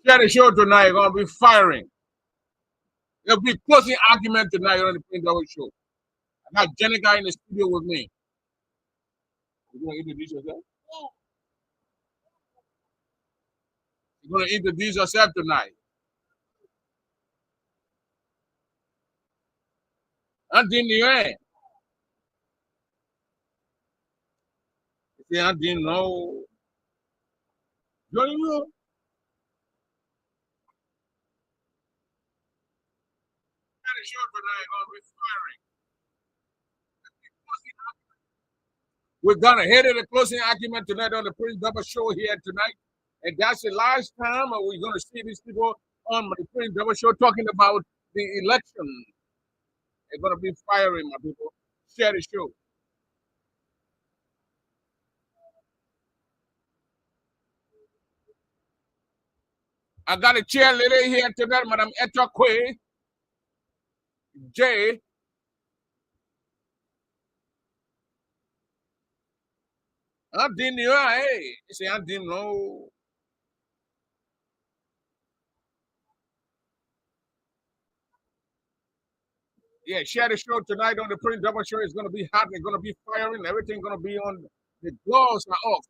Share the show tonight. You're gonna be firing. There'll be closing argument tonight on the Prince Double Show. I got Jenica in the studio with me. You gonna introduce yourself? You're gonna introduce yourself tonight. Auntie Nguyen. See, Auntie no. Don't you know? Share the show tonight. You're gonna be firing. We're gonna head to the closing argument tonight on the Prince Double Show here tonight. And that's the last time we're gonna see these people on the Prince Double Show talking about the election. They're gonna be firing, my people. Share the show. I got a cheerleader here tonight, Madam Etokwe J. I didn't know, hey. You say, I didn't know. Yeah, share the show tonight on the Prince Double Show. It's going to be hot. They're going to be firing. Everything going to be on. The gloves are off.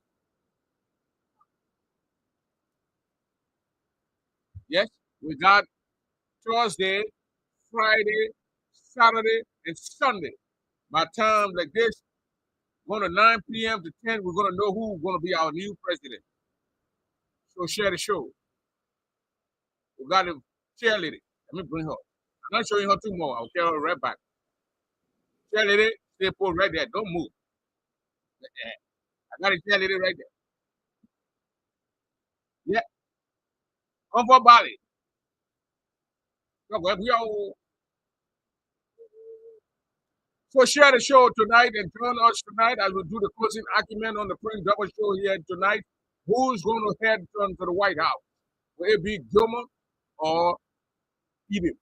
Yes, we got Thursday, Friday, Saturday, and Sunday. By time like this, going to 9 p.m. to 10, we're going to know who's going to be our new president. So share the show. We got a cheerleader. Let me bring her. I'm not showing her too more. I'll tell her right back. Cheerleader, stay put right there. Don't move. Yeah. I got a cheerleader right there. Yeah. Come for Bali. We all. So share the show tonight and join us tonight as we do the closing argument on the Prince Double Show here tonight. Who's going to head to the White House? Will it be Gilmer or Edith?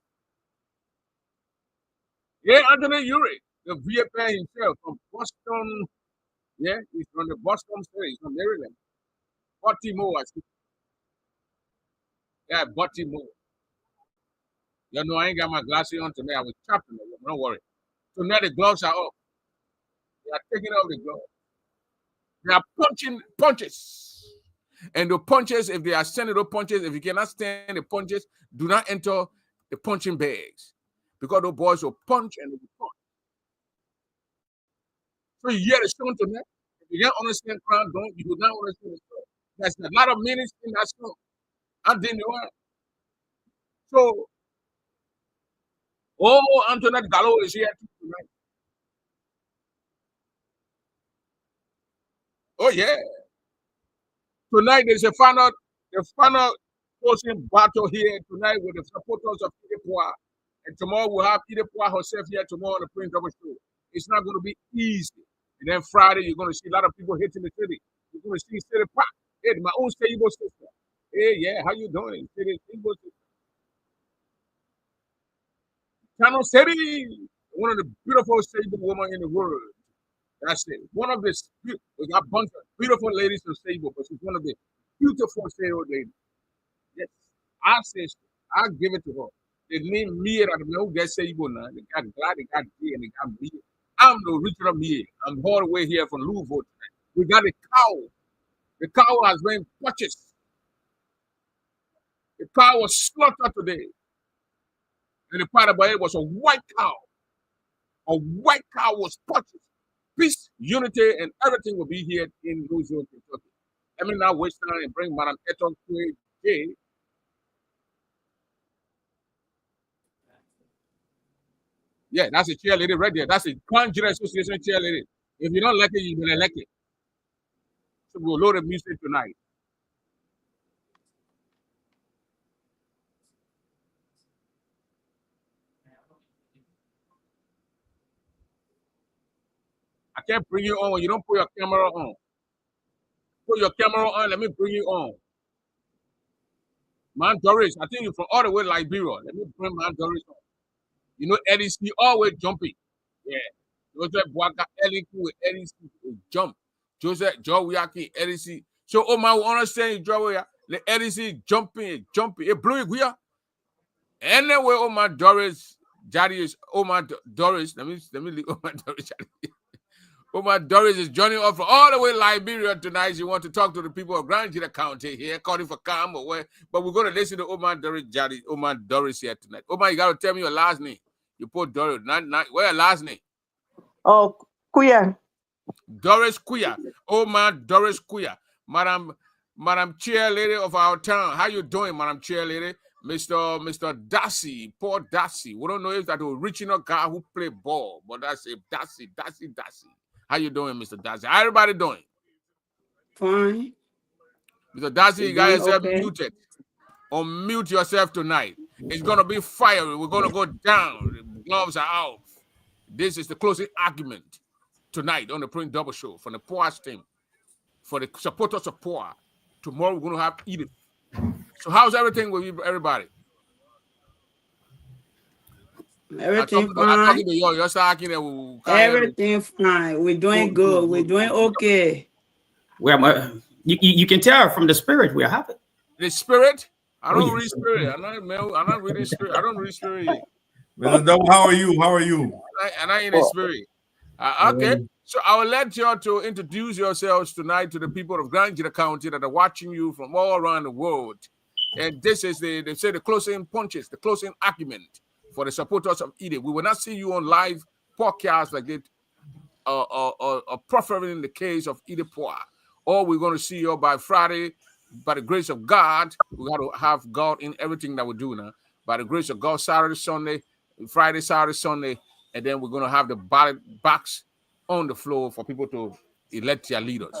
Yeah, Anthony Uri, the VFA himself from Boston. Yeah, he's from the Boston state. He's from Maryland. Baltimore, I think. Yeah, Baltimore. You know, I ain't got my glasses on today. I was chopping them. Don't worry. So now the gloves are off. They are taking off the gloves. They are punching punches. And the punches, if they are sending those punches, if you cannot stand the punches, do not enter the punching bags. Because those boys will punch and they will punch. So you hear the song tonight. If you don't understand Crown, don't you do not understand the song. There's a lot of meanings in that song. I didn't know it. So, oh, Antoinette Gallo is here tonight. Oh, yeah. Tonight there's the final closing battle here tonight with the supporters of Idepua. And tomorrow we'll have Idepua herself here tomorrow on the Prince Double Show. It's not going to be easy. And then Friday, you're going to see a lot of people hitting the city. You're going to see City Park. Hey, my own Seibo sister. Hey, yeah, how you doing? City Seibo sister. Channel City, one of the beautiful Seibo women in the world. That's it. One of the we got a bunch of beautiful ladies from Seibo, but she's one of the beautiful Seibo ladies. Yes, I say so. I give it to her. They name me and I don't know get Seibo now. They got glad they got D and they got me. I'm the original me. I'm all the way here from Louisville. We got a cow. The cow has been purchased. The cow was slaughtered today. And the part about it was a white cow. A white cow was purchased. Peace, unity, and everything will be here in Louisville, Kentucky. Let me now waste time and bring Madam Eton J. Yeah, that's a cheerleader right there. That's a Conjurer Association cheerleader. If you don't like it, you will elect it. So we'll load the music tonight. I can't bring you on when you don't put your camera on. Put your camera on, let me bring you on. Man Doris, I think you're from all the way Liberia. Let me bring Man Doris on. You know Eddie C always jumping. Yeah. Joseph Boaka, Eddie with Eddie C jump. Joseph Joe Yaki, Eddie C. So oh my we understand you draw the edisi jumping, it blew it. Anyway, Omar Doris, Jadi is Omar Doris. Let me leave Omar Doris. Omar Doris is joining us from all the way Liberia tonight. She wants to talk to the people of Grand Gila County here, calling for calm or where. But we're going to listen to Omar Doris, Jadi, Omar Doris here tonight. Omar, you got to tell me your last name. You put Doris, not what's your last name? Oh, Kuya. Doris Kuya. Omar Doris Kuya. Madam Chair Lady of our town. How you doing, Madam Chair Lady? Mr. Darcy, Paul Darcy. We don't know if that original guy who play ball, but that's it. Darcy. How you doing, Mr. Darcy? How everybody doing? Fine. Mr. Darcy, you got yourself muted. Unmute yourself tonight. It's gonna be fiery. We're gonna go down. The gloves are off. This is the closing argument tonight on the Prince Double Show from the Poor's team. For the supporters of Poor. Tomorrow we're gonna have Edith. So how's everything with you, everybody? Everything fine. Everything fine. We're doing good. We're doing okay. Well, you can tell from the spirit we're happy. The spirit? I don't read spirit. I'm not reading spirit. I don't read spirit. Mr. Double, how are you? And I in the spirit. Okay. So I will let you all to introduce yourselves tonight to the people of Grand Gila County that are watching you from all around the world. And this is they say the closing punches, the closing argument for the supporters of Edith. We will not see you on live podcasts like this, or preferably in the case of Edith Poor. Or we're going to see you by Friday, by the grace of God. We got to have God in everything that we do now. By the grace of God, Saturday, Sunday, Friday, Saturday, Sunday, and then we're going to have the ballot box on the floor for people to elect their leaders,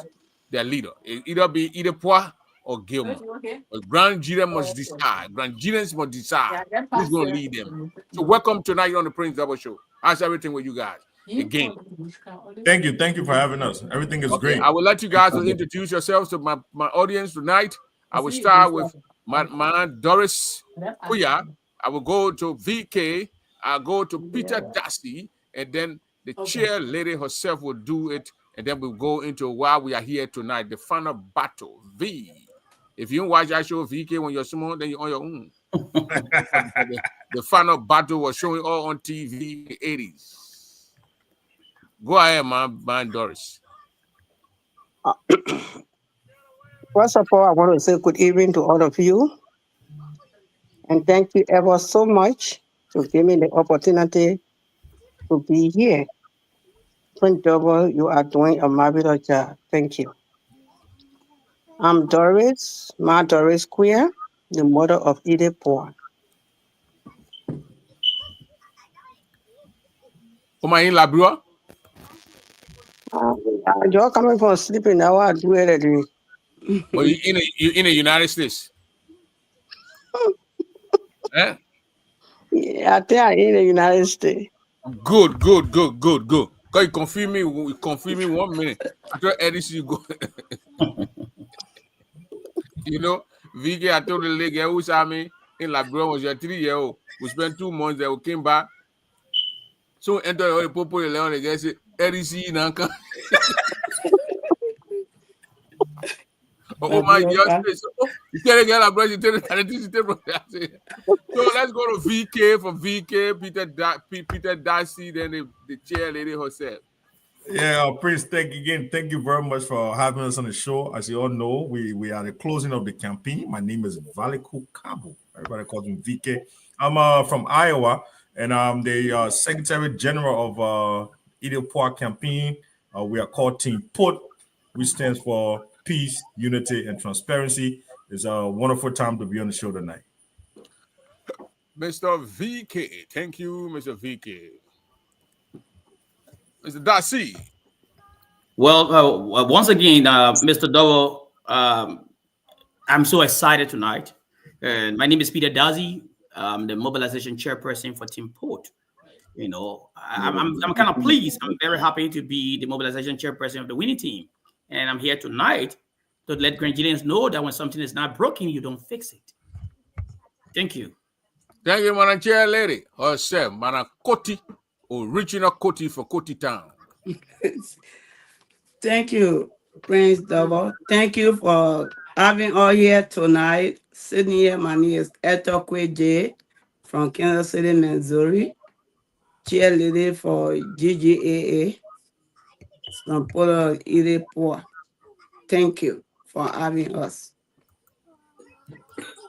their leader. It either be Edith Poor or Gilmore. But Grand Gila must decide. Grand Gilans must decide who's going to lead them. So welcome tonight on the Prince Double Show. How's everything with you guys? Again. Thank you for having us. Everything is great. I will let you guys introduce yourselves to my audience tonight. I will start with my Doris Kuya. I will go to VK. I'll go to Peter Darcy, and then the chair lady herself will do it, and then we'll go into why we are here tonight, the final battle. If you don't watch that show VK when you're small, then you're on your own. The final battle was showing all on TV in the 80s. Go ahead, man, Doris. First of all, I want to say good evening to all of you. And thank you ever so much to give me the opportunity to be here. Prince Double, you are doing a marvelous job. Thank you. I'm Doris, Ma Doris Kuya, the mother of Edith Poor. Come on in, Labua. You're coming from sleeping now. I do it. Well, you in the United States. Eh? Yeah, I think I'm in the United States. Good. Because you confuse me 1 minute. After Edison, you go. You know, VK, I told the lady who saw me in Labrador was your 3-year-old. We spent 2 months there. We came back. So enter the people in Leon against it. Edison, Nanka. Oh my God! You can't get a brush. So let's go to VK from VK, Peter Darcy, then the chair lady herself. Yeah, Prince, thank you very much for having us on the show. As you all know, we are the closing of the campaign. My name is Valico Cabo. Everybody calls me VK. I'm from Iowa, and I'm the Secretary General of Edith Poor campaign. We are called Team Put, which stands for Peace, Unity, and Transparency. It's a wonderful time to be on the show tonight. Mr. VK. Thank you, Mr. VK. Mr. Darcy. Well, once again, Mr. Double, I'm so excited tonight. And my name is Peter Darcy. I'm the mobilization chairperson for Team Port. You know, I'm kind of pleased. I'm very happy to be the mobilization chairperson of the winning team. And I'm here tonight to let Grand Gilans know that when something is not broken, you don't fix it. Thank you. Thank you, Madam Chair Lady. Herself, Madam Koti, original Koti for Koti Town. Thank you, Prince Double. Thank you for having all here tonight. Sitting here, my name is Etokwe J from Kansas City, Missouri. Cheerleader for GGAA. Sampolo Irepoa. Thank you for having us.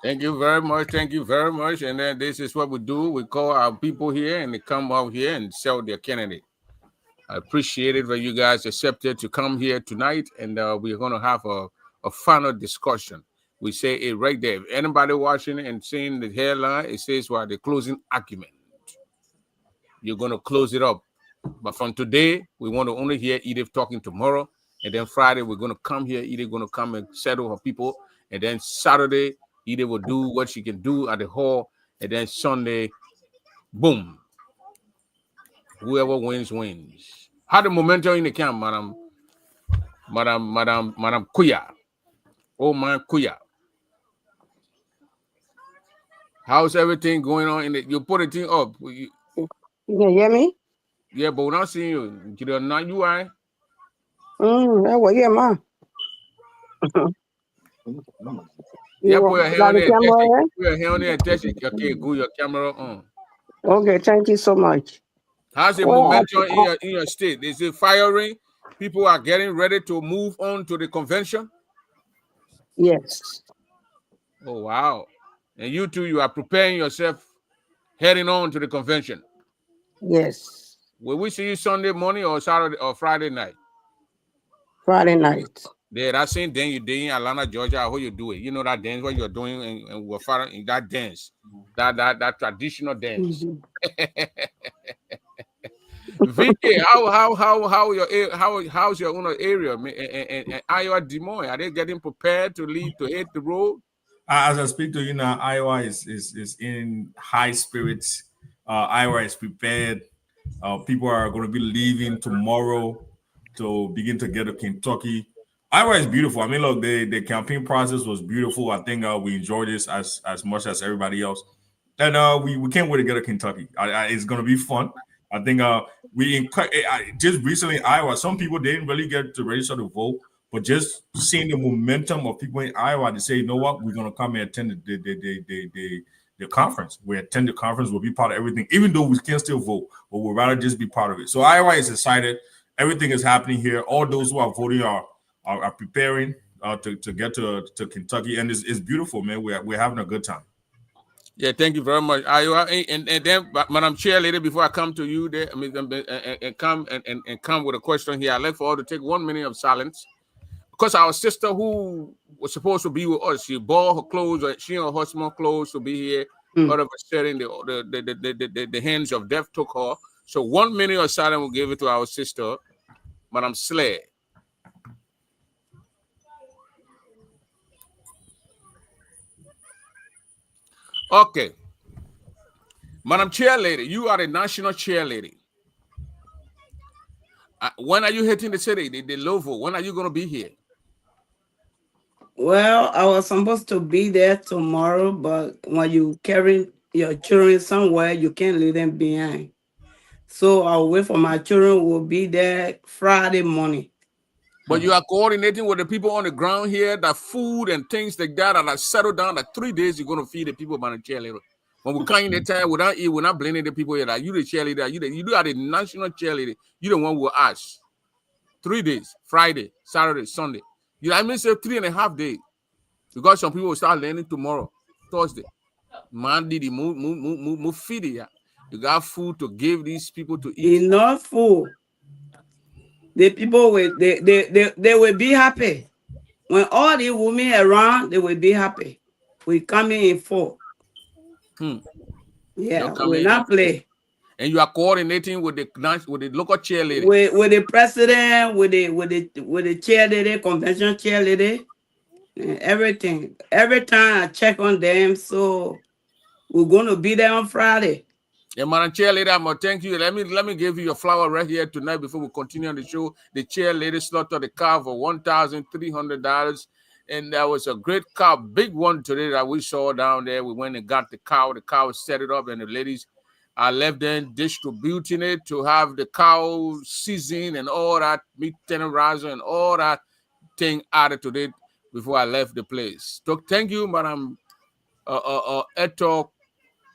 Thank you very much. Thank you very much. And then this is what we do. We call our people here and they come out here and sell their candidate. I appreciate it that you guys accepted to come here tonight. And we're going to have a final discussion. We say it right there. If anybody watching and seeing the headline, it says, well, the closing argument. You're going to close it up. But from today, we want to only hear Edith talking tomorrow. And then Friday, we're going to come here. Edith going to come and settle her people. And then Saturday, Edith will do what she can do at the hall. And then Sunday, boom. Whoever wins, wins. How the momentum in the camp, Madam Kuya. Oh, man, Kuya. How's everything going on in the? You put the thing up. You can hear me? Yeah, but we're not seeing you. You don't know you are. Well, yeah, ma. Yeah, put your hand on there. Put your hand on there and test it. Okay, go your camera on. Okay, thank you so much. How's the momentum in your state? Is it firing? People are getting ready to move on to the convention? Yes. Oh, wow. And you too, you are preparing yourself, heading on to the convention. Yes. Will we see you Sunday morning or Saturday or Friday night? Friday night. Yeah, that same thing you did in Atlanta, Georgia. How you do it? You know that dance, what you're doing, and we're following that dance, that traditional dance. Vicky, how's your own area and Iowa Des Moines? Are they getting prepared to hit the road? As I speak to you now, Iowa is in high spirits. Iowa is prepared. People are going to be leaving tomorrow to begin to get to Kentucky. Iowa is beautiful. I mean, look, the campaign process was beautiful. I think we enjoyed this as much as everybody else. And we can't wait to get to Kentucky. It's going to be fun. I think just recently in Iowa, some people didn't really get to register to vote, but just seeing the momentum of people in Iowa to say, you know what, we're going to come and attend the conference. We attend the conference. We'll be part of everything, even though we can still vote, but we'd rather just be part of it. So Iowa is excited. Everything is happening here. All those who are voting are preparing to get to Kentucky, and it's beautiful, man. We're having a good time. Yeah, thank you very much, Iowa. And then, Madam Chair, later before I come to you, there, and come with a question here. I'd like for all to take 1 minute of silence, because our sister who was supposed to be with us, she bought her clothes, or she and her husband clothes to be here. All of a sudden, the hands of death took her. So 1 minute of silence will give it to our sister, Madam Slay. Okay. Madam Chair Lady, you are a national chair lady. When are you hitting the city, the Lovo? When are you going to be here? Well, I was supposed to be there tomorrow, but when you carry your children somewhere, you can't leave them behind. So I'll wait for my children. Will be there Friday morning. But you are coordinating with the people on the ground here, that food and things like that, and I settle down that 3 days you're going to feed the people by the cheerleader. When we come in the time, we're not blaming the people here. That you the cheerleader, you are the national cheerleader. You the one who ask. 3 days, Friday, Saturday, Sunday. I mean, say 3.5 days. Because some people will start learning tomorrow, Thursday. Monday, move feed it. You got food to give these people to eat. Enough food. The people will they will be happy. When all the women around, they will be happy. We coming in 4. Yeah, we'll not play. And you are coordinating with the local cheerleader. With the president, with the cheerleader, convention cheerleader, and everything. Every time I check on them, so we're gonna be there on Friday. Yeah, Madam Cheerleader, I'm gonna thank you. Let me give you a flower right here tonight before we continue on the show. The cheerleader slaughtered the cow for $1,300, and that was a great cow, big one today that we saw down there. We went and got the cow. The cow set it up, and the ladies are left there distributing it to have the cow season and all that meat tenderizer and all that thing added to it. before I left the place. So thank you, Madam Eto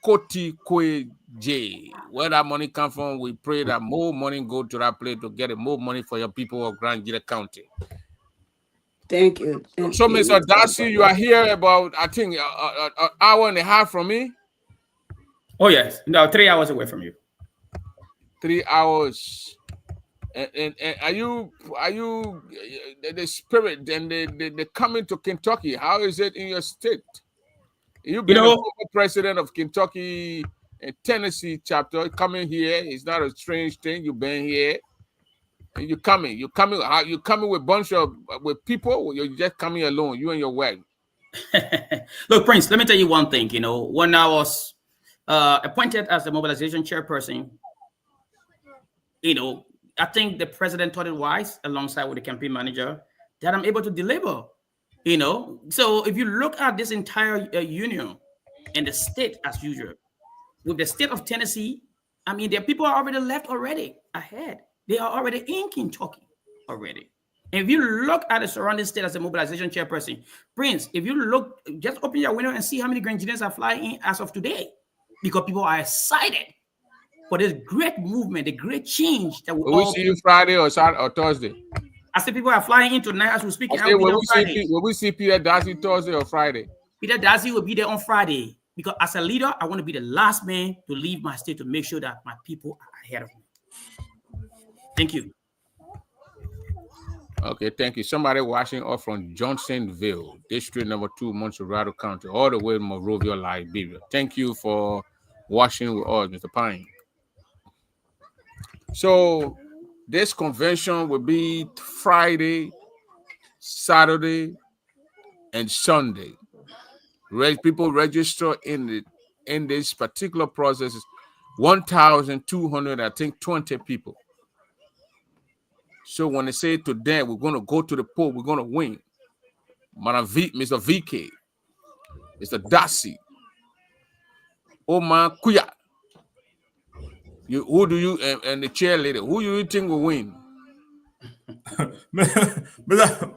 Koti Kwe J. Where that money come from, we pray that more money go to that place to get more money for your people of Grand Gila County. Thank you. So, Mr. Darcy, you are here about, I think, an hour and a half from me. Oh yes, no, 3 hours away from you. 3 hours. And are you the spirit and the coming to Kentucky? How is it in your state? You've been a former president of Kentucky and Tennessee chapter. Coming here is not a strange thing. You've been here, and you're coming. You're coming with a bunch of people. Or you're just coming alone. You and your wife. Look, Prince. Let me tell you one thing. You know, when I was appointed as the mobilization chairperson, you know, I think the president thought it wise, alongside with the campaign manager, that I'm able to deliver. You know, so if you look at this entire union and the state as usual, with the state of Tennessee, I mean, their people are already left ahead. They are already in Kentucky already. And if you look at the surrounding state as a mobilization chairperson, Prince, if you look, just open your window and see how many Grenadians are flying in as of today, because people are excited for this great movement, the great change that will we see you Friday or Saturday or Thursday? I say people are flying in tonight as we speak. Will we see Peter Darcy Thursday or Friday? Peter Darcy will be there on Friday, because as a leader, I want to be the last man to leave my state to make sure that my people are ahead of me. Thank you. Okay, thank you. Somebody watching off from Johnsonville, District Number 2, Montserrat County, all the way to Monrovia, Liberia. Thank you for watching with us, Mr. Pine. So this convention will be Friday, Saturday, and Sunday. People register in this particular process is 1,200, I think, 20 people. So when they say today we're going to go to the poll, we're going to win. Mr. VK, Mr. Darcy, Omar Kuya. Who do you and the chairleader? Who do you think will win? Mr.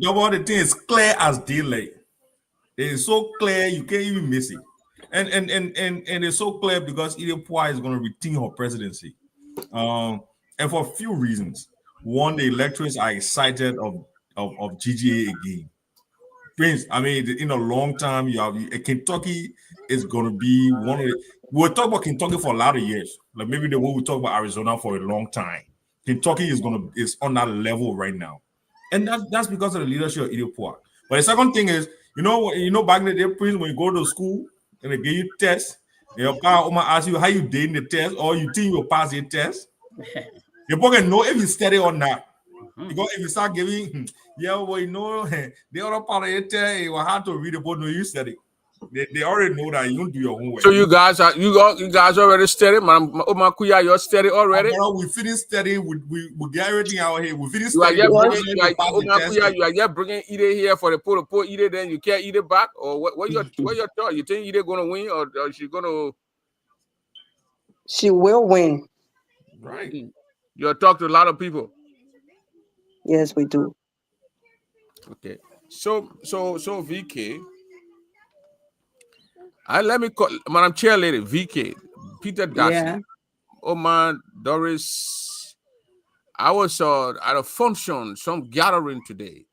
Double, the thing is clear as daylight. It is so clear you can't even miss it, and it's so clear because Idiopua is going to retain her presidency, and for a few reasons. One, the electors are excited of GGA again. Prince, I mean, in a long time, Kentucky is going to be one of the. We'll talk about Kentucky for a lot of years. Like maybe the way we talk about Arizona for a long time. Kentucky is on that level right now. And that's because of the leadership of Idiopua. But the second thing is, you know, back in the day, Prince, when you go to school and they give you tests, your car might ask you how you did in the test, or you think you'll pass the test. You're going to know if you study or not. Because if you start giving, the other part of it, it will hard to read about no you study. They already know that you don't do your homework. So you guys already studied, Omar Kuya, you're studied already. We finished studying. We get everything out here. We finished studying. Omar Kuya, you are just bringing Ide here for the poll Ide, then you can't Ide back, or what your thought? You think Ide gonna win, or she gonna? She will win. Right. You talk to a lot of people. Yes, we do. Okay. So VK. Let me call Madam Chair Lady VK, Peter Darcy, Omar, Doris. I was at a function, some gathering today.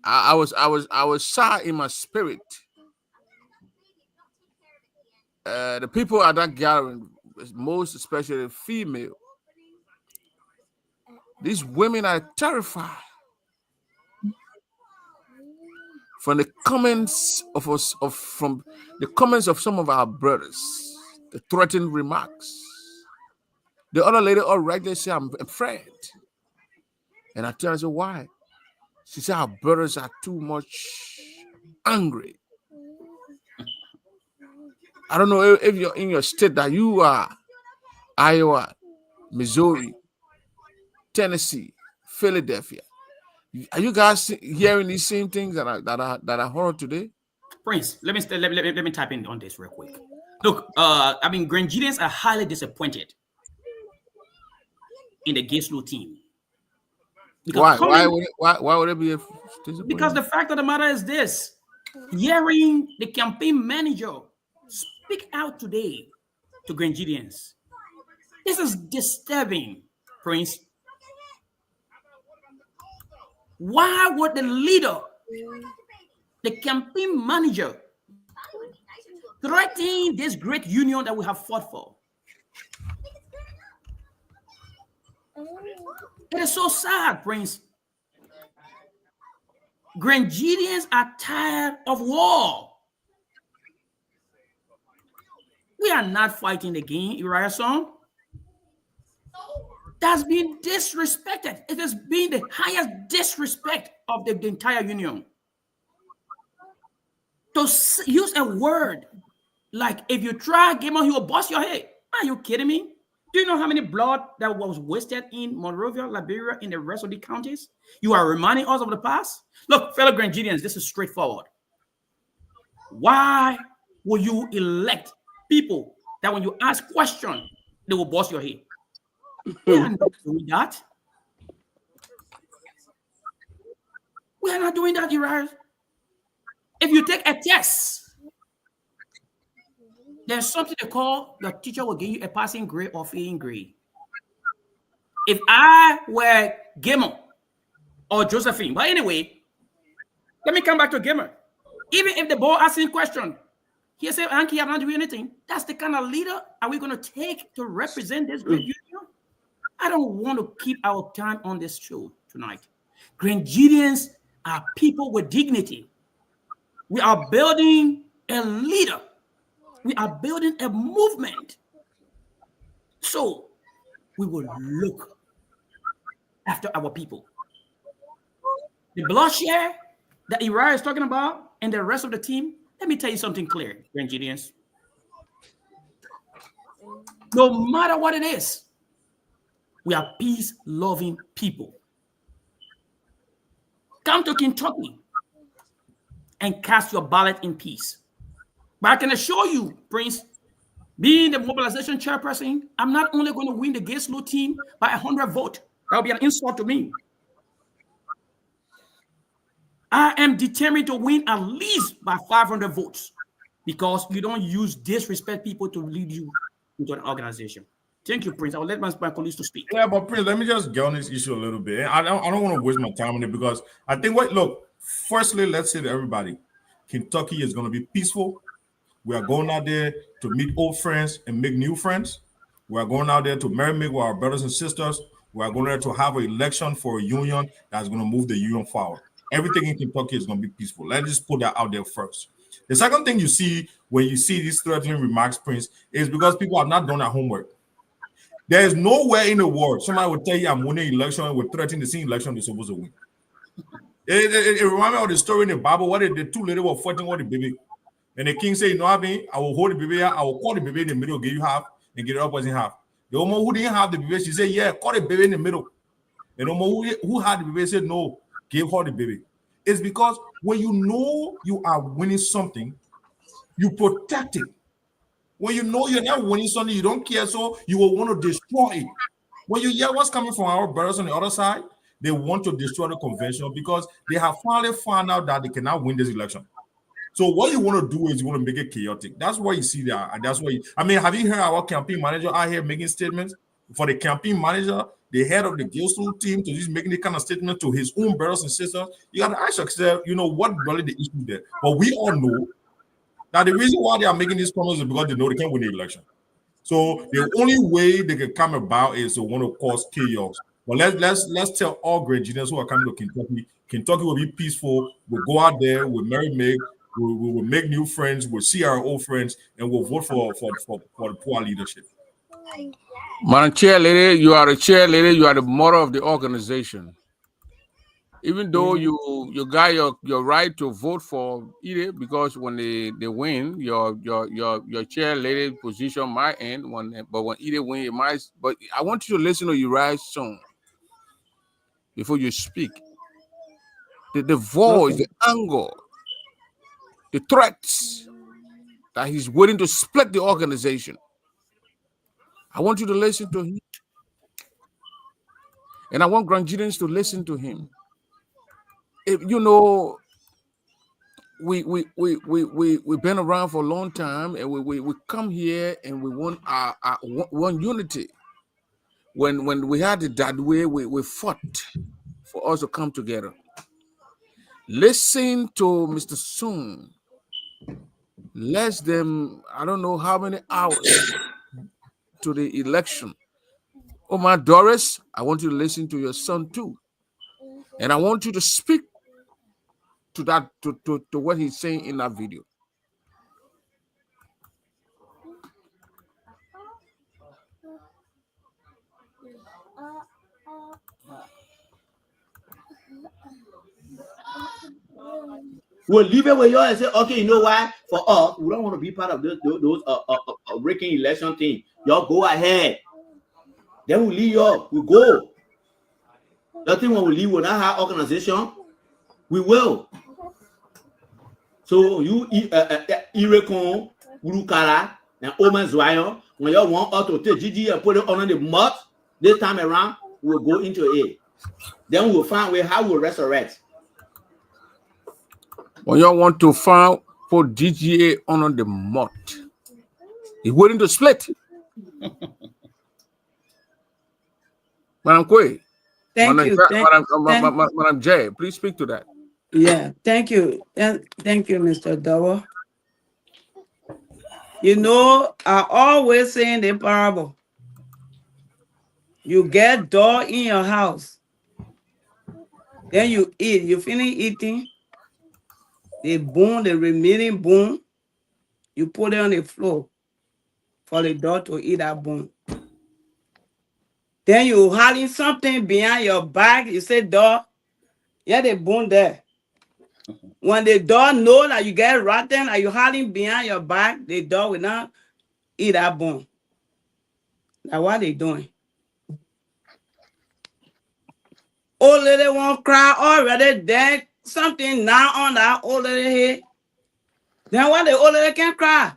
I was sad in my spirit. The people at that gathering, most especially female, these women are terrified from the comments of some of our brothers, the threatening remarks. The other lady already said, I'm afraid. And I tell her, why? She said, our brothers are too much angry. I don't know if you're in your state that you are Iowa, Missouri, Tennessee, Philadelphia. Are you guys hearing these same things that I heard today? Prince, let me type in on this real quick. Look, I mean, Grenadians are highly disappointed in the Gayslow team. Why? Because Why would it be disappointing? Because the fact of the matter is this: hearing the campaign manager speak out today to Grenadians, this is disturbing, Prince. Why would the leader, the campaign manager, threaten this great union that we have fought for? It is so sad, Prince. Grenadians are tired of war. We are not fighting again, Uriah son. That's been disrespected. It has been the highest disrespect of the entire union. To use a word like, if you try Gamer, he will bust your head. Are you kidding me? Do you know how many blood that was wasted in Monrovia, Liberia, and the rest of the counties? You are reminding us of the past? Look, fellow Grenadians, this is straightforward. Why will you elect people that when you ask questions, they will bust your head? We are not doing that. We are not doing that, Uriah. If you take a test, there's something they call, your teacher will give you a passing grade or failing grade. If I were Gamer or Josephine, but anyway, let me come back to Gamer. Even if the boy asking question, he said, Anki, I'm not doing anything. That's the kind of leader are we going to take to represent this great union? I don't want to keep our time on this show tonight. Grenadians are people with dignity. We are building a leader. We are building a movement. So we will look after our people. The bloodshed that Uriah is talking about and the rest of the team, let me tell you something clear, Grenadians. No matter what it is, we are peace-loving people. Come to Kentucky and cast your ballot in peace. But I can assure you, Prince, being the mobilization chairperson, I'm not only going to win the Gay-Slow team by 100 votes. That will be an insult to me. I am determined to win at least by 500 votes because you don't use disrespect people to lead you into an organization. Thank you, Prince. I will let my colleagues to speak. Yeah, but Prince, let me just get on this issue a little bit. I don't want to waste my time on it because I think firstly, let's say to everybody, Kentucky is going to be peaceful. We are going out there to meet old friends and make new friends. We are going out there to marry with our brothers and sisters. We are going there to have an election for a union that's going to move the union forward. Everything in Kentucky is going to be peaceful. Let's just put that out there first. The second thing you see when you see these threatening remarks, Prince, is because people have not done their homework. There is nowhere in the world somebody would tell you I'm winning election and would threaten the same election they're supposed to win. It reminds me of the story in the Bible where the two ladies were fighting with the baby. And the king said, you know what I mean? I will hold the baby, I will call the baby in the middle, give you half, and get it up as in half. The woman who didn't have the baby, she said, yeah, call the baby in the middle. And the woman who had the baby said, no, give her the baby. It's because when you know you are winning something, you protect it. When you know you're not winning something, you don't care, so you will want to destroy it. When you hear what's coming from our brothers on the other side, they want to destroy the convention because they have finally found out that they cannot win this election. So what you want to do is you want to make it chaotic. That's why you see that. And that's why have you heard our campaign manager out here making statements? For the campaign manager, the head of the Gilston team, to just making the kind of statement to his own brothers and sisters, you got to ask yourself, what really the issue there? But we all know that the reason why they are making these comments is because they know they can't win the election. So the only way they can come about is to want to cause chaos. But let's tell all Grenadians who are coming to Kentucky, Kentucky will be peaceful. We'll go out there, we'll marry Meg, we will make new friends, we'll see our old friends, and we'll vote for the poor leadership. Madam Chair Lady, you are the chair lady, you are the mother of the organization. Even though you got your right to vote for either, because when they win, your chair lady position might end but when either win, it might. But I want you to listen to Uriah's song before you speak. The voice, the anger, the threats that he's willing to split the organization. I want you to listen to him. And I want grandchildren to listen to him. If, you know, we've been around for a long time, and we come here and we want our one unity. When we had it that way, we fought for us to come together. Listen to Mr. Soon. Less than, I don't know how many hours to the election. Oh, my Doris, I want you to listen to your son too. And I want you to speak to that, to what he's saying in that video. We'll leave it with you and say, okay, you know why? For us, we don't want to be part of those breaking election thing. Y'all go ahead. Then we leave you. We go. You think when we leave, we'll not have organization? We will. So you, Irekon, Urukara, and Omen Zwayo, when you want us to take Gigi and put it on the mud, this time around, we'll go into it. Then we'll find way how we'll resurrect. When you want to find put GGA on the mud, he's willing to split. Madam Kwe. Thank you. Madam J, please speak to that. Yeah, thank you. Thank you, Mr. Dowo. You know, I always say in the parable, you get door in your house, then you eat. You finish eating, the bone, the remaining bone, you put it on the floor for the dog to eat that bone. Then you hiding something behind your back. You say, dog, yeah, the bone there. When the dog know that you get rotten, and you hiding behind your back, the dog will not eat that bone. Now what they doing? Old lady won't cry already. Then something now on that old lady head. Then why the old lady can't cry?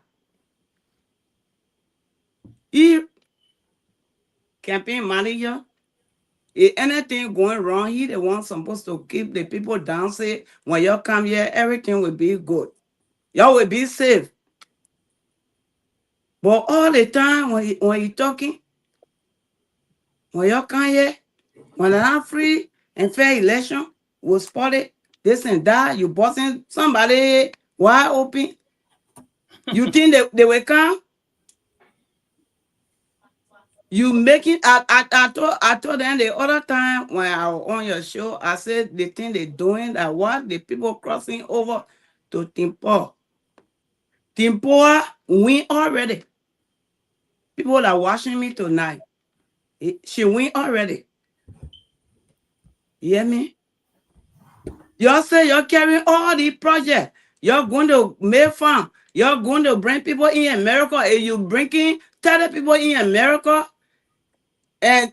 He campaign manager. If anything going wrong, he the one supposed to keep the people down. Say when y'all come here, everything will be good. Y'all will be safe. But all the time when you talking, when y'all come here, when they're not free and fair election was spotted, this and that, you bossing somebody wide open. You think they will come? You make it. I told them the other time when I was on your show, I said the thing they're doing, that what the people crossing over to Timpo. Timpo win already. People that are watching me tonight, she win already. You hear me? Y'all say you're carrying all the projects. You're going to make fun. You're going to bring people in America. And you bringing 30 people in America. And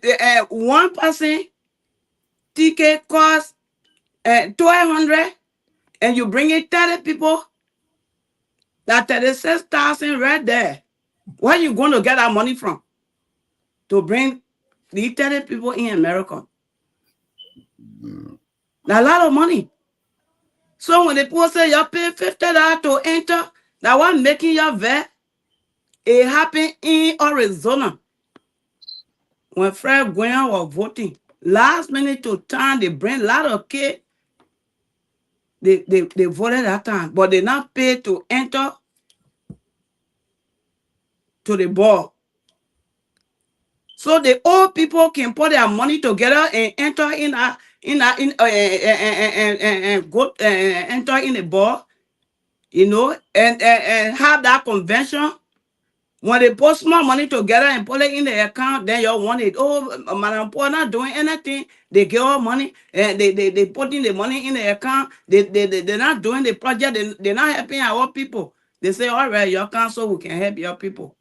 one person ticket costs $1,200, and you bring in 30 people. That 36,000 right there. Where you going to get that money from? To bring the 30 people in America. That's a lot of money. So when the people say you pay $50 to enter, that one making your vet, it happened in Arizona. When Fred Gwynn was voting, last minute to time, they bring a lot of kids. They voted that time, but they not paid to enter to the ball. So the old people can put their money together and enter enter in the ball, you know, and have that convention. When they put small money together and put it in the account, then you want it. Oh, Madam Paul not doing anything. They give all money and they put in the money in the account. They're not doing the project. They're not helping our people. They say, all right, your council, we can help your people.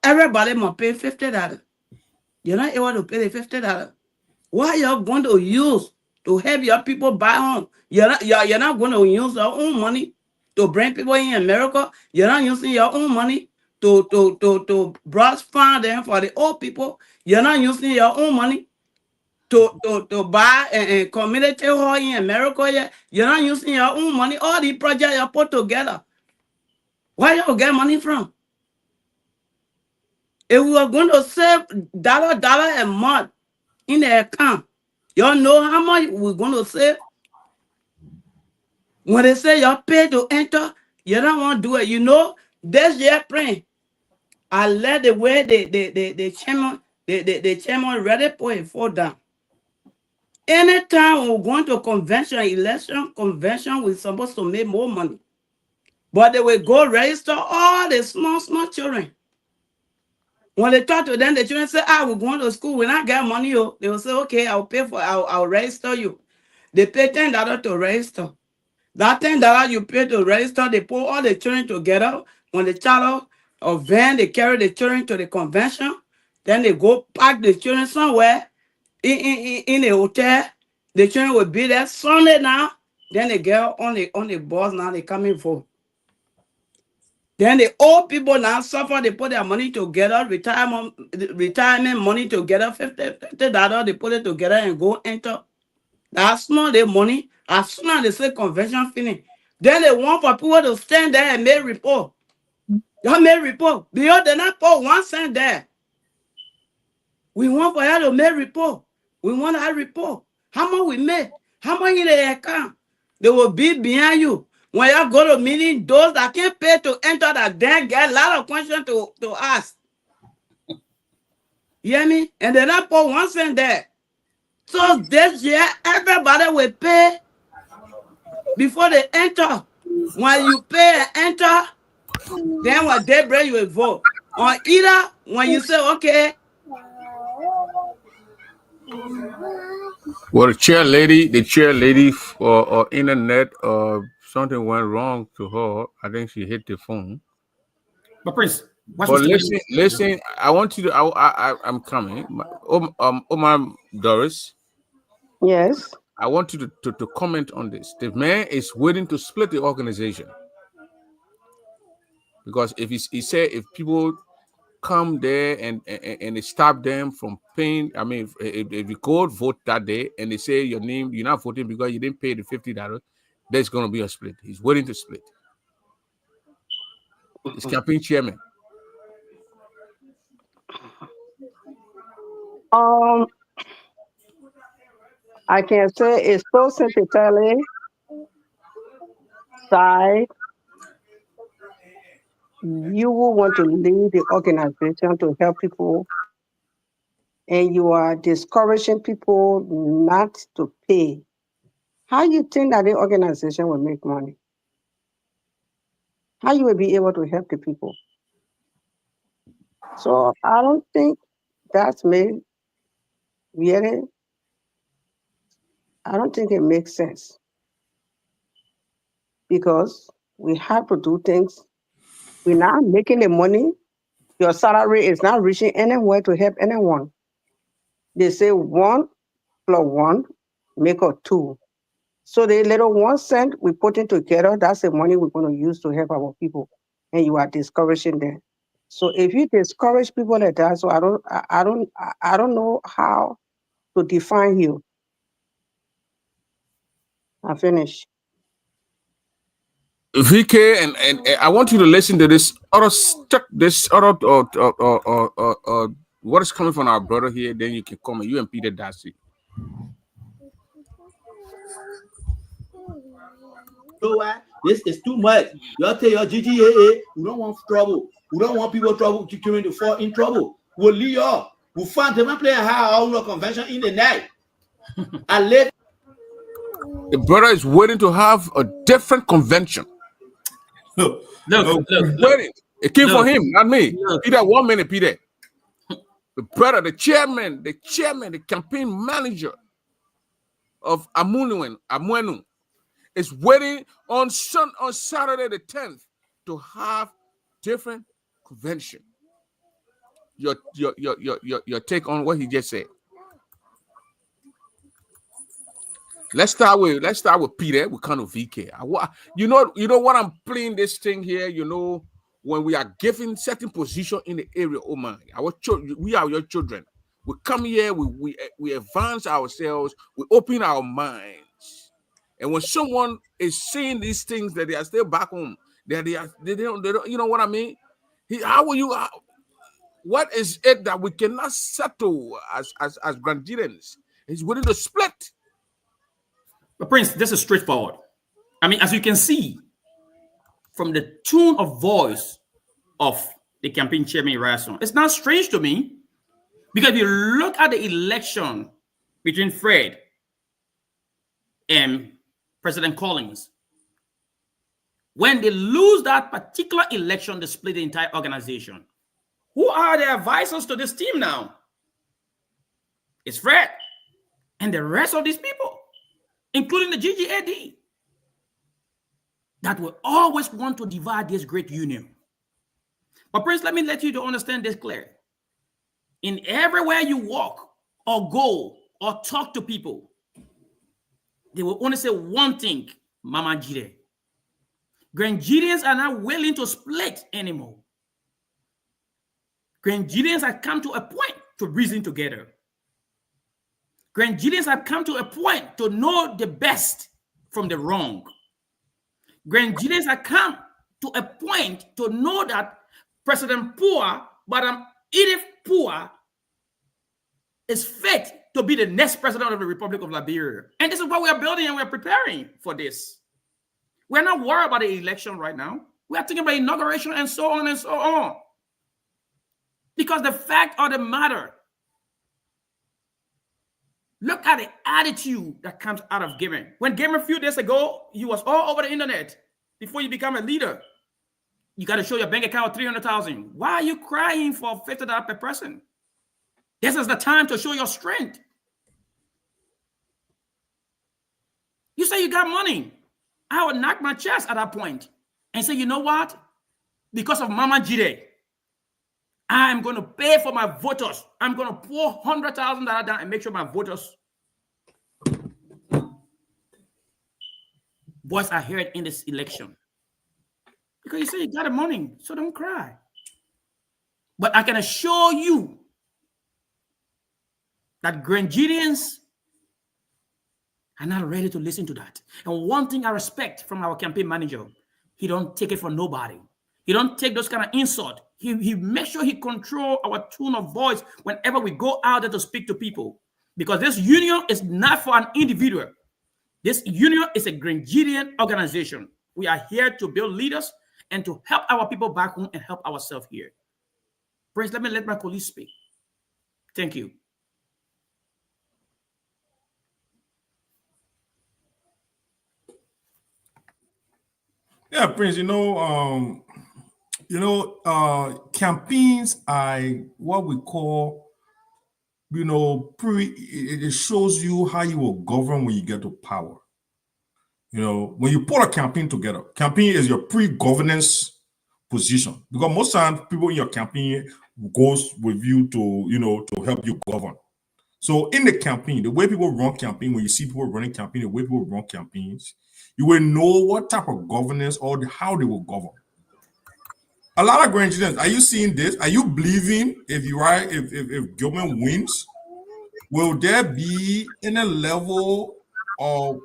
Everybody must pay $50. You're not able to pay the $50. What are you going to use to help your people buy home? You're not going to use your own money to bring people in America. You're not using your own money to brush fund them for the old people. You're not using your own money to buy a community hall in America. Yeah. You're not using your own money. All the projects you put together. Where you get money from? If we are going to save dollar a month in the account, y'all know how much we're going to save? When they say you're paid to enter, you don't want to do it. You know, this year praying, I let the way the chairman ready for it fall down. Anytime we're going to convention, election convention, we're supposed to make more money. But they will go register all the small children. When they talk to them, the children say, we're going to school. When I get money, they will say, okay, I'll register you. They pay $10 to register. That $10 you pay to register, they put all the children together. When the child or van, they carry the children to the convention. Then they go pack the children somewhere in a hotel. The children will be there Sunday now. Then they get on the bus now, they coming for. Then the old people now suffer, they put their money together, retirement money together, $50, they put it together and go enter. That's not the money. As soon as they say convention finish, then they want for people to stand there and make report. Y'all make report. Because they not put 1 cent there. We want for you to make report. We want that report. How much we made? How much in the account? They will be behind you. When you go to meeting, those that can't pay to enter that then get a lot of questions to ask. You hear me? And they not put 1 cent there. So this year, everybody will pay before they enter. When you pay and enter, then when they break, you will vote. Or either when you say, okay. Well, the chair lady or internet something went wrong to her. I think she hit the phone. But Prince, But listen. I want you to. I'm coming. Omar Doris. Yes. I want you to comment on this. The man is willing to split the organization because if he said if people come there and they stop them from paying, I mean, if you go vote that day and they say your name, you're not voting because you didn't pay the $50, there's going to be a split. He's willing to split. He's campaign chairman. I can say it's so sympathetic side. You will want to lead the organization to help people, and you are discouraging people not to pay. How you think that the organization will make money? How you will be able to help the people? So I don't think that's made really. I don't think it makes sense because we have to do things. We're not making the money. Your salary is not reaching anywhere to help anyone. They say 1 + 1 make a 2. So the little 1 cent we put in together, that's the money we're going to use to help our people. And you are discouraging them. So if you discourage people like that, so I don't know how to define you. I finish. VK, and I want you to listen to this other what is coming from our brother here. Then you can comment. You and Peter Darcy. So why? This is too much. You tell your GGAA, we don't want trouble. We don't want people to fall in trouble. We'll leave you up. We'll find them and play a high our convention in the night. I live. The brother is waiting to have a different convention. Look. Waiting. It came from him, not me. Peter, 1 minute, Peter. The brother, the chairman, the campaign manager of Amwenu is waiting on Saturday the 10th to have different convention. Your take on what he just said. Let's start with Peter. We kind of VK. You know what I'm playing this thing here. You know when we are given certain position in the area, oh my, our children, we are your children. We come here, we advance ourselves, we open our minds. And when someone is saying these things that they are still back home, that they don't, you know what I mean? How will you? What is it that we cannot settle as Grandians? He's willing to split. But Prince, this is straightforward. I mean, as you can see from the tone of voice of the campaign chairman, Rason, it's not strange to me, because if you look at the election between Fred and President Collins, when they lose that particular election, they split the entire organization. Who are the advisors to this team now? It's Fred and the rest of these people, including the GGAD, that will always want to divide this great union. But Prince, let me let you to understand this clearly. In everywhere you walk or go or talk to people, they will only say one thing, Mama Jide. Grandians are not willing to split anymore. Grandians have come to a point to reason together. Grandians have come to a point to know the best from the wrong. Grandians have come to a point to know that President Pua, Madam Edith Pua, is fit to be the next president of the Republic of Liberia. And this is what we are building, and we are preparing for this. We're not worried about the election right now. We are thinking about inauguration and so on and so on. Because the fact of the matter, look at the attitude that comes out of Gamer. When Gamer a few days ago, he was all over the internet before you become a leader. You got to show your bank account of 300,000. Why are you crying for $50 per person? This is the time to show your strength. You say you got money. I would knock my chest at that point and say, you know what? Because of Mama Jide, I'm going to pay for my voters. I'm going to pour $100,000 down and make sure my voters' voice are heard in this election. Because you say you got the money, so don't cry. But I can assure you that Grandians are not ready to listen to that. And one thing I respect from our campaign manager, he don't take it from nobody. He don't take those kind of insult. He makes sure he control our tone of voice whenever we go out there to speak to people. Because this union is not for an individual. This union is a Grandian organization. We are here to build leaders and to help our people back home and help ourselves here. Prince, let me let my colleagues speak. Thank you. Yeah, Prince, campaigns are what we call, it shows you how you will govern when you get to power. When you put a campaign together, campaign is your pre-governance position, because most times people in your campaign goes with you to help you govern. So in the campaign, the way people run campaign, when you see people running campaign, the way people run campaigns, you will know what type of governance or how they will govern. A lot of Grandians, are you seeing this? Are you believing if government wins, will there be any level of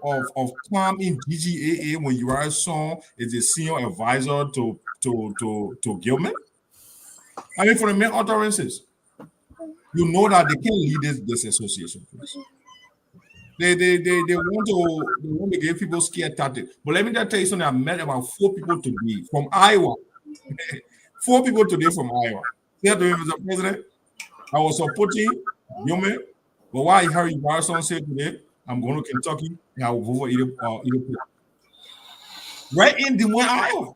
calm in GGAA when Uriah Song is a senior advisor to Gilman? I mean, for the main utterances, you know that they can lead this association. They want to give people scared tactics. But let me just tell you something. I met about 4 people today from Iowa. 4 people today from Iowa. Said to him, Mr. President, I was supporting Gilman, but why I heard Uriah Song say today, I'm going to Kentucky and I will vote for either. Right in Des Moines, Iowa.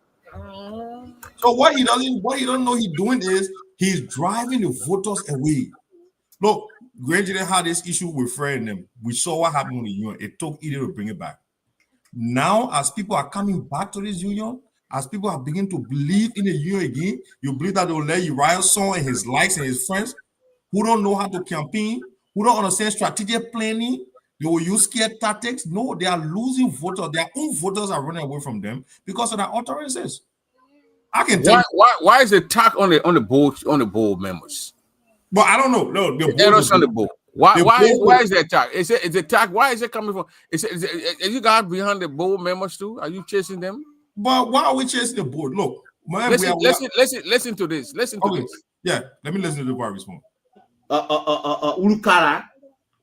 So what he doesn't know he's doing is he's driving the voters away. Look, Grandian had this issue with Fred and them. We saw what happened with the union. It took either to bring it back. Now, as people are coming back to this union, as people are beginning to believe in the union again, you believe that they'll let Uriah Song and his likes and his friends who don't know how to campaign, who don't understand strategic planning, they will use scared tactics. No, they are losing voters. Their own voters are running away from them because of their utterances. I can tell Why is the attack on the board members? but I don't know. No, the Errors on the board. Why is the attack? Is it attack? Why is it coming from? Is you guys behind the board members too? Are you chasing them? But why are we chasing the board? Look, man, listen to this. Listen to this. Yeah, let me listen to the part response. Ulukara,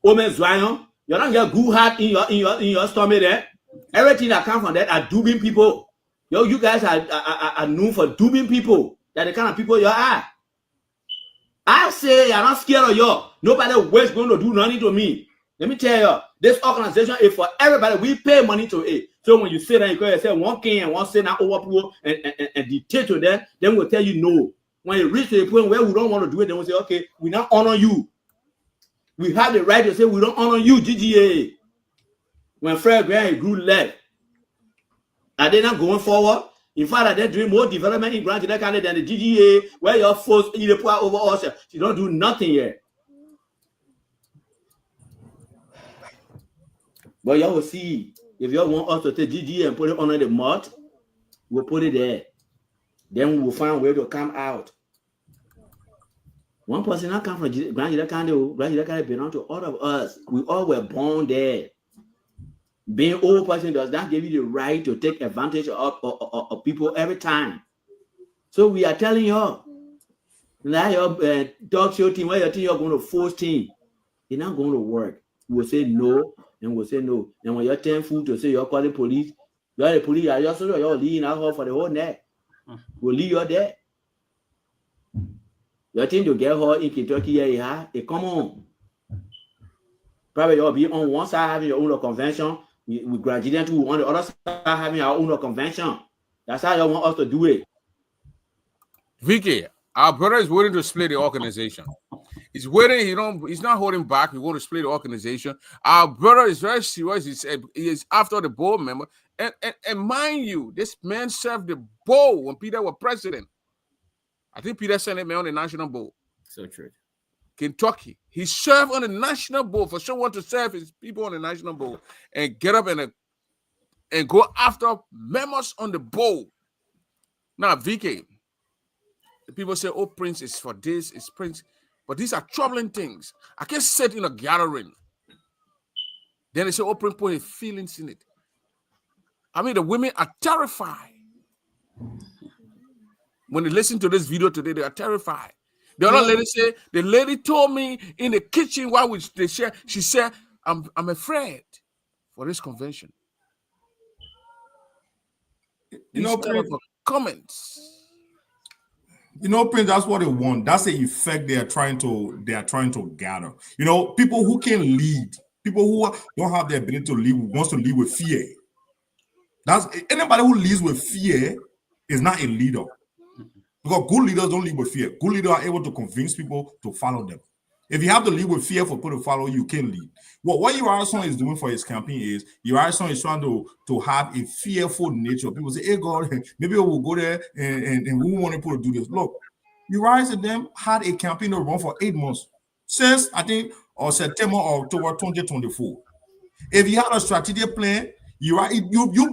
Ome Zwayon, you don't get good heart in your stomach there. Everything that comes from that are duping people. Yo, you guys are known for duping people. That the kind of people you are. I say you're not scared of you. Nobody was going to do nothing to me. Let me tell you, this organization is for everybody. We pay money to it. So when you say that, you can say one king and one say now over people and dictate to them, then we'll tell you no. When you reach to a point where we don't want to do it, then we'll say, okay, we not honor you. We have the right to say we don't honor you, GGA. When Fred Graham grew left, are they not going forward? In fact, they're doing more development in Grand County than the GGA, where your force either pour over us. You don't do nothing yet. But y'all will see, if y'all want us to take GGA and put it under the mud, we'll put it there. Then we will find a way to come out. One person not come from Grand County. Grand County belong to all of us. We all were born there. Being old person does not give you the right to take advantage of people every time. So we are telling you, now your talk show team, where you think you're going to force team, it's not going to work. We'll say no, and we'll say no. And when you're 10 food to say you're calling police, you're the police, you're leading alcohol for the whole net. We'll leave you there. You think to get her in Kentucky, yeah, come on. Probably you'll be on one side having your own convention. We graduate to on the other side having our own convention. That's how you want us to do it. Vicky, our brother is willing to split the organization. He's waiting. He's not holding back. He want to split the organization. Our brother is very serious. He is after the board member. And mind you, this man served the board when Peter was president. I think Peter sent him on the national board. So true. Kentucky. He served on the national board. For someone to serve his people on the national board and get up and go after members on the board. Now, VK, the people say, oh, Prince is for this, it's Prince. But these are troubling things. I can't sit in a gathering. Then they say, oh, Prince put his feelings in it. I mean, the women are terrified. When they listen to this video today, they are terrified. The other lady said, the lady told me in the kitchen while they share, she said, I'm afraid for this convention. You know, Prince, comments. You know, Prince, that's what they want. That's the effect they are trying to gather. You know, people who can lead, people who don't have the ability to lead, wants to lead with fear. That's anybody who leads with fear is not a leader. Because good leaders don't lead with fear. Good leaders are able to convince people to follow them. If you have to lead with fear for people to follow, you can lead. What Uriah Son is doing for his campaign is Uriah Son is trying to have a fearful nature. People say, hey God, maybe we'll go there and we want people to do this. Look, Uriah and them had a campaign to run for 8 months. Since I think September or October 2024. If you had a strategic plan, you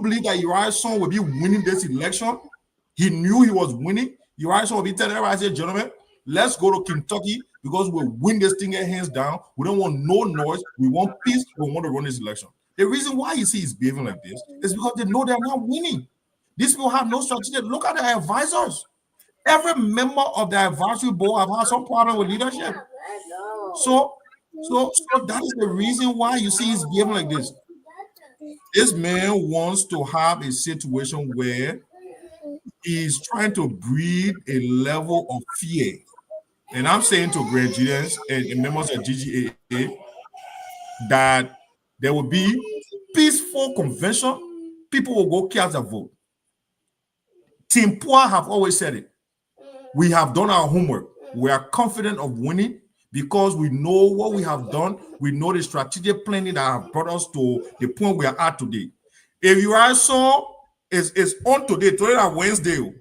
believe that Uriah Son will be winning this election. He knew he was winning. Uriah Son will be telling everybody, I said, gentlemen, let's go to Kentucky because we'll win this thing hands down. We don't want no noise. We want peace. We want to run this election. The reason why you see he's behaving like this is because they know they're not winning. These people have no strategy. Look at their advisors. Every member of the advisory board have had some problem with leadership. So that is the reason why you see he's behaving like this. This man wants to have a situation where he's trying to breed a level of fear. And I'm saying to Grangians and members of GGAA that there will be peaceful convention. People will go cast a vote. Team Poa have always said it. We have done our homework. We are confident of winning because we know what we have done. We know the strategic planning that have brought us to the point we are at today. If you are so, it's on today. Today is Wednesday.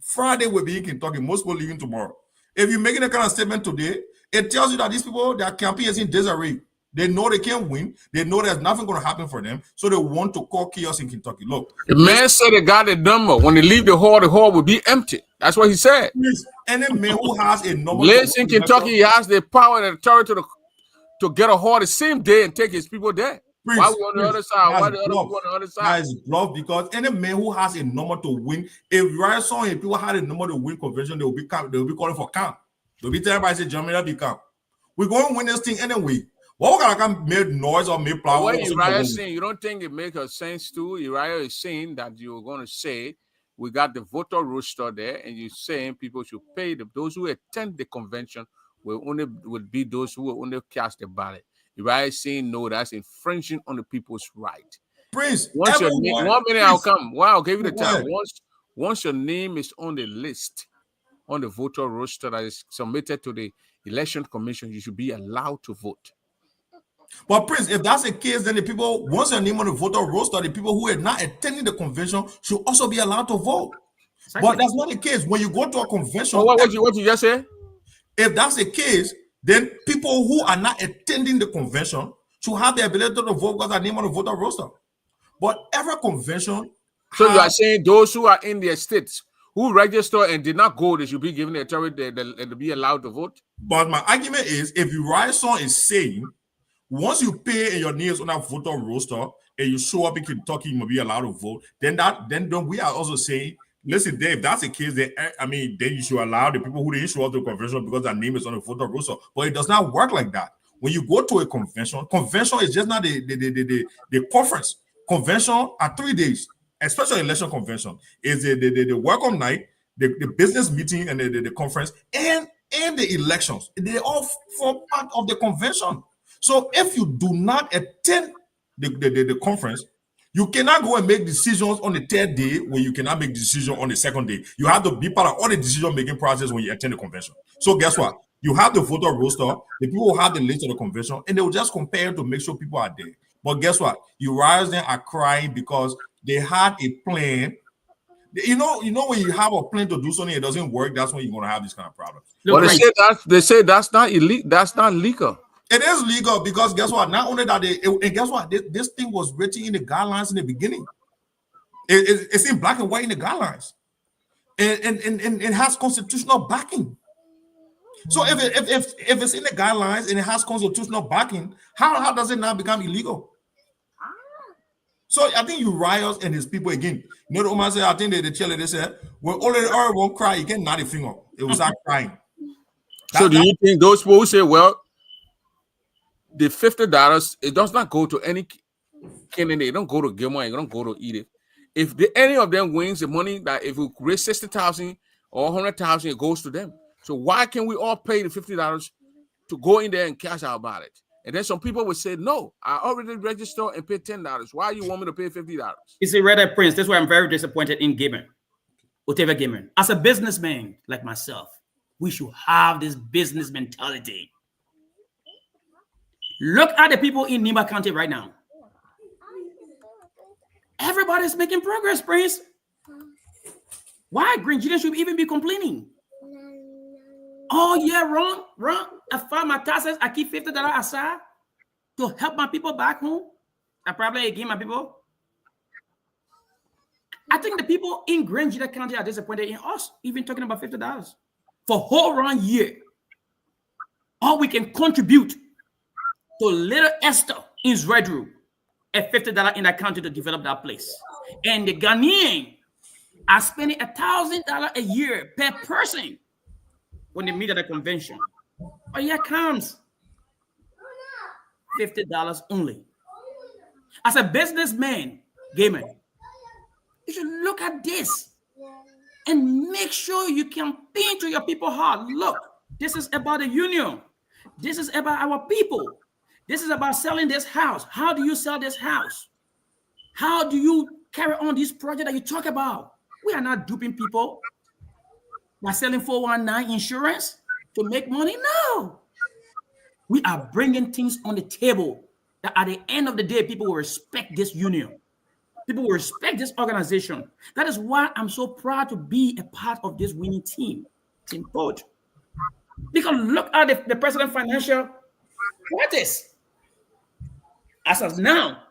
Friday will be in Kentucky. Most people leaving tomorrow. If you're making a kind of statement today, it tells you that these people, their campaign is in disarray. They know they can't win. They know there's nothing going to happen for them. So they want to cause chaos in Kentucky. Look, the man said they got a number. When they leave the hall will be empty. That's what he said. Any man who has a number. Lives in Kentucky, he has the power and authority to get a hall the same day and take his people there. Why we on the other side? Why the other people on the other side? That is bluff, because any man who has a number to win, if Uriah Song and people had a number to win convention, they will be calling for count. They'll be telling everybody, say, Germany, be count. We're going to win this thing anyway. What we're gonna make noise or make power? What Uriah is saying, you don't think it makes a sense too? Uriah is saying that you're going to say we got the voter roster there, and you're saying people should pay those who attend the convention will be those who will only cast the ballot. Uriah is saying no, that's infringing on the people's right. Prince, once your name, 1 minute, I'll come. Well, I'll give you the time. Once your name is on the list, on the voter roster that is submitted to the election commission, you should be allowed to vote. But Prince, if that's the case, then the people, once your name on the voter roster, the people who are not attending the convention should also be allowed to vote. Exactly. But that's not the case. When you go to a convention, what you just say? If that's the case, then people who are not attending the convention should have the ability to vote because their name on the voter roster. But every convention. So you are saying those who are in their states who register and did not go, they should be given the authority to be allowed to vote? But my argument is, if Uriah Song is saying, once you pay and your name is on that voter roster and you show up in Kentucky, you will be allowed to vote. Then we are also saying, listen, Dave, if that's the case, then you should allow the people who didn't show up to the convention because their name is on the voter roster. But it does not work like that. When you go to a convention is just not the conference. Convention are 3 days, especially election convention. Is the welcome night, the business meeting, and the conference, and the elections. They all form part of the convention. So if you do not attend the conference, you cannot go and make decisions on the third day when you cannot make decisions on the second day. You have to be part of all the decision-making process when you attend the convention. So guess what? You have the voter roster, the people who have the list of the convention, and they will just compare to make sure people are there. But guess what? Uriahs then are crying because they had a plan. You know when you have a plan to do something, it doesn't work, that's when you're going to have this kind of problem. Well, they say that's not illegal. That's not legal. It is legal because guess what? Not only that, and guess what? This thing was written in the guidelines in the beginning. It's in black and white in the guidelines, and it has constitutional backing. So if it's in the guidelines and it has constitutional backing, how does it now become illegal? So I think Uriah and his people again. You know what Omar said? I think they tell it. They said, "Well, only the oil won't cry. You can't nod a finger." It was not crying. So do you think those people who say, "Well, the $50, it does not go to any candidate. It don't go to Gilmore. It don't go to Edith. If any of them wins the money, that if we raise 60,000 or 100,000, it goes to them. So why can't we all pay the $50 to go in there and cash our ballot? And then some people would say, no, I already registered and paid $10. Why you want me to pay $50? You see, Red Prince, this is why I'm very disappointed in Gaiman, Otavia Gaiman. As a businessman like myself, we should have this business mentality. Look at the people in Nima County right now. Everybody's making progress, Prince. Why Green Genius should even be complaining? Oh, yeah, wrong. I file my taxes. I keep $50 aside to help my people back home. I probably again my people. I think the people in Grand Gila County are disappointed in us, even talking about $50 for whole round year. All we can contribute to little Esther in Zredru at $50 in that county to develop that place. And the Ghanaian are spending $1,000 a year per person when they meet at a convention. But here comes $50 only. As a businessman, Gaiman, you should look at this and make sure you can paint to your people hard. Look, this is about the union. This is about our people. This is about selling this house. How do you sell this house? How do you carry on this project that you talk about? We are not duping people by selling 419 insurance to make money. No. We are bringing things on the table that at the end of the day, people will respect this union. People will respect this organization. That is why I'm so proud to be a part of this winning team, Team Poet. Because look at the President Financial. What is? As of now,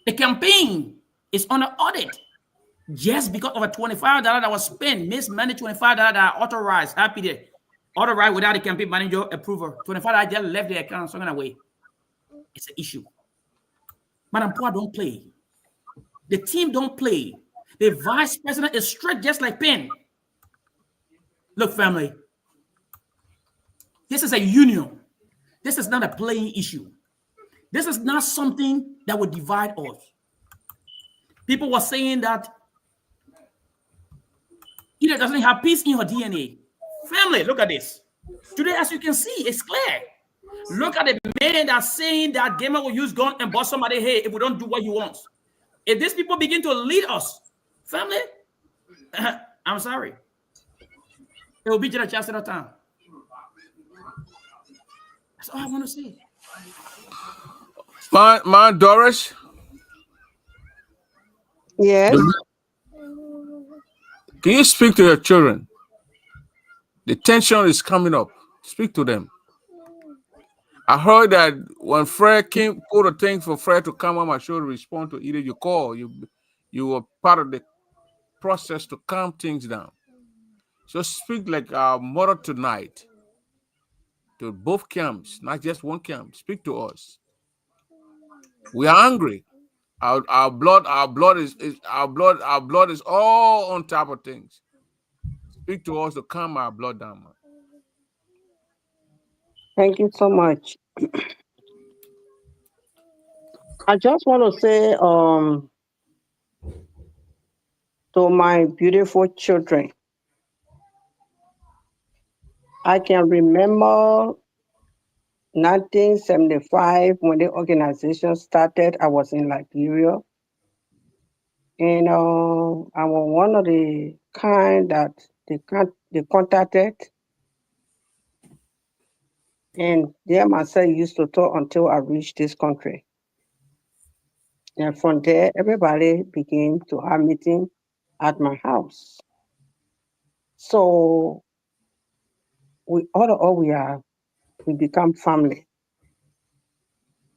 the campaign is under audit just because of a $25 that was spent, mismanaged $25 that are authorized, happy there, authorized without the campaign manager approval. $25 just left the account something away. It's an issue. Madam Poa don't play. The team don't play. The vice president is straight just like Penn. Look, family, this is a union. This is not a playing issue. This is not something that would divide us. People were saying that Ida doesn't have peace in her DNA. Family, look at this. Today, as you can see, it's clear. Look at the man that's saying that Gamer will use gun and bust somebody head if we don't do what he wants. If these people begin to lead us, family, I'm sorry. It will be just a chance at a time. That's all I want to say. My Doris. Yes. Can you speak to your children? The tension is coming up. Speak to them. I heard that when Fred came, put a thing for Fred to come on my show to respond to either you call, you were part of the process to calm things down. So speak like our mother tonight to both camps, not just one camp. Speak to us. We are angry. Our blood is all on top of things. Speak to us to calm our blood down, man. Thank you so much. I just want to say to my beautiful children, I can remember 1975 when the organization started. I was in Liberia, and I was one of the kind that they contacted, and there myself used to talk until I reached this country. And from there, everybody began to have meeting at my house. So we become family.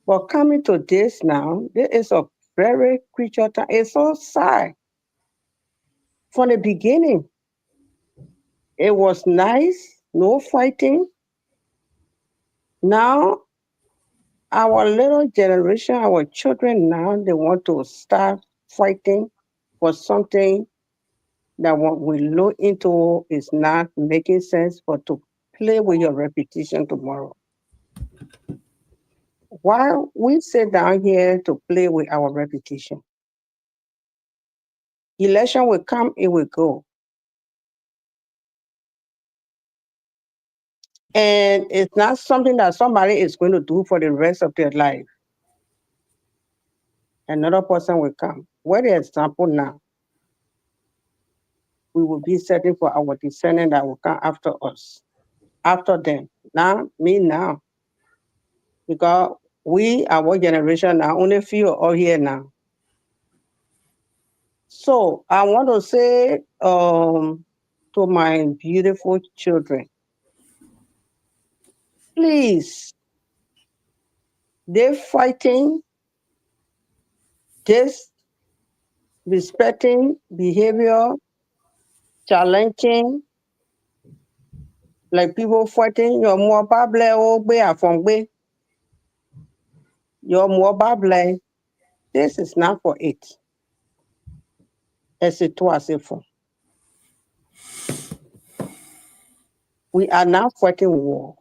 But coming to this now, there is a very crucial time. It's so sad. From the beginning, it was nice, no fighting. Now, our little generation, our children now, they want to start fighting for something that what we look into is not making sense, but to play with your reputation tomorrow. While we sit down here to play with our reputation, election will come, it will go. And it's not something that somebody is going to do for the rest of their life. Another person will come. What example now? We will be setting for our descendant that will come after us, after them. Now, me now. Because we, our generation now, only few are here now. So I want to say to my beautiful children, please, they're fighting this respecting behavior, challenging, like people fighting your more bable or be a from be. Your more bable. This is not for it. As it was for. We are now fighting war.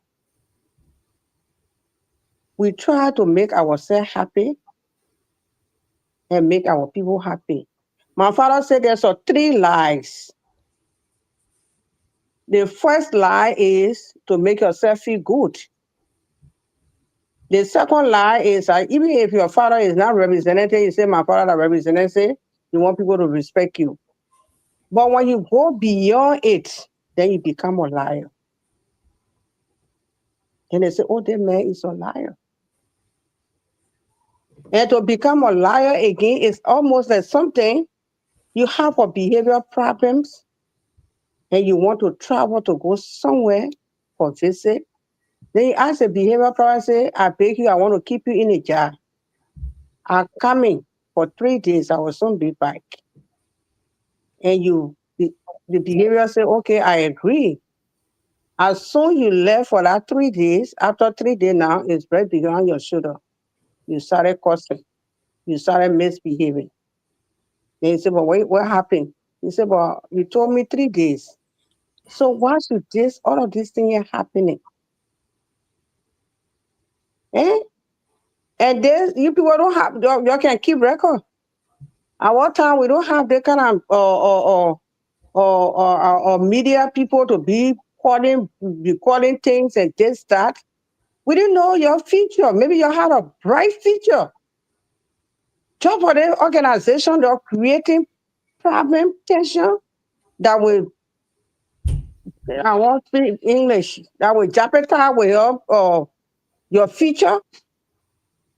We try to make ourselves happy and make our people happy. My father said there's 3 lies. The first lie is to make yourself feel good. The second lie is even if your father is not representative, you say, my father is representative, you want people to respect you. But when you go beyond it, then you become a liar. And they say, oh, that man is a liar. And to become a liar again is almost like something you have a behavioral problems and you want to travel to go somewhere for visit, Then you ask the behavioral problem, say, I beg you, I want to keep you in a jar. I'm coming for 3 days, I will soon be back. And the behavior say, okay, I agree. As soon you left for that 3 days, after 3 days now, it's right behind your shoulder. You started cursing. You started misbehaving. Then you say, but wait, what happened? You say, well, you told me 3 days. So why should all of these things are happening? Eh? And then you people don't have, you can keep record. At one time, we don't have that kind of or media people to be recording things and this, that. We didn't know your future. Maybe you had a bright future. Job for the organization, they're creating problem, tension that will, I won't speak English, that will jeopardize with your future.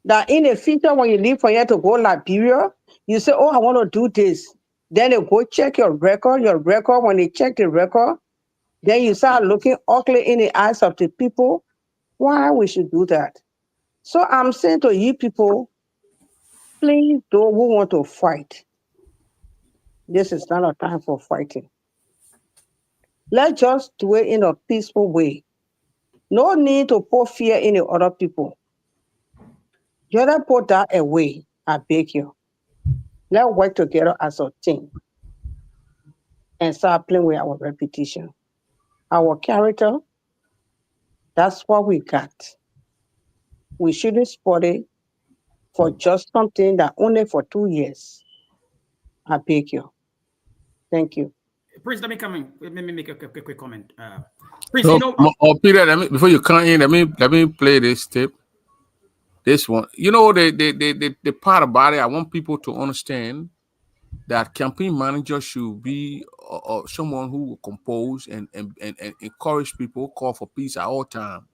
That in the future, when you leave from here to go Liberia, you say, oh, I want to do this. Then they go check your record. When they check the record, then you start looking ugly in the eyes of the people. Why we should do that? So I'm saying to you people, please, those who want to fight, this is not a time for fighting. Let's just do it in a peaceful way. No need to put fear in the other people. You gotta put that away, I beg you. Let's work together as a team and start playing with our reputation. Our character, that's what we got. We shouldn't spot it for just something that only for 2 years. I beg you. Thank you. Prince, let me come in. Let me make a quick comment. Prince, So, you know, Peter, before you come in, let me play this tip. This one, you know, the part about it, I want people to understand that campaign manager should be someone who will compose and encourage people, call for peace at all time.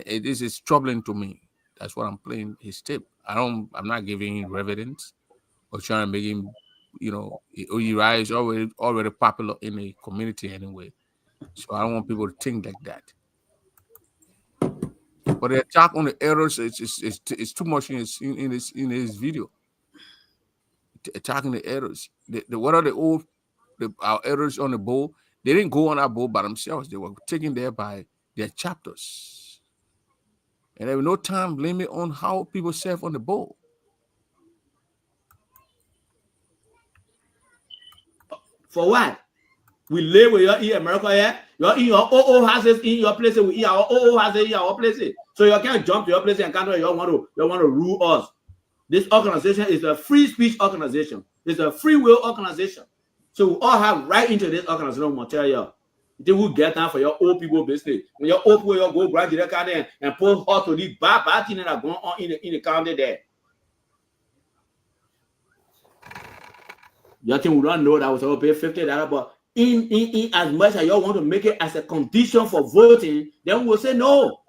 This is troubling to me. That's what I'm playing his tip. I'm not giving him evidence or trying to make him, you know, Uri is already popular in the community anyway. So I don't want people to think like that. But the attack on the errors it's too much in his video. Attacking the errors. What are our errors on the bowl? They didn't go on our bowl by themselves. They were taken there by their chapters. And there was no time limit on how people serve on the bowl. For what? We live with your in America here. You're in your OO houses in your places. We eat our OO houses in our places. So you can't jump to your place and can't you want to rule us. This organization is a free speech organization. It's a free will organization. So we all have right into this organization material. You will get time for your old people business. When your old people go grab the record and pull hot to the bad things that are going on in the county there. You think we don't know that was all pay $50, but in as much as y'all want to make it as a condition for voting, then we will say no.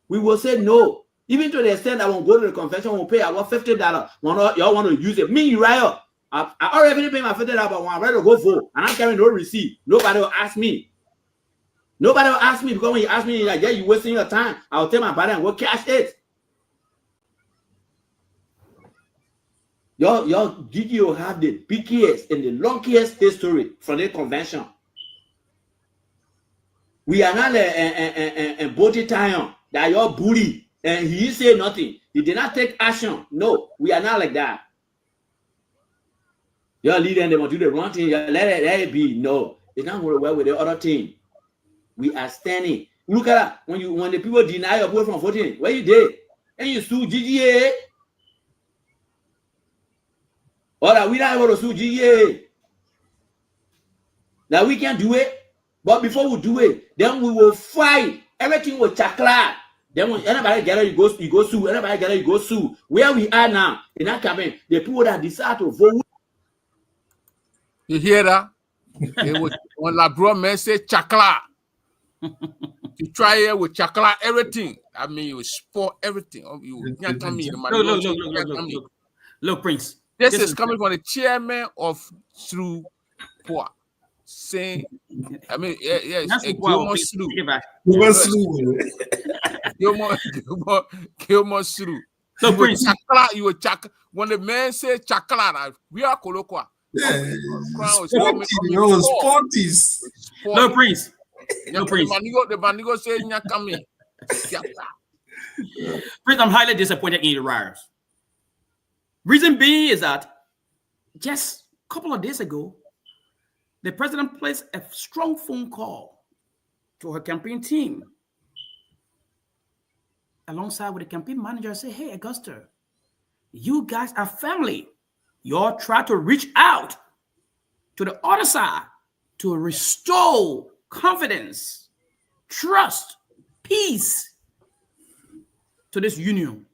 We will say no. Even to the extent that when we go to the convention, we'll pay our $50. Y'all want to use it. Me, right? I already paid my $50, but when I'm ready to go vote, and I'm carrying no receipt, nobody will ask me. Nobody will ask me because when you ask me, like, yeah, you're wasting your time. I'll take my body and go cash it. Your GGO have the biggest and the longest history from the convention. We are not a body time that your bully and he say nothing. He did not take action. No, we are not like that. Your leader and they want to do the wrong thing. Let it be. No, it's not going to work with the other team. We are standing. Look at that. When the people deny your vote from voting, where you did? And you sue GGA. Or that we not able to sue GGA. Now we can do it. But before we do it, then we will fight. Everything will chakla. Then when anybody gather, you go sue. Anybody gather, you go sue. Where we are now, in that campaign, the people that decide to vote. You hear that? When LeBron man say chakla, you try it with chakla everything. I mean, you spoil everything. You can't come in. Look, Prince. This is coming from the chairman of Through Poa. saying, I mean, yes, That's a why Gilmore we Slew. take it back. Gilmore Slew. So, Prince, You were chakla. When the man said chakla, we are colloquia. Yeah, Crown was sporties. no, Prince. No, Prince. The Manigo said, Nyakami. Prince, I'm highly disappointed in the Riders. Reason being is that just a couple of days ago, the president placed a strong phone call to her campaign team alongside with the campaign manager and say, hey, Augusta, you guys are family. You all try to reach out to the other side to restore confidence, trust, peace to this union.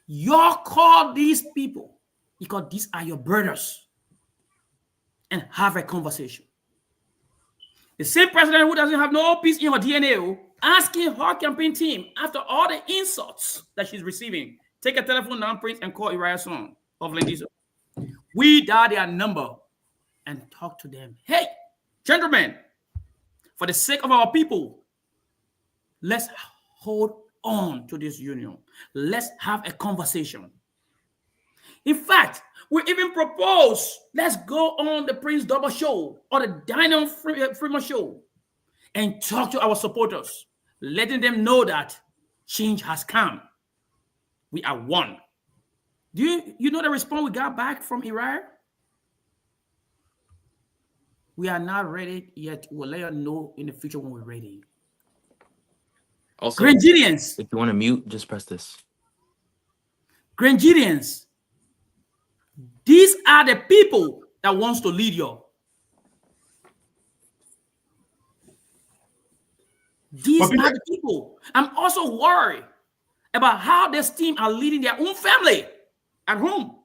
Y'all call these people because these are your brothers and have a conversation. The same president who doesn't have no peace in her DNA asking her campaign team after all the insults that she's receiving, take a telephone now, Prince, and call Uriah Song of Lendizo. We dial their number and talk to them. Hey, gentlemen, for the sake of our people, let's hold on to this union. Let's have a conversation. In fact, we even propose, let's go on the Prince Double Show or the Dino Freeman Show and talk to our supporters, letting them know that change has come. We are one. Do you know the response we got back from Uriah? We are not ready yet. We'll let you know in the future when we're ready. Also, Grandidians. if you want to mute, just press this. Grandidians. These are the people that wants to lead you. These are the people. I'm also worried about how this team are leading their own family at home.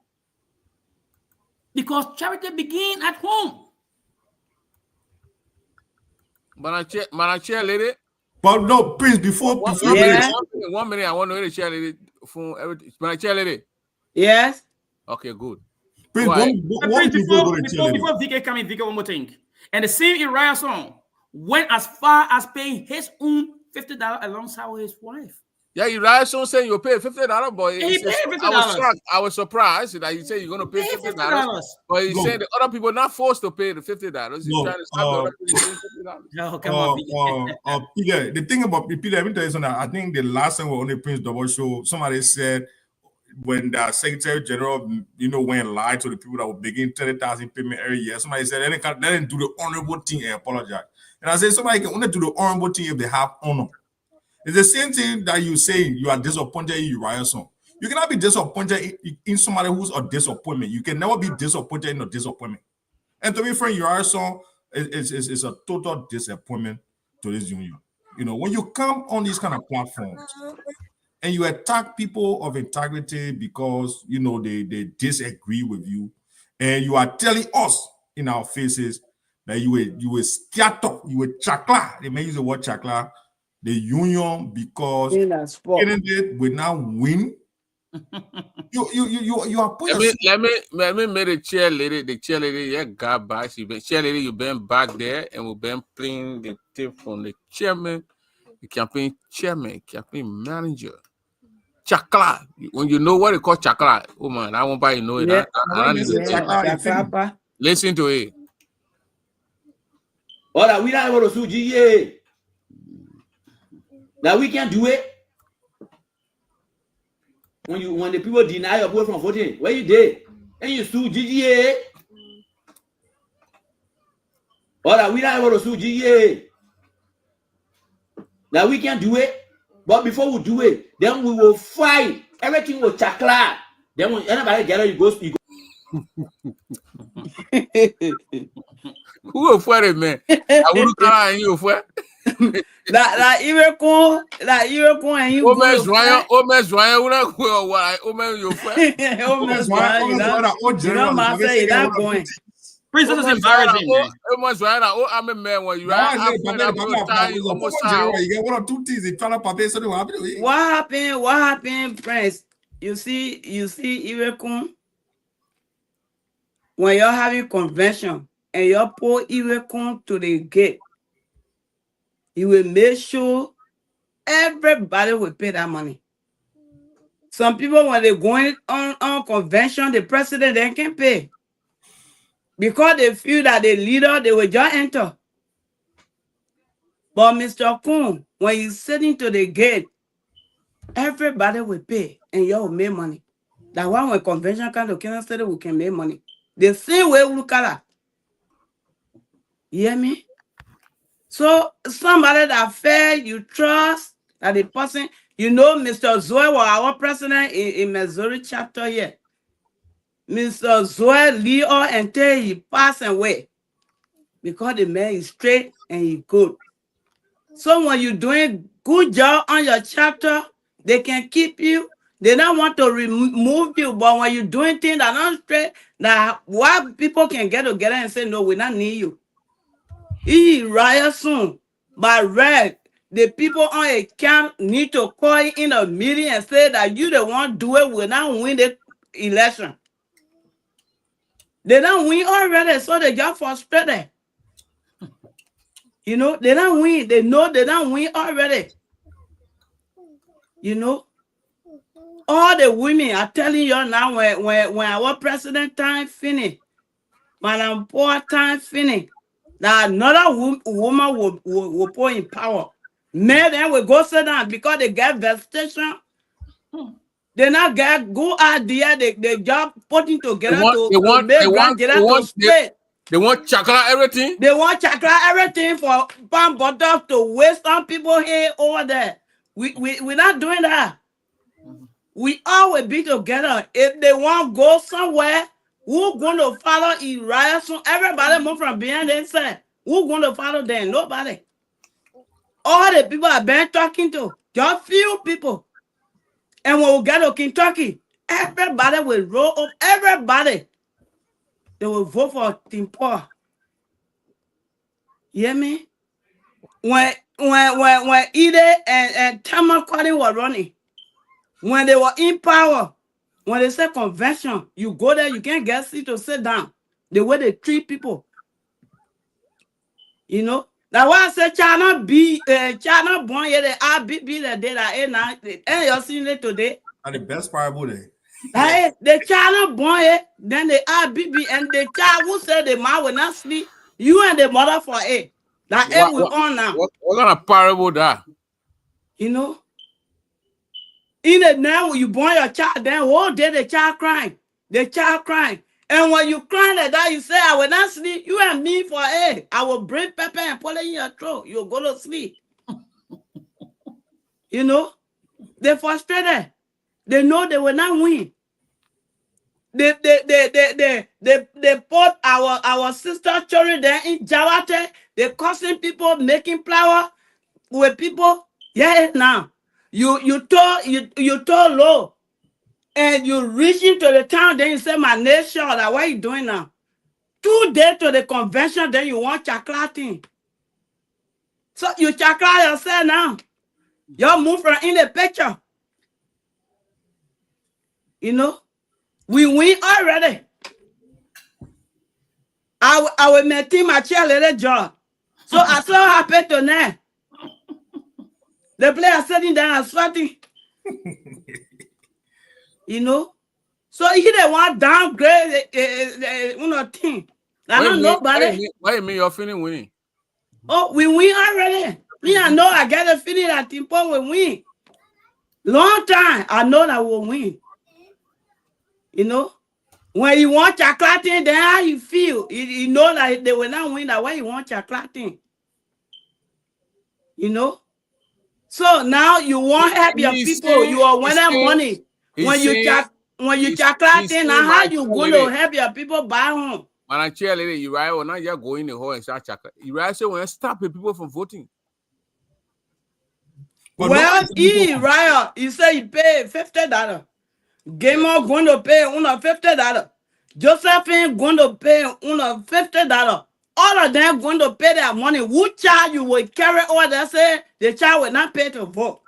Because charity begins at home. Manacher lady. But no, Prince, before One minute, I want to hear the chair lady from everything. Manacher lady. Yes. Okay, good. Prince, before VK come in, VK, one more thing. And the same Uriah Song went as far as paying his own $50 alongside with his wife. Yeah, Uriah Song saying you pay $50, boy. He paid $50. I was shocked. I was surprised that he said you're going to pay $50. But he said the other people are not forced to pay the $50. He's trying to stop $50. No, come on, Peter, the thing about Peter, let me tell you something. I think the last time we were on the Prince Double Show, somebody said when the Secretary General, went and lied to the people that were beginning 30,000 payment every year, somebody said they didn't do the honorable thing and apologize. And I said somebody can only do the honorable thing if they have honor. It's the same thing that you say you are disappointed in Uriah Song. You cannot be disappointed in somebody who's a disappointment. You can never be disappointed in a disappointment. And to be frank, Uriah Song is a total disappointment to this union. When you come on these kind of platforms and you attack people of integrity because they disagree with you, and you are telling us in our faces that you will scatter, you will chakla. They may use the word chakla. The union because candidate will now win. You are putting. Let me make the cheerleader. Yeah, God bless you. Cheerleader, you've been back there, and we've been playing the tip from the chairman, the campaign chairman, campaign manager. Chakla. When you know what they call chakla, oh man, I won't buy know it. Yeah. Listen to it. Hola, we not able to sue GA. Now we can't do it. When the people deny your vote from voting, where you did, and you sue GGA. Hola, we not able to sue GGA. Now we can't do it. But before we do it, then we will fight. Everything will chakla. Then when anybody gather, you go. Who will fight it, man? I will cry and you fight. La Irekon and you. Omes Ryan, una go what? Omes you fight. Omes Ryan, you know, my say that going. Princess is embarrassing. Omes Ryan, I'm a man when you are. You get one or two things. What happened, Prince? You see, Irekon. When you're having convention, and your poor he will come to the gate. He will make sure everybody will pay that money. Some people, when they're going on convention, the president, they can't pay. Because they feel that the leader, they will just enter. But Mr. Kun, when he's sitting to the gate, everybody will pay and you will make money. That's why when convention comes to Kansas City, we can make money. The same way we look at that. You hear me? So somebody that fair, you trust that the person, you know, Mr. Zoe was our president in Missouri chapter here. Mr. Zoe Leo until he passed away because the man is straight and he good. So when you're doing good job on your chapter, they can keep you. They don't want to remove you, but when you're doing things that are not straight, that why people can get together and say, no, we don't need you. He riot soon. By right, the people on a camp need to call in a meeting and say that you the one do it, will not win the election. They don't win already, so they got frustrated. You know, they don't win. They know they don't win already. You know, all the women are telling you now when our president time finish, Madam Poor time finish, that another woman will put in power. Men then will go sit down because they get vestation. They not get good idea. They just putting together They want chakra everything. They want chakra everything for palm butter to waste on people here over there. We're not doing that. We always be together. If they want to go somewhere, who's going to follow Uriah? So everybody move from behind and say, who's going to follow them? Nobody. All the people I've been talking to, just few people. And when we get to Kentucky, everybody will roll up. Everybody. They will vote for Tim Poor. You hear me? When Ide and Tama Kwani were running, when they were in power, when they said convention, you go there, you can't get seat to sit down. The way they treat people. You know? That's why I said China born here, the RBB the day that and you're seeing it today. And the best parable there. The China born here, then the RBB and the child who said the man will not sleep, you and the mother for it. That it will on now. What kind of parable that? You know? In the now when you born your child, then whole day the child crying. The child crying. And when you cry like that, you say, I will not sleep. You and me for it. I will bring pepper and put it in your throat. You'll go to sleep. You know? They're frustrated. They know they will not win. They put our sister children there in Jawate. They're causing people, making flour with people. Yeah, now. You told low. And you reach into the town, then you say, my nation, that what you doing now? 2 days to the convention, then you want chakra thing. So you chakra yourself now. You move from in the picture. You know? We win already. I will maintain my cheerleader job. So I so happy tonight. The player sitting down and sweating. You know? So he didn't want downgrade thing. I don't know about it. Why you mean you're feeling winning? Oh, we win already. Me, I know I got a feeling that Tim Poor will win. Long time, I know that we'll win. You know? When you want chocolate, then how you feel? You know that they will not win. That why you want chocolate. You know? So now you want to help your people. You are winning money. When you chocolate, now how you going to help your people buy home? When I cheerleader, Uriah will not just go in the hall and start chocolate. Uriah said, when I stop people from voting. But Well, Uriah, he said he paid $50. Gamer going to pay $50. Josephine going to pay $50. All of them going to pay their money. Which child you will carry over there? Say the child will not pay to vote.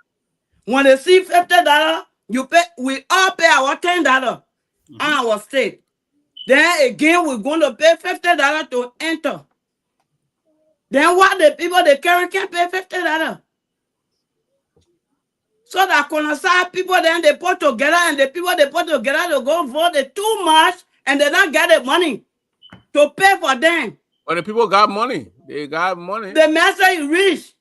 When they see $50, you pay. We all pay our $10 on our state. Then again, we're going to pay $50 to enter. Then what the people they carry can't pay $50. So that Conasai people then they put together and the people they put together to go vote they too much and they don't get the money to pay for them. But the people got money. They got money. The man say he rich.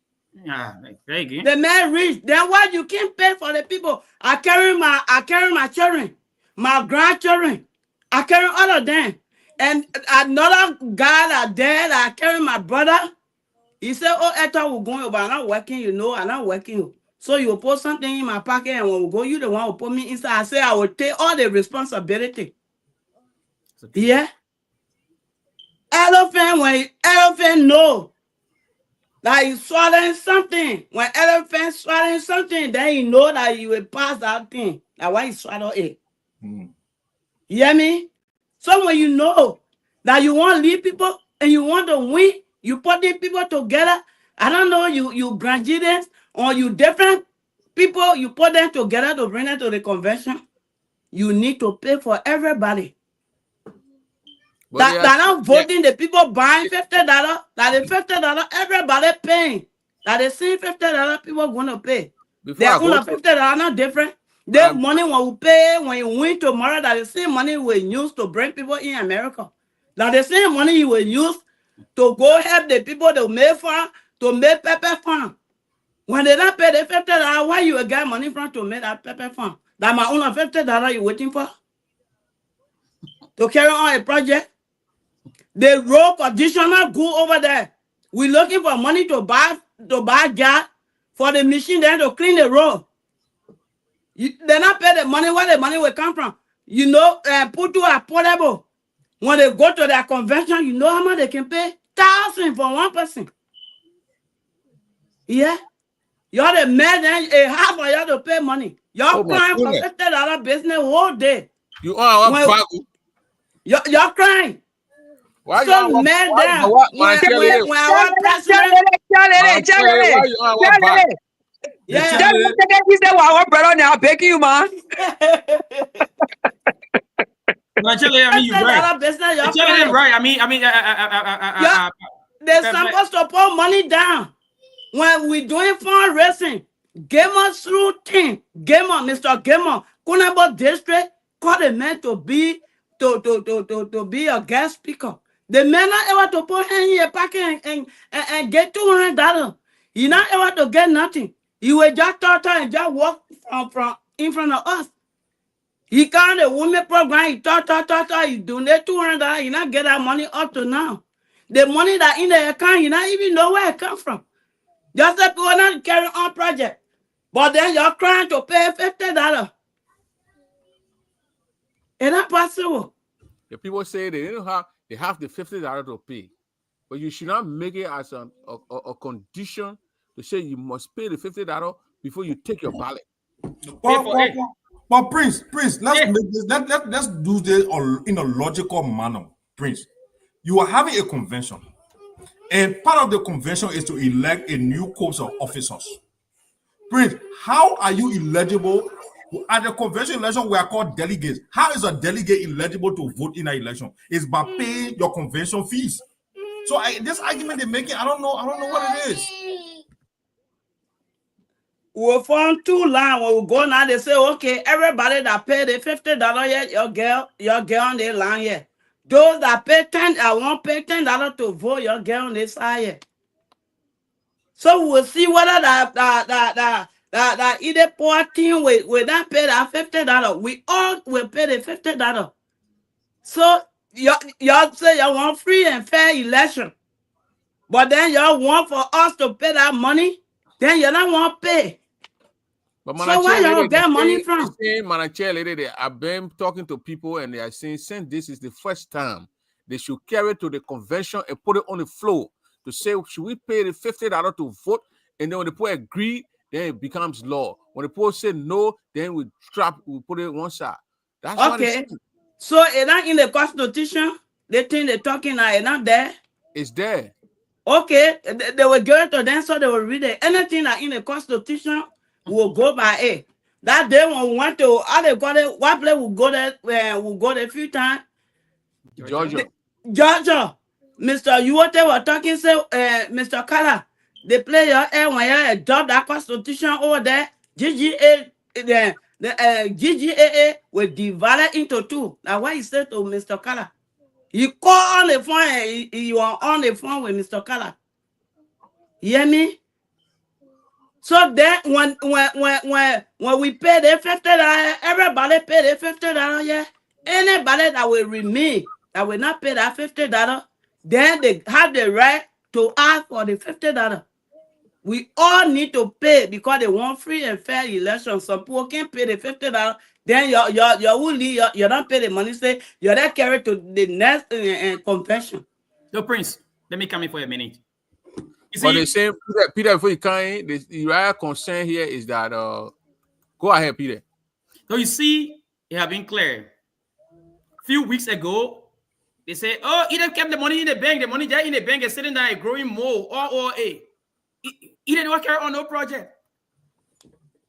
Yeah, very good. The man rich. Then why you can't pay for the people? I carry my children, my grandchildren. I carry all of them. And another guy that dead, I carry my brother. He said, oh, I thought we're going, but I'm not working, you know, I'm not working. So you put something in my pocket and when we go, you the one who put me inside. I say I will take all the responsibility. Yeah. When elephant know that he's swallowing something, when elephant swallowing something, then he know that he will pass that thing. That's why he swallow it. You hear me? So when you know that you want to lead people and you want to win, you put these people together. I don't know, you graduates or you different people, you put them together to bring them to the convention. You need to pay for everybody. That not voting, the people buying $50, that the $50 everybody paying. That the same $50 people going to pay. They're going to $50 not different. The money when we pay when you win tomorrow, that the same money we use to bring people in America. That the same money you will use to go help the people to make farm, to make pepper farm. When they don't pay the $50, why you will get money from to make that pepper farm? That my own $50 you waiting for? To carry on a project? The road conditioner go over there. We're looking for money to buy gas for the machine then to clean the road. They not pay the money where the money will come from. You know, put to a portable. When they go to their convention, you know how much they can pay? $1,000 for one person. Yeah. You're the man, then a half of you to pay money. You're crying for $50 business whole day. You are one you're crying. Why so you mad down. When our president, yeah. You say, "Wow, brother, now begging you, man." I mean, you're right. Right. I mean, they're supposed to put money down when we're doing fundraising. Gamer through team, Gamer, Mr. Gamer, Kunabo District, call the man to be a guest speaker. The man not able to put in your pocket and get $200. He not able to get nothing. He will just talk and just walk from in front of us. He can't the women program. He talk. He donate $200. He not get that money up to now. The money that in the account, he not even know where it come from. Just like people not carry on project, but then you're trying to pay $50. It's not possible. The people say they don't have. They have the $50 to pay, but you should not make it as a condition to say you must pay the $50 before you take your ballot. But Prince, let's make this. Let's do this in a logical manner. Prince, you are having a convention, and part of the convention is to elect a new corps of officers. Prince, how are you eligible? At the convention election, we are called delegates. How is a delegate eligible to vote in an election? It's by paying your convention fees. So this argument they're making, I don't know what it is. We found two lines when we go now. They say, okay, everybody that paid the $50 yet, your girl on the line here. Those that pay won't pay $10 to vote, your girl on this side here. So we'll see whether that either poor team will not pay that $50. We all will pay the $50. So y'all say y'all want free and fair election, but then y'all want for us to pay that money, then you don't want to pay. But so where y'all get money from? I've been talking to people and they are saying since this is the first time, they should carry it to the convention and put it on the floor to say, should we pay the $50 to vote? And then when the people agree, then it becomes law. When the people say no, then we put it one side. That's okay. So it's not in the Constitution. The thing they're talking now, it's not there. It's there. Okay, they will give it to them so they will read it. Anything that in the Constitution will go by it. That day when we went to what place we go there a few times. Georgia. Georgia, Mr. Uwote was talking, say, Mr. Kala, they play your air when you adopt that constitution over there. GGA, the GGAA will divide into two. Now, what he said to Mr. Kala? You call on the phone, you are on the phone with Mr. Kala. You hear me? So then, when we pay the $50, everybody pay the $50, yeah. Anybody that will remain, that will not pay that $50, then they have the right to ask for the $50. We all need to pay because they want free and fair election. Some people can't pay the $50. Then you don't pay the money. Say you're not carried to the next convention. So Prince, let me come in for a minute. You But the see, same Peter, before you come in, the real concern here is that go ahead, Peter. so you see, it have been clear. Few weeks ago, they say, oh, he didn't keep the money in the bank. The money there in the bank is sitting there growing more. He didn't work on no project.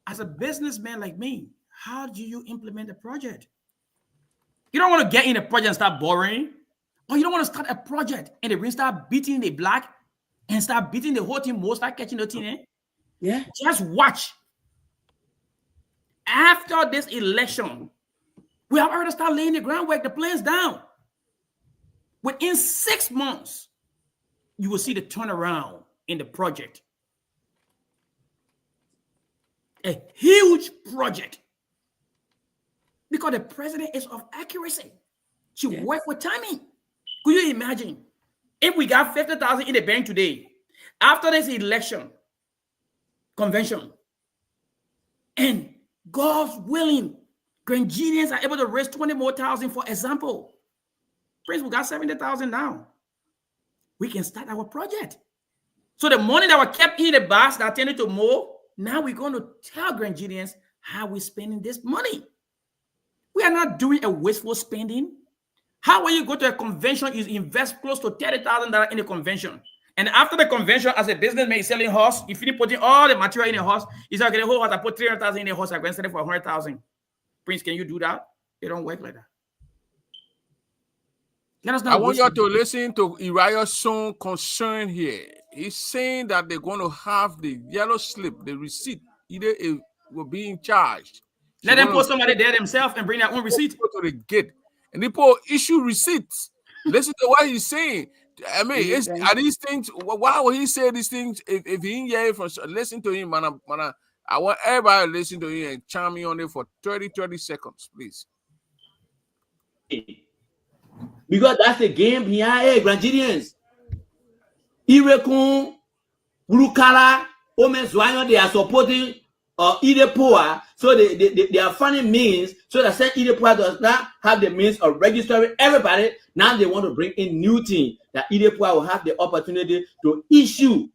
As a businessman like me, how do you implement a project? You don't want to get in a project and start borrowing, or you don't want to start a project and the rain start beating the black and start beating the whole team, more start catching the team. Eh? Yeah. Just watch. After this election, we have already started laying the groundwork, the plans down. Within 6 months, you will see the turnaround in the project. A huge project. Because the president is of accuracy. She work with timing. Could you imagine if we got 50,000 in the bank today, after this election convention, and God's willing, Grangidians are able to raise 20 more thousand, for example. Prince, we got 70,000 now. We can start our project. So the money that was kept in the box that tended to more, now we're going to tell Grangidians how we're spending this money. We are not doing a wasteful spending. How when you go to a convention, you invest close to $30,000 in a convention. And after the convention, as a businessman, is selling horse, you finish putting all the material in a horse. You say, okay, the whole horse, I put 300,000 in a horse, I'm going to sell it for 100,000. Prince, can you do that? It don't work like that. I want you to listen to Uriah's song concern here. He's saying that they're going to have the yellow slip, the receipt. Either it will be in charge. Let them put somebody there themselves and bring their own receipt. Go to the gate. And they put issue receipts. Listen to what he's saying. I mean, are these things, why would he say these things if he ain't here from listen to him, man? I want everybody to listen to him and chime me on it for 30 seconds, please. Because that's the game behind Grangidians. Irekun, Burukala, Omezwayon, they are supporting Idepoa, so they are finding means so that said Idepoa does not have the means of registering everybody. Now they want to bring in new thing that Idepoa will have the opportunity to issue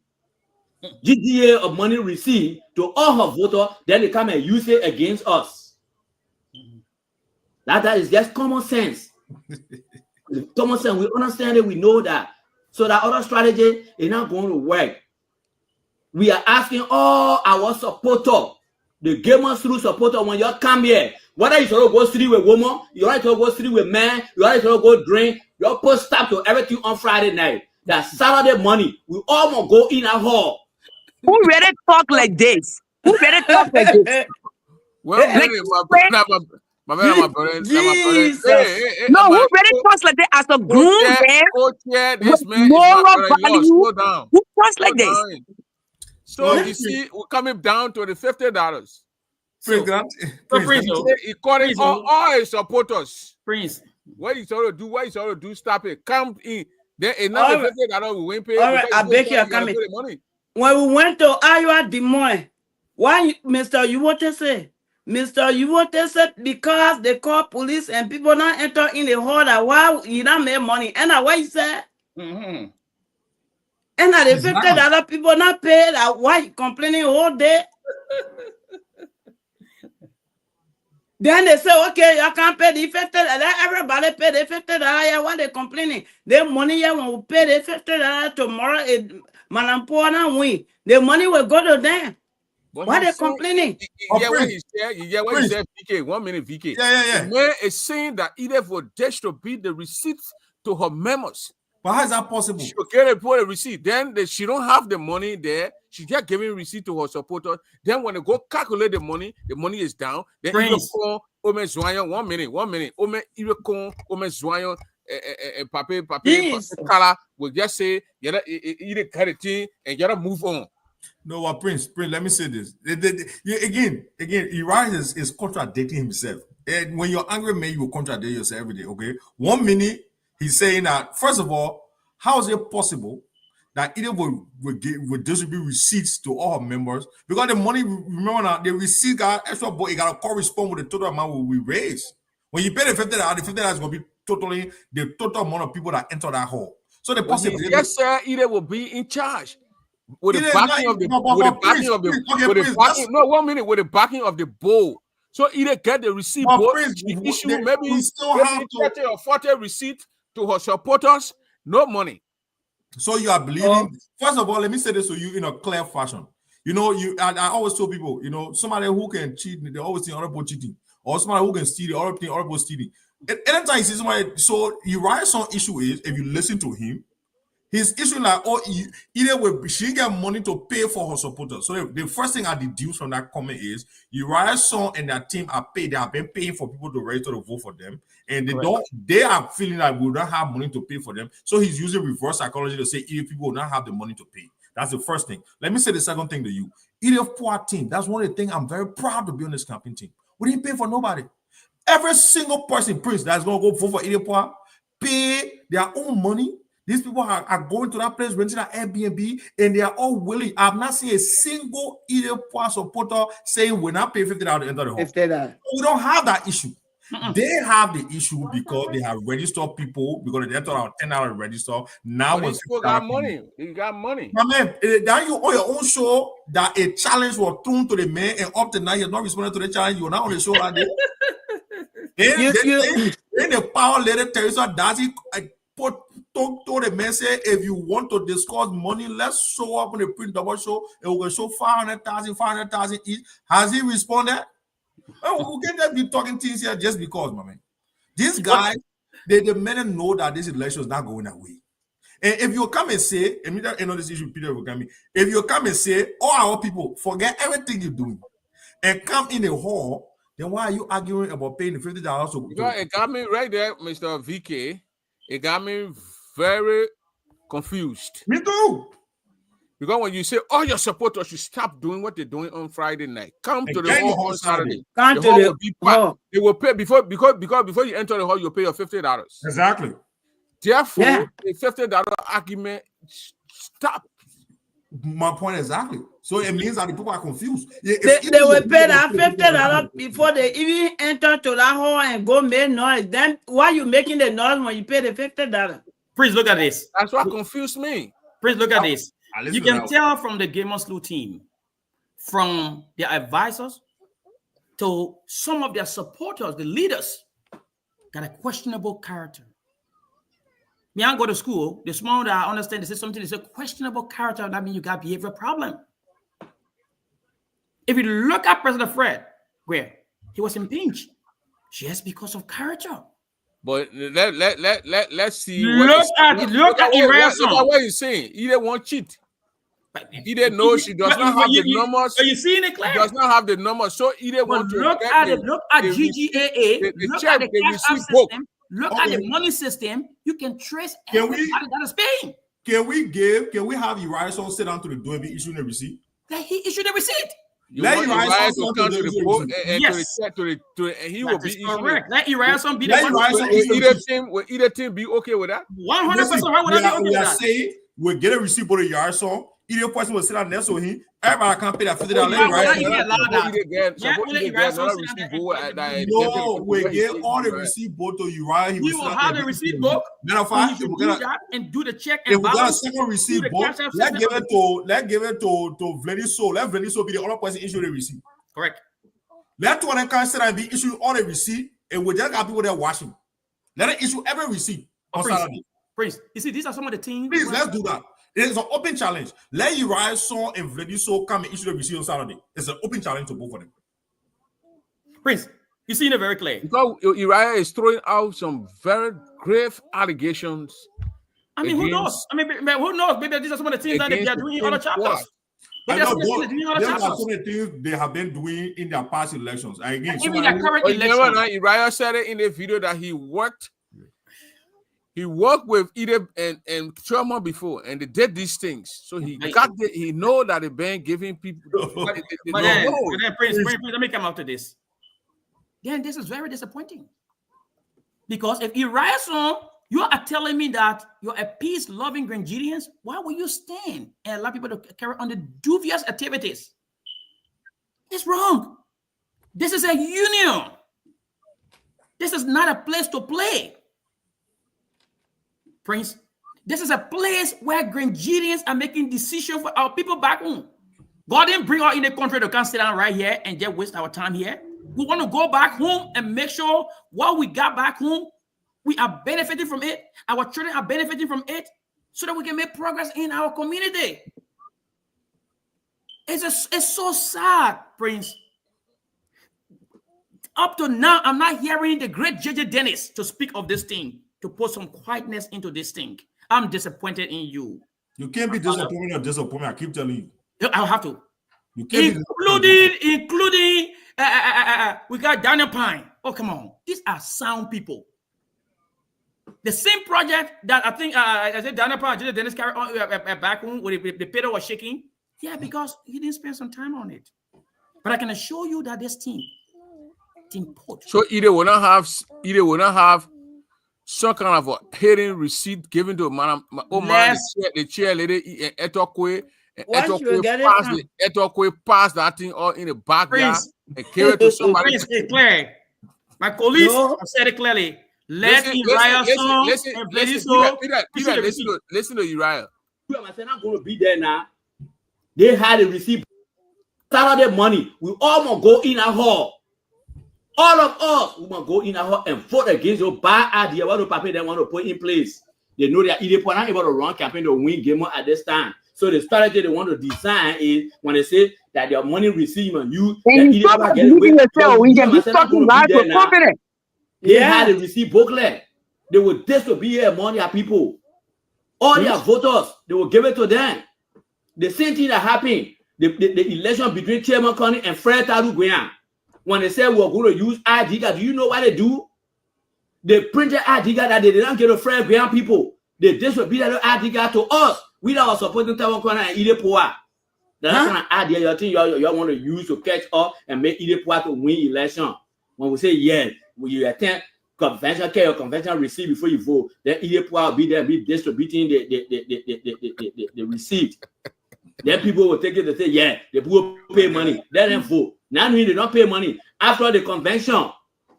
GDA of money received to all her voters, then they come and use it against us. That is just common sense. Common sense, we understand it, we know that. So that other strategy is not going to work. We are asking all our supporters, the gamers through supporter, when you come here, whether you sort of go street with women, you want to go street with men, you want to go drink, you put stop to everything on Friday night. That Saturday morning, we all must go in a hall. Who really talk like this? Who really talk like this? Well, my brother. No, who really talks like that as a groom man? This man moral value. Slow down. Who talks like this? So you see, we're coming down to the $50. He called it all his supporters. Prince, what he's going to do, stop it. Come in. Then another $50 we won't pay. All right, I beg you, are coming. When we went to Iowa Des Moines, why Mr. Uwote say? Mr. Uwote said because they call police and people not enter in the hall, that why you don't make money. And what he said? And at the $50 people not paid, why you complaining all day? Then they say, okay, you can't pay the $50. Everybody pay the $50. Why they complaining? The money here when we pay the $50 tomorrow, Malampona win. The money will go to them. But why they complaining? You get what he said, VK. 1 minute, VK. Yeah. The man is saying that either for Dash to beat the receipts to her members. But how is that possible? She'll get a receipt. Then she don't have the money there. She just giving receipt to her supporters. Then when they go calculate the money is down. Then you call Ome Zwayon 1 minute. Ome Zwayon Pape Kala will just say, you got a thing and you gotta move on. No, well, Prince, let me say this. Again, Uriah is contradicting himself. And when you're angry, man, you will contradict yourself every day, okay? 1 minute, he's saying that, first of all, how is it possible that either will distribute receipts to all her members? Because the money, remember now, the receipt got extra, but it got to correspond with the total amount we raise. When you pay the $50, the $50 is going to be totally the total amount of people that enter that hall. So the possibility. Yes, sir, either will be in charge. With the backing of the with the backing of the board. So either get the receipt board, issue maybe 30 or 40 receipt to her supporters, no money. So you are believing. First of all, let me say this to you in a clear fashion. You know, I always tell people, you know, somebody who can cheat, they always think other people cheating, or somebody who can steal, other people stealing. Anytime you see somebody, so Uriah's issue is, if you listen to him, his issue like, either way, she get money to pay for her supporters. So the first thing I deduce from that comment is Uriah's son and their team are paid. They have been paying for people to register to vote for them, and they are feeling like we don't have money to pay for them. So he's using reverse psychology to say if people will not have the money to pay. That's the first thing. Let me say the second thing to you. EDF poor team. That's one of the things I'm very proud to be on this campaign team. We didn't pay for nobody. Every single person, Prince, that's gonna go vote for EDF poor, pay their own money. These people are going to that place, renting an Airbnb, and they are all willing. I've not seen a single EDF supporter saying we're not paying $50 to enter the hall. We don't have that issue. They have the issue because they have registered people, because they entered our $10 register. Now when people got money. You got money. My man, that you on your own show that a challenge was thrown to the man, and up to now you're not responding to the challenge. You're not on the show like this. Then the power lady Teresa Dazi told the man, say, if you want to discuss money, let's show up on the Print Double show and we'll show 500,000 each. Has he responded? We can't just be talking things here just because, my man. These guys, the men know that this election is not going that way. And if you come and say, and me that this issue, Peter will come in. If you come and say, all our people, forget everything you're doing and come in the hall, then why are you arguing about paying the $50? Because it got me right there, Mr. VK. It got me very confused. Me too. Because when you say all your supporters should stop doing what they're doing on Friday night, come to the hall on Saturday. Come to the hall. They will pay because before you enter the hall, you pay your $50. Exactly. Therefore, the $50 argument stop. My point exactly. So it means that the people are confused. They will pay that $50 before they even enter to that hall and go make noise. Then why are you making the noise when you pay the $50? Please look at this. That's what confused me. Please look at this. You can tell from the Game of Slew team, from their advisors to some of their supporters, the leaders, got a questionable character. Me, I go to school. The small that I understand, they say something, it's a questionable character. That means you got behavior problem. If you look at President Fred, where he was impeached, just because of character. But let's see. Look at what he's saying. He didn't want cheat. He didn't know she does not have the numbers. Are you seeing it clear? She does not have the numbers, so he didn't want to look at GGAA. Look at the cash system. Look at the money system. You can trace everybody that is paying. Can we have Uriah sit down to the door and be issuing a receipt? That he issued a receipt. Let Uriah come to the board and he will be correct. Let Uriah be the one. Will either team be okay with that? 100% right with that. We are saying we'll get a receipt for the Uriah song. Either person will sit down next to him. Everybody can't pay that $50. No, we get all the receipt book to Uriah. He will have the receipt book. Matter of fact, and do the check. If we got a second receipt book, let's give it to Vladiso. Let Vladiso be the only person issue the receipt. Correct. Let two of them come sit and be issuing all the receipt, and we just got people there watching. Let them issue every receipt on Saturday. Prince, you see, these are some of the things. Please, let's do that. It is an open challenge. Let Uriah Son and Vladiso come and issue the receipt on Saturday. It's an open challenge to both of them. Prince, You seen it very clear. Because Uriah is throwing out some very grave allegations. I mean, who knows? I mean, who knows? Maybe these are some of the things that they are doing in other chapters. I Maybe know that's what they're doing in other there are chapters. so many things they have been doing in their past elections. And again, Even their current Remember now, election. Uriah said it in the video that he worked with Edith and Sherman before, and they did these things. So he know that they've been giving people. But then, Prince, let me come out to this. Then this is very disappointing. Because if Uriah son, you are telling me that you're a peace-loving Grenadians, why will you stand and allow people to carry on the dubious activities? It's wrong. This is a union. This is not a place to play. Prince, this is a place where Grenadians are making decisions for our people back home. God didn't bring us in the country to come sit down right here and just waste our time here. We want to go back home and make sure what we got back home, we are benefiting from it. Our children are benefiting from it so that we can make progress in our community. It's so sad, Prince. Up to now, I'm not hearing the great JJ Dennis to speak of this thing, to put some quietness into this thing. I'm disappointed in you. You can't be disappointed or disappointed. I keep telling you. I'll have to. You can't Including we got Daniel Pine. Oh, come on. These are sound people. The same project that I think I said Daniel Pine, JJ Dennis carried on back home where the pedal was shaking. Yeah, because he didn't spend some time on it. But I can assure you that this team put. So either will not have some kind of a hidden receipt given to the cheerleader Etokwe. Etokwe pass that thing all in the backyard and carry it to somebody. Clear. My colleagues have said it clearly. Listen to Uriah. I'm not going to be there now. They had a receipt. Saturday money. We all must go in a hall. All of us, we must go in a hall and vote against your bad idea. What do Papi they want to put in place? They know they are not able to run campaign to win game at this time. So the strategy they want to design is when they say that their money received and you. And you stop believing yourself. We can be talking about your confidence. They had a receipt booklet. They will disobey among their people. All their voters, they will give it to them. The same thing that happened, the election between Chairman Connie and Fred Taru Guyan. When they said we are going to use ID card, do you know what they do? They printed ID card that they didn't get to Fred Guyan people. They disobey that ID card to us. We that are supporting Taru Guyan and Idepoa. That's kind of idea you think you want to use to catch up and make Idepoa to win election. When we say yes, when you attend convention, carry your convention receipt before you vote, then Idepoa will be there, be distributing the receipt. Then people will take it to say, yeah, the people pay money. Let them vote. Now they don't pay money. After the convention,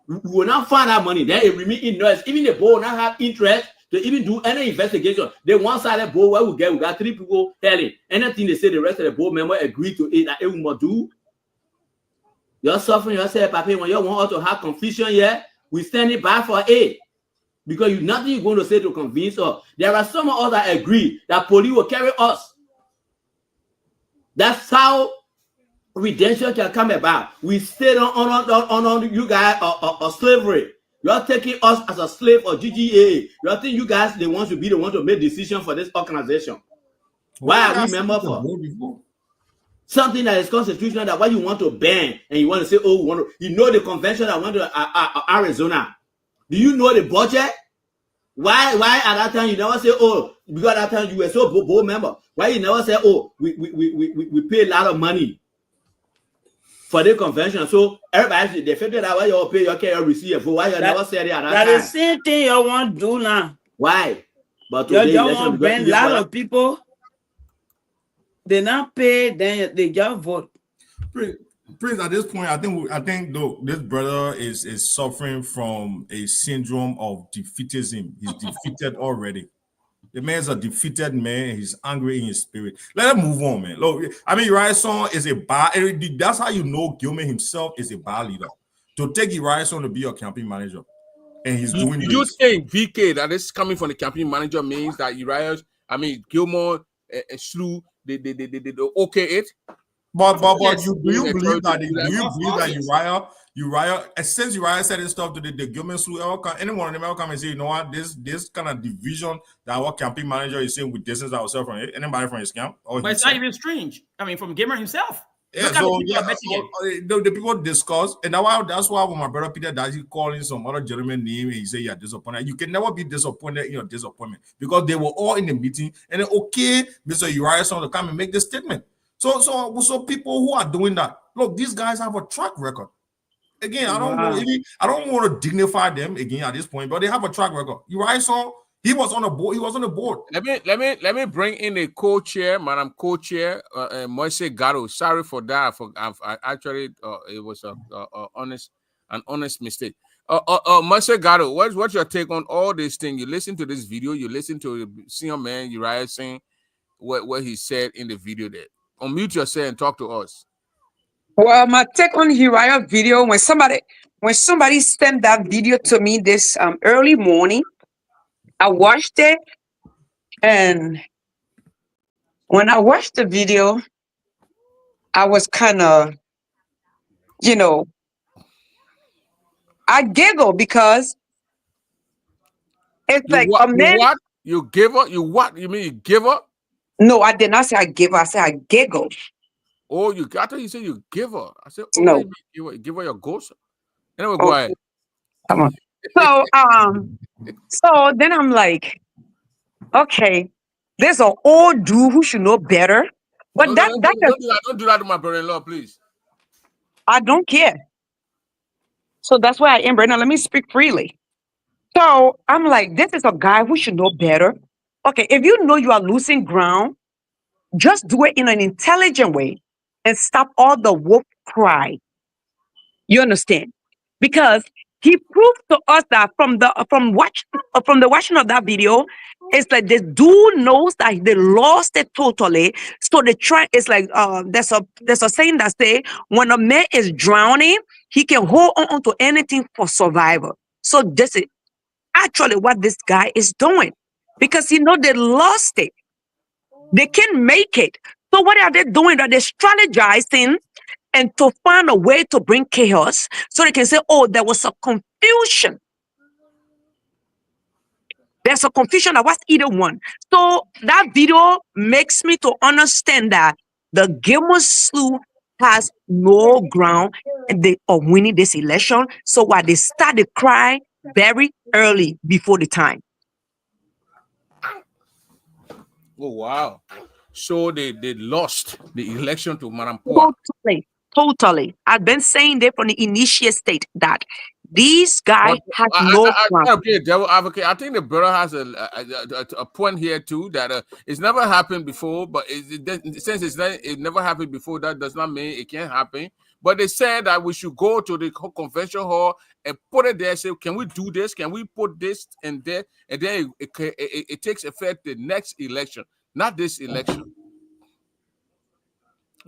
we will not find that money. Then it remain in noise. Even the board will not have interest to even do any investigation. They one-sided board where we got 3 people telling. Anything they say, the rest of the board member agree to it that it will do. You're suffering yourself, Papi. When you want us to have confusion here, we stand it back for it. Because nothing you're going to say to convince us. There are some of us that agree that police will carry us. That's how redemption can come about. We stay on you guys or slavery. You're taking us as a slave or GGA. You think you guys they want to be the one to make decisions for this organization. Why are we members for? Something that is constitutional that why you want to ban and you want to say, oh, the convention that went to Arizona. Do you know the budget? Why at that time you never say, oh, because at that time you were so board member. Why you never say, oh, we pay a lot of money for the convention? So everybody they figured out why you all pay your care receive for why you never said it at that time. That's the same thing you want to do now. Why? But you don't want to ban a lot of people. They not pay, then they just vote. Prince, at this point, I think though this brother is suffering from a syndrome of defeatism. He's defeated already. The man's a defeated man. He's angry in his spirit. Let him move on, man. Look, I mean, Uriah Son is a bad. That's how you know Gilman himself is a bad leader. To take Uriah Son to be your campaign manager, and he's doing. Do you think VK that is coming from the campaign manager means that Uriah, Gilmore and Slew, they okay it? But Yes. do you believe that Yes. Uriah, since Uriah said this stuff to the government, so any one of them will come and say, you know what, this kind of division that our campaign manager is saying, we distance ourselves from it, anybody from his camp or But it's not even strange. I mean, from Gamer himself. yeah, Look at so the people at Michigan. the people discuss, and that's why when my brother Peter does he calling some other gentleman name, he say you're disappointed. You can never be disappointed in your disappointment because they were all in the meeting, and then okay, Mr. Uriah to come and make this statement. So people who are doing that, look, these guys have a track record. Again, I don't want to dignify them again at this point, but they have a track record. Uriah he was on the board. He was on the board. Let me bring in a co-chair, Madam Co-chair, Moise Garo. Sorry for that. I actually it was an honest mistake. Moise Garo, what's your take on all these things? You listen to this video. You listen to the senior man Uriah saying what he said in the video. There, unmute yourself and talk to us. Well, my take on Uriah video, when somebody sent that video to me this early morning, I watched it, and when I watched the video, I was kind of, I giggle because it's like a man. You give up? You what? You mean you give up? No, I did not say I give up. I said I giggle. Oh, I thought you said you give her. I said, no. Give her your ghost. Anyway, go ahead. Come on. So then I'm like, okay, there's an old dude who should know better. But don't do that to my brother-in-law, please. I don't care. So that's why I am right now. Let me speak freely. So I'm like, this is a guy who should know better. Okay, if you know you are losing ground, just do it in an intelligent way and stop all the wolf cry. You understand? Because he proved to us that from the watching of that video, it's like this dude knows that they lost it totally. So they try. It's like there's a saying that say when a man is drowning, he can hold on to anything for survival. So this is actually what this guy is doing because they lost it. They can't make it. So what are they doing? Are they strategizing and to find a way to bring chaos so they can say, oh, there was a confusion. There's a confusion that was either one. So that video makes me to understand that the Gilmer Slough has no ground and they are winning this election. So while they started crying very early before the time. Oh, wow. So they lost the election to Madam Poa. Totally. I've been saying that from the initial state that these guys have no ground. Okay, devil advocate. I think the brother has a point here too that it's never happened before, but since it never happened before, that does not mean it can't happen. But they said that we should go to the convention hall and put it there. Say, can we do this? Can we put this in there? And then it takes effect the next election, not this election.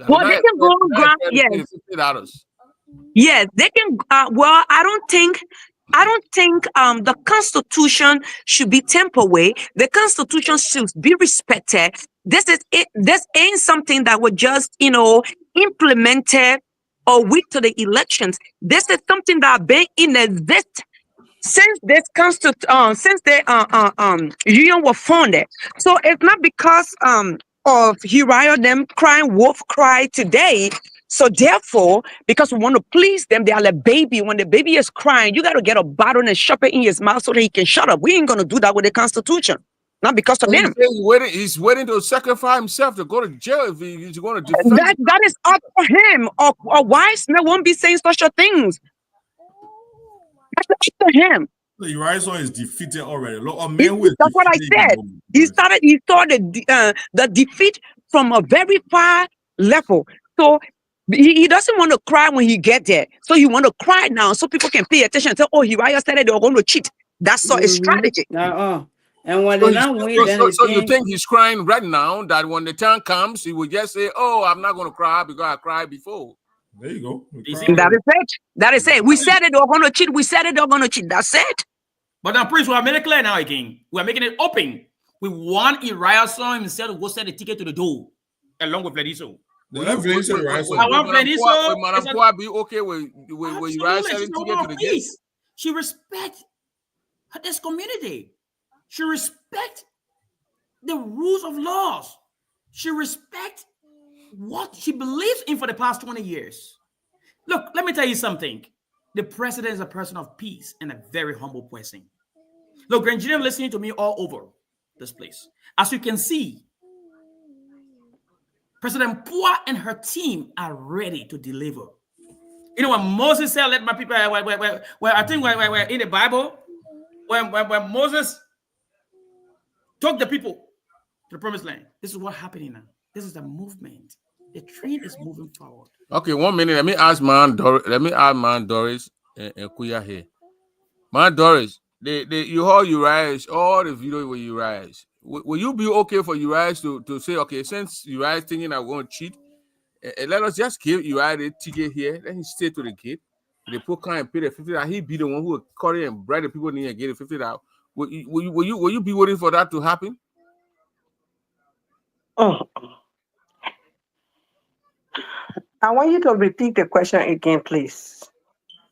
Well, they can go on ground. Yes. Yes, they can. Well, I don't think the Constitution should be tampered with. The Constitution should be respected. This ain't something that was just implemented a week to the elections. This is something that been in existence since this since the union was founded. So it's not because of Uriah them crying wolf cry today. So therefore, because we want to please them, they are like baby. When the baby is crying, you got to get a bottle and shove it in his mouth so that he can shut up. We ain't going to do that with the Constitution. Not because of them. He's waiting to sacrifice himself to go to jail if he's going to defend. That is up for him. Or wise men won't be saying such a things. That's up to him. So Uriah is defeated already. That's what I said. He saw the defeat from a very far level. So he doesn't want to cry when he get there. So he want to cry now so people can pay attention and say, oh, Uriah said that they were going to cheat. That's a strategy. And when so you think he's crying right now that when the time comes, he will just say, oh, I'm not going to cry because I cried before. There you go. That is it. We said it, they're going to cheat. We said it, they're going to cheat. That's it. But now, Prince, we are making it clear now again. We are making it open. We want Uriah Son himself to go send a ticket to the door along with Lediso. The evidence is right. So I want Venice. Will Madam Poa be okay with Uriah selling ticket to the gate? She respect this community. She respect the rules of laws. She respect what she believes in for the past 20 years. Look, let me tell you something. The president is a person of peace and a very humble person. Look, Nigerians listening to me all over this place. As you can see, President Poa and her team are ready to deliver. You know, when Moses said, let my people, I think we're in the Bible, when Moses took the people to the promised land, this is what's happening now. This is the movement. The train is moving forward. Okay, 1 minute. Let me ask Man Doris and Kuya here. Man Doris, you heard Uriah, all the video with Uriah. Will you be okay for Uriah to say, okay, since Uriah thinking I'm going to cheat, let us just give Uriah the ticket here. Let him stay to the gate. They put kind and pay the $50. He be the one who will carry and bribe the people near and get the $50. Will you be waiting for that to happen? Oh. I want you to repeat the question again, please.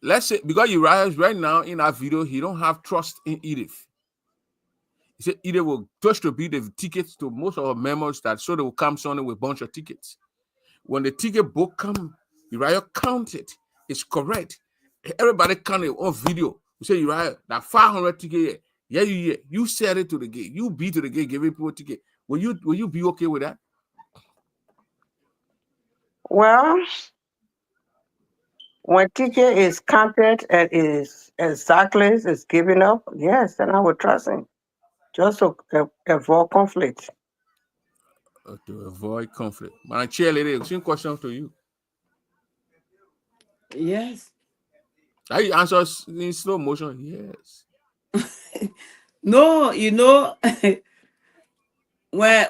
Let's say, because Uriah right now in our video, he don't have trust in Edith. He said Edith will distribute the tickets to most of our members that so they will come Sunday with a bunch of tickets. When the ticket book come, Uriah count it. It's correct. Everybody count it on video. You say Uriah, that 500 ticket, you sell it to the gate. You be to the gate, give people a ticket. Will you be okay with that? Well, when ticket is counted and is exactly is given up, yes, then I would trust him. Just to avoid conflict. To avoid conflict. My cheerleader, same question to you. Yes. I answer in slow motion. Yes. No, you know, when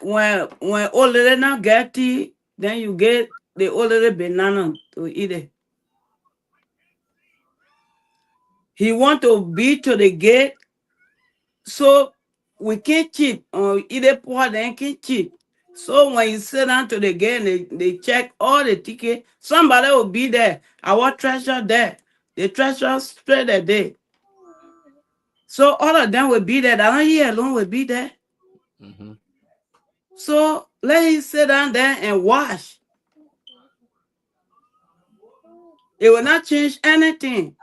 older now get tea, then you get the older banana to eat it. He want to be to the gate, so we can't cheat. Or either poor then can't cheat. So when you sit down to the gate, they check all the ticket. Somebody will be there. Our treasure there. The treasure spread a day. So all of them will be there. That one here alone will be there. Mm-hmm. So let him sit down there and watch. It will not change anything.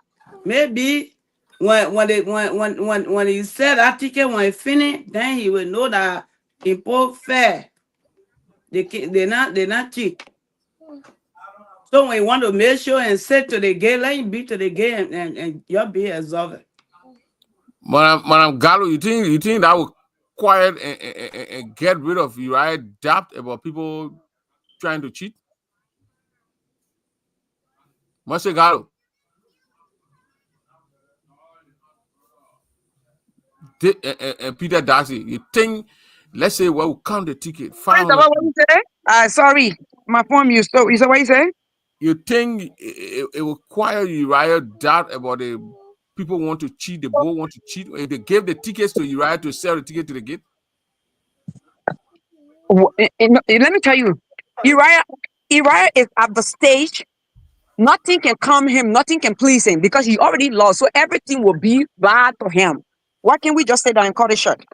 Maybe when he said that ticket when he finished, then he will know that import fair. They're not cheap. So when you want to make sure and sit to the gate, let him be to the gate and you'll be absorbed. Madam Gallo, you think that will quiet and get rid of Uriah doubt about people trying to cheat? Mr. Gallo. Peter Darcy, you think, let's say, well, we'll count the ticket. What you say? Sorry, my phone used to. Is that what you say? You think it will require Uriah doubt about the people want to cheat, the board want to cheat? If they gave the tickets to Uriah to sell the ticket to the gate? Let me tell you, Uriah is at the stage. Nothing can calm him. Nothing can please him because he already lost. So everything will be bad for him. Why can't we just say that and cut it short?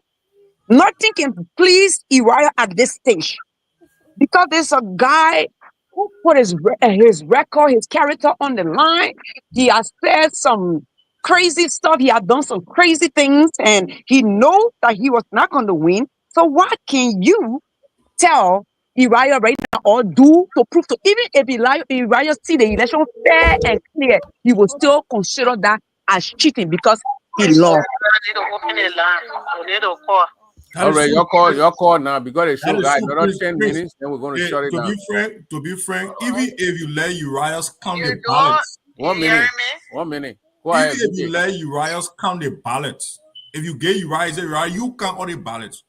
Nothing can please Uriah at this stage because there's a guy who put his record, his character on the line. He has said some crazy stuff. He has done some crazy things, and he knows that he was not going to win. So what can you tell Uriah right now or do to prove to even if Uriah see the election fair and clear, he will still consider that as cheating because he lost. All right, your call now because the show got another 10 minutes, then we're going to shut it down. To be frank, even if you let Uriah's count the ballots, 1 minute. 1 minute. Go ahead. Even if you let Uriah's count the ballots, if you get Uriah, you count all the ballots,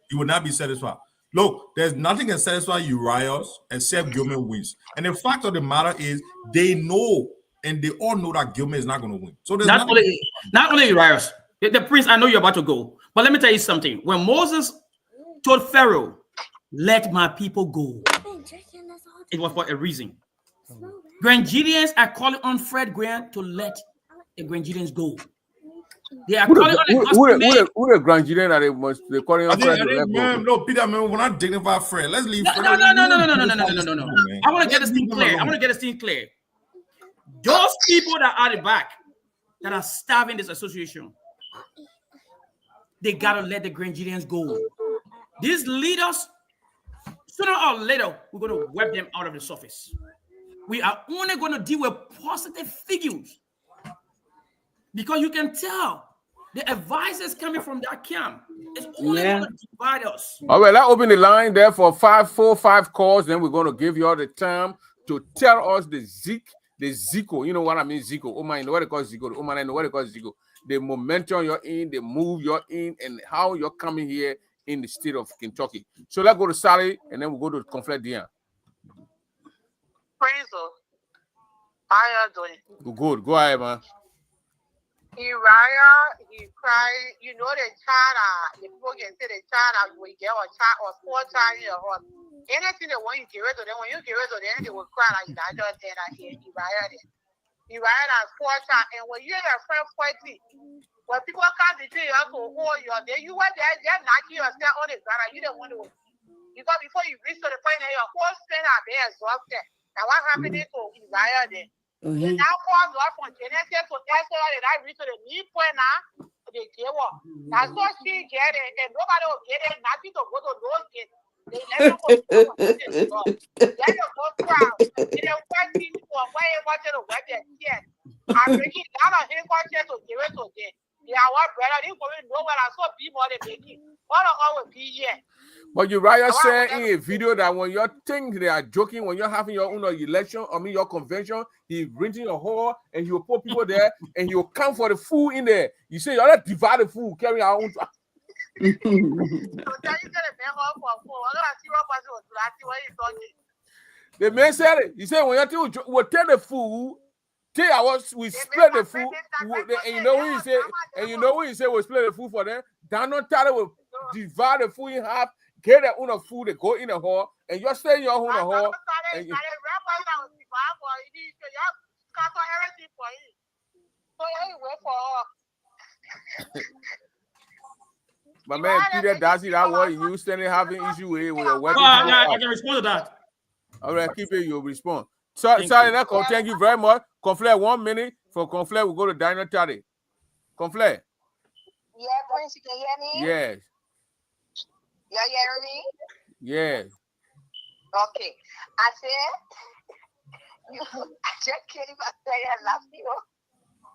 you will not be satisfied. Look, there's nothing that satisfies Uriah's except Gilman wins. And the fact of the matter is, they know and they all know that Gilman is not going to win. So there's not only Uriah's. The prince, I know you're about to go, but let me tell you something. When Moses told Pharaoh, "Let my people go," It was for a reason. Grangidians are calling on Fred Grant to let the Grangidians go. They are calling on the gospel men. Who the Grangidian are they calling I on Fred to let think, go? man, no, Peter, man, we're not dignify Fred. Let's leave Fred. No. I want to get this thing clear. Man. Those people that are at the back that are starving this association, they gotta let the Grangidians go. These leaders, sooner or later, we're gonna wipe them out of the surface. We are only gonna deal with positive figures because you can tell the advisors coming from that camp is only gonna divide us. All right, let's open the line there for 5 calls. Then we're gonna give you all the time to tell us the Zico. You know what I mean, Zico. Oh my, you know what they call Zico. Oh my, I know what they call Zico. The momentum you're in, the move you're in, and how you're coming here in the state of Kentucky. So let's go to Sally, and then we'll go to Conflict Dion. Praise the Lord. How you doing? Good. Go ahead, man. Uriah, he cried. You know the child, the people can say the child will get a child or 4 times in your heart. Anything that when you give it to them, when you give it to them, they will cry like that. Just then I hear Uriah there. Uriah has 4 times. And when you're your friend 40, when people come between you to hold you, then you were there, they're knocking yourself on the ground. You don't want to. Because before you reach to the point that your whole strength are being exhausted. Now what happened to Uriah then? Mm-hmm. Now falls off from Genesis to Esther, and I reach to the new point now. They gave up. That's what she get it, and nobody will get it. Nothing to go to those gates. They let them go. Let them go crowd. They don't want people to where they want to work their shit. I'm breaking down on his conscience to give it to them. They are what brother, they go nowhere. I saw be more than making. What will be here? But Uriah said in a video that when you think they are joking, when you're having your own election, your convention, he's renting a hall and he'll put people there and he'll come for the food in there. You say you're not divide the food, carry our own. The man said it. He said when you will tell the food, we split the food, and you know what he said, we split the food for them. Donald Tyler will divide the food in half, get their own food, they go in the hall, and you're staying in your own hall. And my man Peter Darcy, that was you standing having issue with your weapon. I can respond to that. All right, keep it, you'll respond. Sorry, thank you very much. Conflict 1 minute. For Conflict, we'll go to Dino Toddy. Conflict. Yeah, Prince, you can hear me? Yes. You hear me? Yes. Okay. I said, I just can't even say I love you.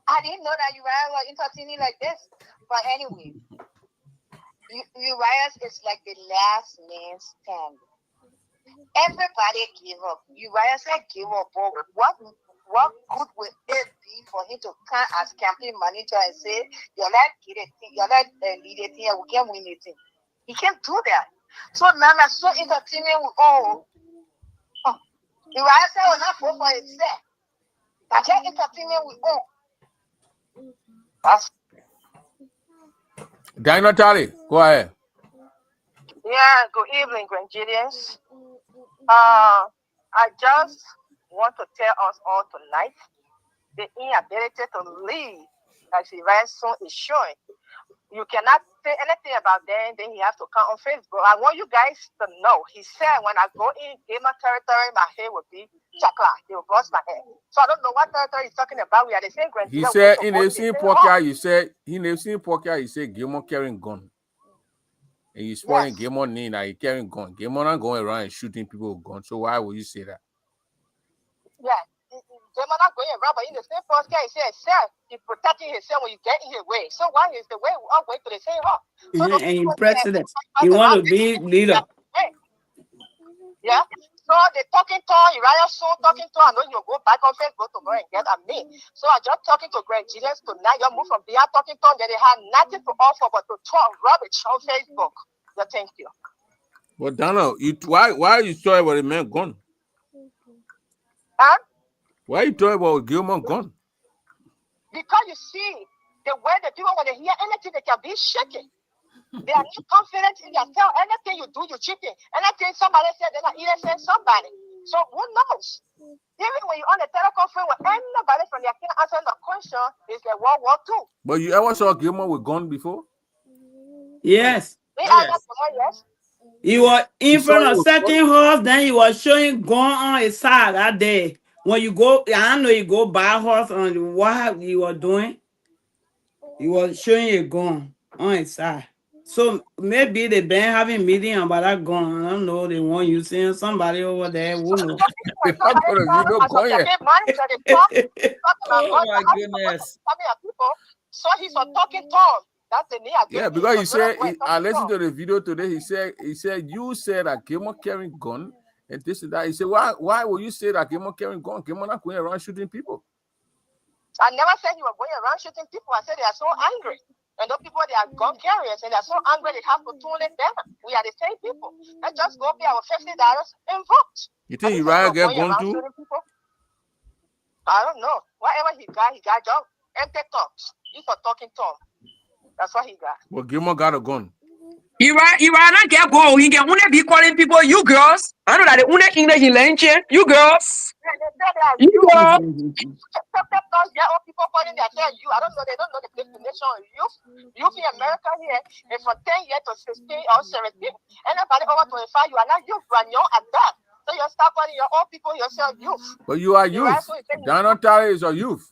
I didn't know that Uriah was entertaining like this. But anyway, Uriah is like the last man standing. Everybody give up. Uriah said give up. But what good will it be for him to come as campaign manager and say, you're not get it, you're not lead it here, we can't win it. He can't do that. So now I'm so entertaining with all. Uriah said we're not for itself. I can't entertain with all. That's Dino Tally, go ahead. yeah, good evening, Grangidians. I just want to tell us all tonight the inability to lead, as Uriah soon is showing. You cannot say anything about them, then you have to come on Facebook. I want you guys to know. He said, when I go in gamer territory, my hair will be chocolate. They will bust my hair. So I don't know what territory he's talking about. We are the same Grangidian. He said in the same podcast, he said Gilmore carrying gun. And he's spoiling Gilmore name that he carrying gun. Gilmore not going around and shooting people with guns. So why would you say that? Yeah. Gilmore not going around, but in the same podcast, he said, sir, he's protecting himself when you get in his way. So why is the way we all wait to the same hall? So And you president, you want to be leader. Yeah. So the talking tone, Uriah soon talking tone. I know you'll go back on Facebook to go and get at me. So I just talking to Grangidians tonight. You move from beyond talking tone that they have nothing to offer but to talk rubbish on Facebook. So thank you. But Donald, why are you talking about the man gun? Huh? Why are you talking about Gilmore gun? Because you see, the way the people when they hear anything, they can be shaking. They are not confident in themselves. Anything you do, you're cheating. Anything somebody said, they're not even saying somebody. So who knows? Even when you're on the teleconference with anybody from their can't answer the question, it's like World War II. But you ever saw Gilmore with gun before? Yes. We Oh, are yes. not yes. He was in You saw front him of with second horse, then he was showing gun on his side that day. When you go, I know you go buy horse on what he was doing. He was showing a gun on his side. So maybe they been having meeting about that gun. I don't know. They want you seeing somebody over there. Who know? They're not gonna be no gun yet. Oh my goodness. So he's a talking Tom. That's the name. Yeah, because he said I listened to the video today. He said you said that Gilmore carrying gun and this and that. He said, why will you say that Gilmore carrying gun? Gilmore not going around shooting people. I never said he was going around shooting people. I said they are so angry. And those people, they are gun carriers and they're so angry they have to tune it down. We are the same people. Let's just go pay our $50 and vote. You think Uriah get gun too? I don't know. Whatever he got job. Empty talks. He's for talking Tom. That's what he got. Well, Gilmore got a gun. You not get go. He can only be calling people you girls. I know that the only English in language. You girls. You girls. People calling themselves you. I don't know. They don't know the definition of youth. Youth in America here is from 10 years to 16 or 17. Anybody over 25, you are not youth. You are young at that. So you start calling your old people yourself youth. But you are youth. Donald Tyler is a youth.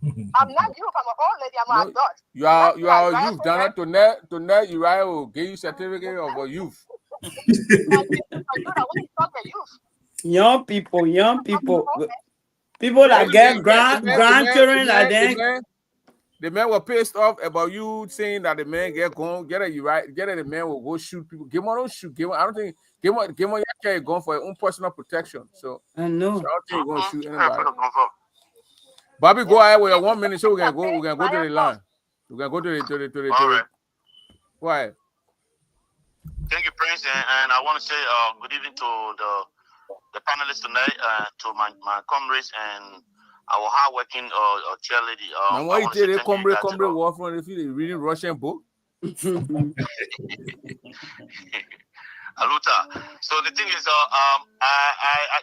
I'm not youth. I'm an old lady. I'm an adult. You are a youth. Donald tonight Uriah will give you certificate of a youth. Young people. People that get grandchildren like that. The man were pissed off about you saying that the man get gun, get the man will go shoot people. Gilmore don't shoot. Gilmore, I don't think Gilmore carry a gun for your own personal protection. So I know. So I don't think you're gonna shoot anybody. Bobby, go ahead with your 1 minute, so we can go to the line. We can go to the All right. Why? Thank you, Prince, and I want to say good evening to the panelists tonight, to my comrades and our hardworking cheerleader. Now, why you tell the comrade war from if you reading Russian book? Aluta. So the thing is,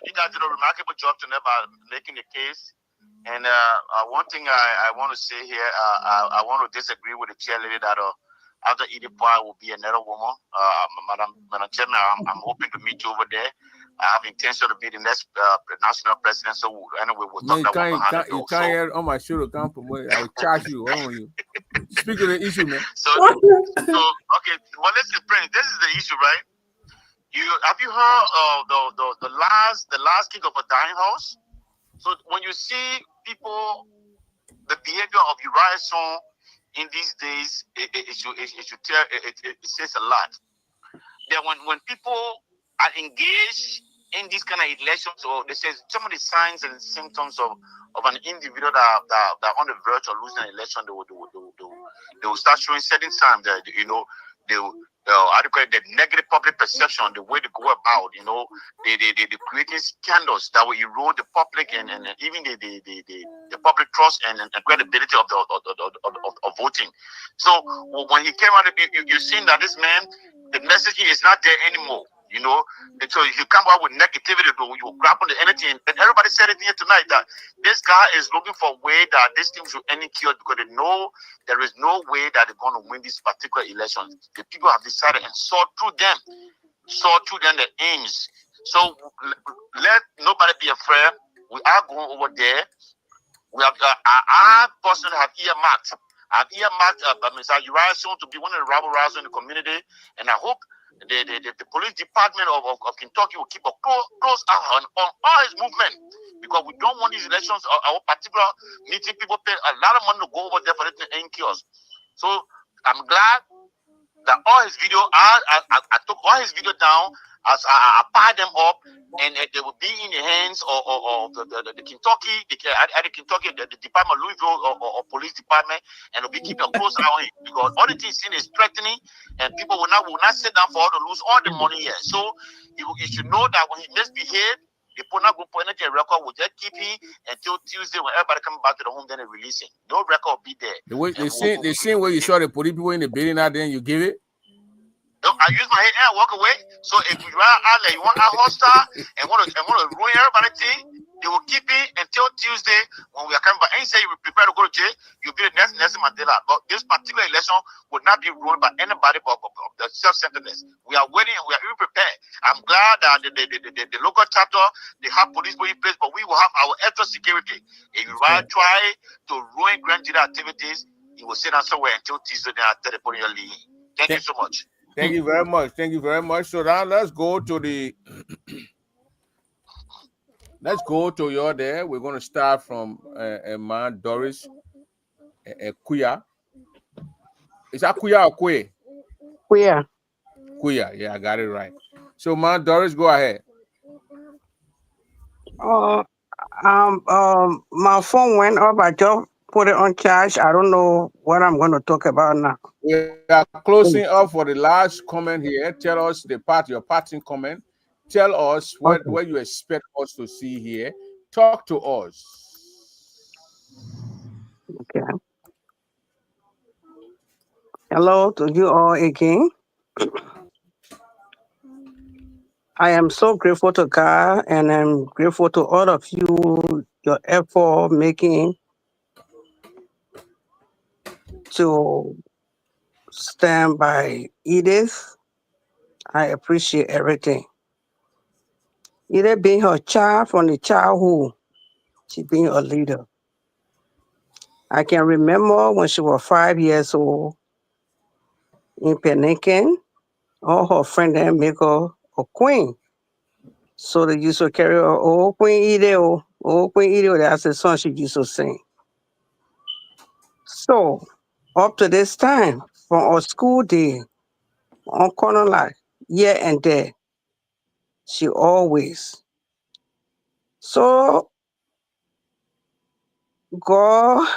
you guys did a remarkable job tonight by making the case. And one thing I want to say here, I want to disagree with the chairlady that after Edith Power will be another woman. Madam Chairman, I'm hoping to meet you over there. I have intention to be the next national president. So anyway, we'll talk that one behind the door. You can't hear on my show. Can't promote. I will charge you. Wrong with you. Speak to the issue, man. So okay. Well, listen, Prince. This is the issue, right? Have you heard of the last king of a dying horse? So when you see people, the behavior of Uriah Song in these days, it says a lot. That when people are engaged in these kind of elections, or they say some of the signs and symptoms of an individual that are on the verge of losing an election, they will start showing certain signs that the negative public perception, the way they go about, they creating scandals that will erode the public and even the public trust and credibility of voting. So when he came out, you've seen that this man, the messaging is not there anymore. And so if you come out with negativity, you grab onto anything. And everybody said it here tonight that this guy is looking for a way that this thing should end cured because they know there is no way that they're going to win this particular election. The people have decided and saw through them the aims. So let nobody be afraid. We are going over there. We have I personally have earmarked. I've earmarked Mr. Uriah Soon to be one of the rabble rousers in the community, and I hope the police department of Kentucky will keep a close eye on all his movement, because we don't want these elections, our particular meeting, people pay a lot of money to go over there for it to end chaos. So I'm glad that all his video, I took all his video down, as I piled them up, and they will be in the hands of the Kentucky, the Department of Louisville or police department, and will be keeping a close eye on it, because all the things seen is threatening, and people will not sit down for all to lose all the money here. So you should know that when he misbehaved, the people not going to put anything record. Will just keep him until Tuesday when everybody coming back to the home, then they release him. No record will be there. The same way you saw the police people in the building out there, you give it. No, I use my head and I walk away. So if you are you want a hostile and want to ruin everybody's thing, they will keep it until Tuesday when we are coming back. And say you prepare to go to jail, you'll be the next Nelson Mandela. But this particular election will not be ruined by anybody but the self-centeredness. We are waiting and we are even prepared. I'm glad that the local chapter, they have police in place, but we will have our extra security. If you try to ruin Grand Jury activities, you will sit down somewhere until Tuesday and I'll tell the police you're leaving. Thank you so much. Thank you very much. Thank you very much. So now let's go to the your there. We're going to start from man Doris Kuya. Is that Kuya or Kwe? Kuya. Kuya. Yeah, I got it right. So man Doris, go ahead. My phone went up. I just put it on charge. I don't know what I'm going to talk about now. We are closing up for the last comment here. Tell us your parting comment. Tell us what you expect us to see here. Talk to us. Okay. Hello to you all again. I am so grateful to God, and I'm grateful to all of you, your effort making to stand by Edith. I appreciate everything. Edith being her child from the childhood, she being a leader. I can remember when she was 5 years old in Penican, all her friends then make her a queen. So they used to carry her, oh, Queen Edith, that's the song she used to sing. So, up to this time, from our school day, on corner like here and there, she always. So, God,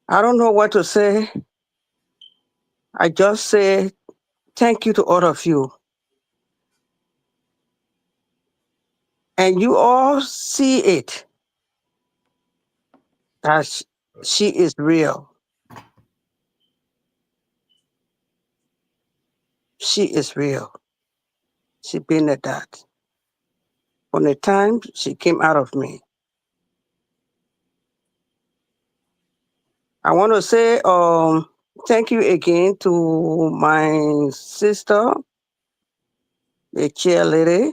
I don't know what to say. I just say thank you to all of you. And you all see it, that she is real. She is real. She been at that. From the time she came out of me. I want to say thank you again to my sister, the chair lady.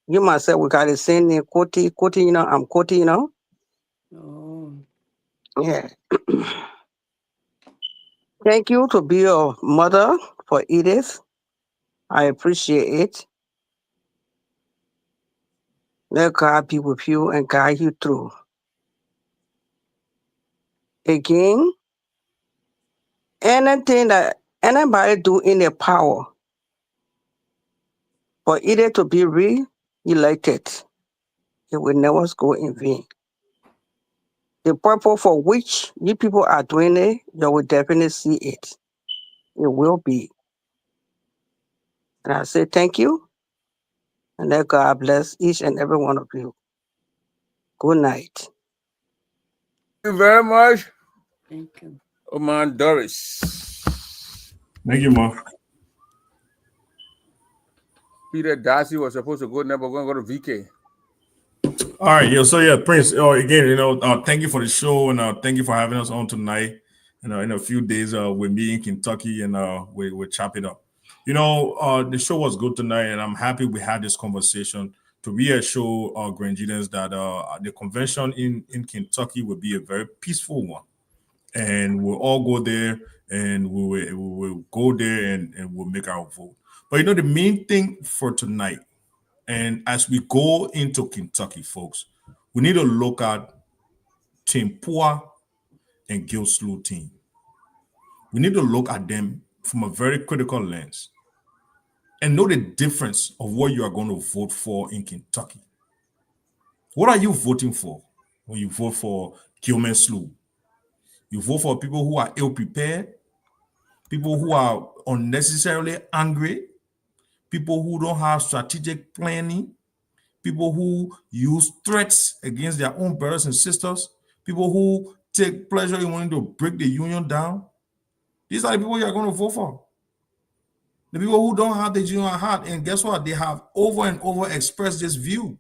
You must say we got the same name, Koti, you know, I'm Koti, you know. Oh. Yeah. Thank you to be your mother for Edith. I appreciate it. Let God be with you and guide you through. Again, anything that anybody do in their power for Edith to be re-elected, it will never go in vain. The purpose for which you people are doing it, you will definitely see it. It will be. And I say thank you. And let God bless each and every one of you. Good night. Thank you very much. Thank you. Man Doris. Thank you, Ma. Peter Darcy was supposed to go, never going to go to VK. All right, yo. So yeah, Prince. Again, thank you for the show, and thank you for having us on tonight. In a few days, we'll be in Kentucky, and we'll chop it up. The show was good tonight, and I'm happy we had this conversation to reassure Grangians that the convention in Kentucky will be a very peaceful one, and we'll all go there, and we will go there, and we'll make our vote. But the main thing for tonight. And as we go into Kentucky, folks, we need to look at Team Pua and Gil Slew team. We need to look at them from a very critical lens and know the difference of what you are going to vote for in Kentucky. What are you voting for when you vote for Gilman Slew? You vote for people who are ill-prepared, people who are unnecessarily angry, people who don't have strategic planning, people who use threats against their own brothers and sisters, people who take pleasure in wanting to break the union down. These are the people you are going to vote for. The people who don't have the genuine heart, and guess what? They have over and over expressed this view.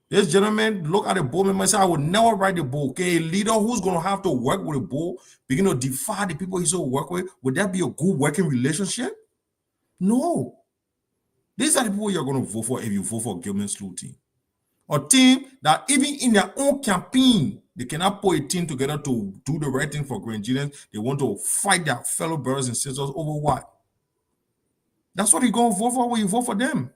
This gentleman look at the board member and say, I would never write the board. Okay, a leader who's going to have to work with a board, begin to defy the people he's going to work with, would that be a good working relationship? No. These are the people you're going to vote for if you vote for Gilman Slew team. A team that even in their own campaign, they cannot put a team together to do the right thing for Grenadians. They want to fight their fellow brothers and sisters over what? That's what you're going to vote for when you vote for them.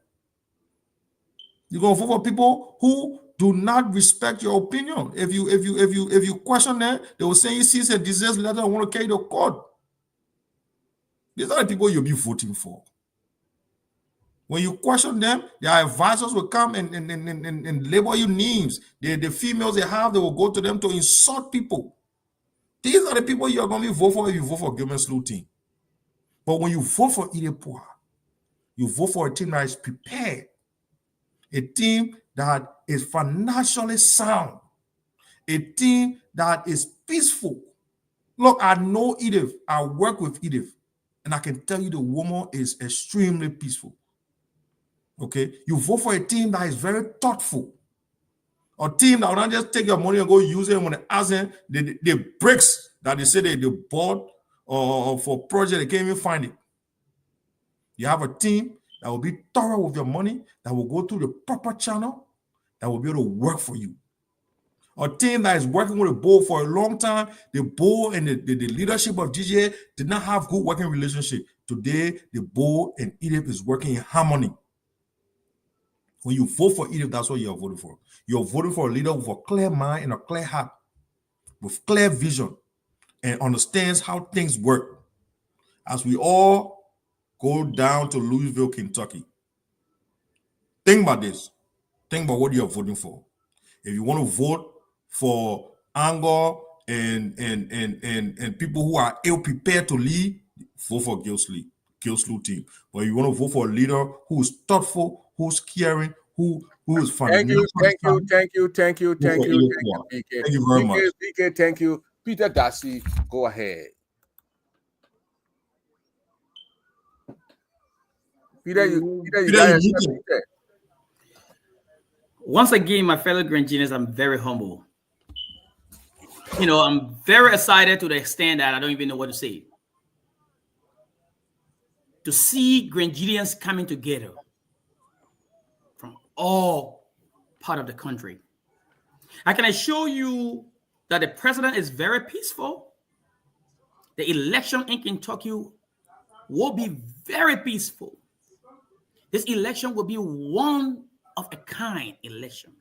You're going to vote for people who do not respect your opinion. If you question them, they will say you see a disease letter and want to carry the court. These are the people you'll be voting for. When you question them, their advisors will come and label you names. The females they have, they will go to them to insult people. These are the people you're going to be vote for if you vote for Gilman Slew team. But when you vote for Idepua, you vote for a team that is prepared, a team that is financially sound, a team that is peaceful. Look, I know Edith. I work with Edith, and I can tell you the woman is extremely peaceful. Okay, you vote for a team that is very thoughtful, a team that will not just take your money and go use it when they ask them the bricks that they say they bought or for project they can't even find it. You have a team that will be thorough with your money, that will go through the proper channel, that will be able to work for you. A team that is working with the board for a long time, the board and the leadership of GGA did not have good working relationship. Today, the board and Edith is working in harmony. When you vote for Edith, that's what you're voting for. You're voting for a leader with a clear mind and a clear heart, with clear vision, and understands how things work. As we all go down to Louisville, Kentucky, think about this. Think about what you're voting for. If you want to vote for anger and people who are ill-prepared to lead, vote for Gil Slew team. But you want to vote for a leader who is thoughtful, who's caring, who is financial. Thank you, VK. Thank you very much. VK, thank you. Peter Darcy, go ahead. Peter, you got it. Once again, my fellow Grenadians, I'm very humble. You know, I'm very excited to the extent that I don't even know what to say. To see Grenadians coming together from all part of the country. I can assure you that the president is very peaceful. The election in Kentucky will be very peaceful. This election will be one of a kind election.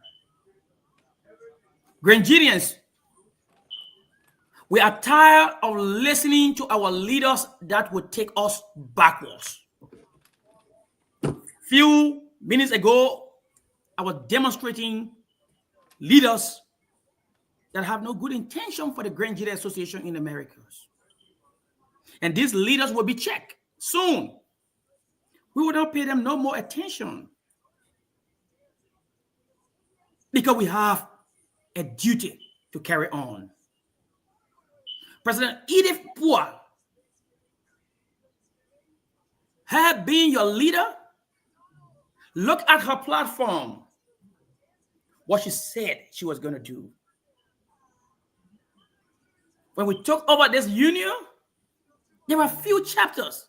Grenadians, we are tired of listening to our leaders that will take us backwards. Few minutes ago, I was demonstrating leaders that have no good intention for the Grenadian Association in Americas. And these leaders will be checked soon. We will not pay them no more attention because we have a duty to carry on. President Edith Pua, her being your leader, look at her platform, what she said she was going to do. When we took over this union, there were few chapters.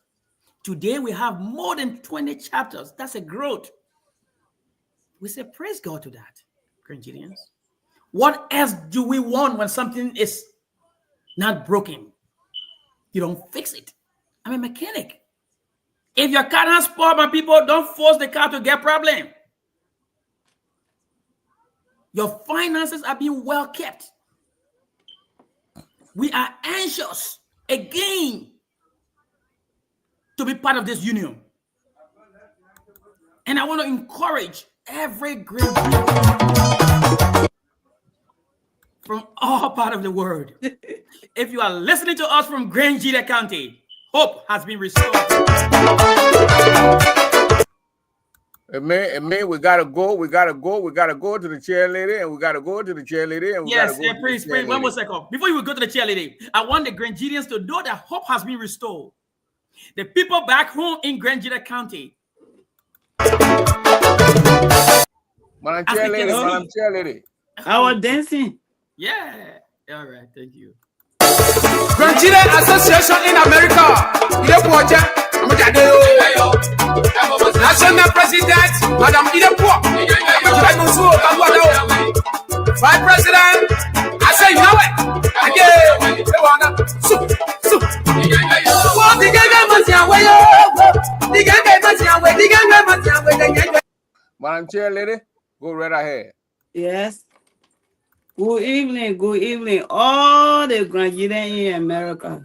Today, we have more than 20 chapters. That's a growth. We say, praise God to that, Grenadians. What else do we want when something is not broken? You don't fix it. I'm a mechanic. If your car has problem, people, don't force the car to get problem. Your finances are being well kept. We are anxious again to be part of this union. And I want to encourage every great from all part of the world. If you are listening to us from Grangeda County, hope has been restored. Man, we gotta go. We gotta go to the chairlady, and we gotta go to the chairlady. And yes, please, one more second. Before you go to the chairlady, I want the Grenadians to know that hope has been restored. The people back home in Grand Jita County. Madam Chair Lady, African- Madam Chair Lady. I was dancing. Yeah. All right. Thank you. Granjide Association in America. Idepo National President, Madam Idepo. Vice President, I say you know it. Again, they wanna Madam Chair Lady, go right ahead. Yes. Good evening, all the Granjide in America.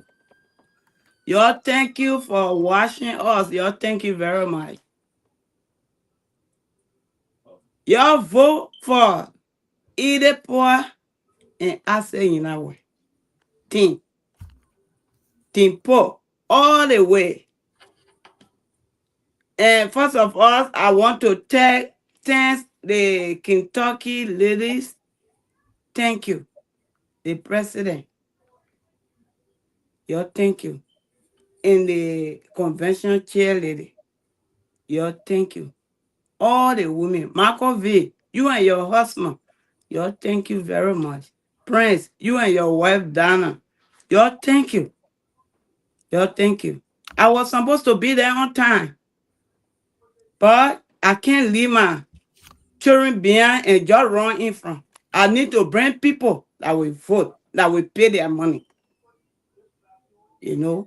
Y'all, thank you for watching us. Y'all, thank you very much. Y'all vote for Idepo and I say you know what. Team Po, all the way. And first of all, I want to thank the Kentucky ladies. Thank you. The president. Y'all, thank you. And the convention chair lady. Y'all, thank you. All the women. Marco V, you and your husband. Y'all, thank you very much. Prince, you and your wife, Dana. Y'all, thank you. Y'all, thank you. I was supposed to be there on time, but I can't leave my children behind and just run in front. I need to bring people that will vote, that will pay their money. You know?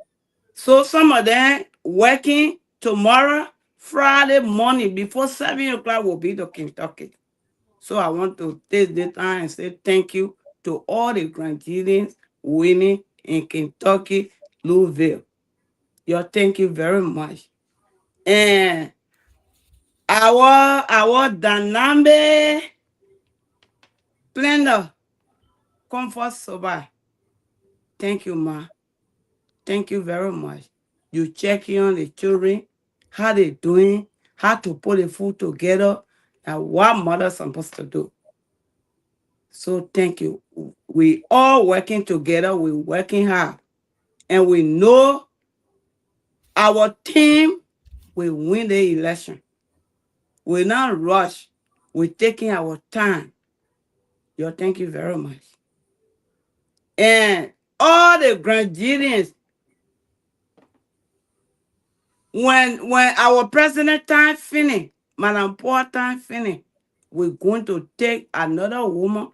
So some of them working tomorrow, Friday morning, before 7 o'clock will be to Kentucky. So I want to take the time and say thank you to all the Granjidans winning in Kentucky, Louisville. Y'all, thank you very much. And our Danambe Splendor Comfort Soba. Thank you, ma. Thank you very much. You check in on the children, how they doing, how to put the food together, and what mother's supposed to do. So thank you. We all working together, we working hard. And we know our team will win the election. We're not rush. We're taking our time. Yo, thank you very much. And all the Granjidans, when our president time finish, Madam Paul time finish, we're going to take another woman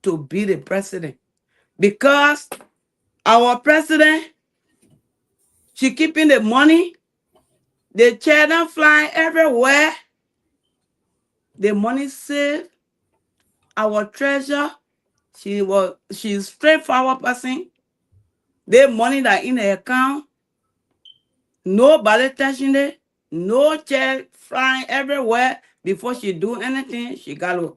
to be the president. Because our president, she keeping the money, the children flying everywhere, the money saved, our treasure, she's straightforward person, the money that in the account, nobody touching it, no check flying everywhere. Before she do anything, she gotta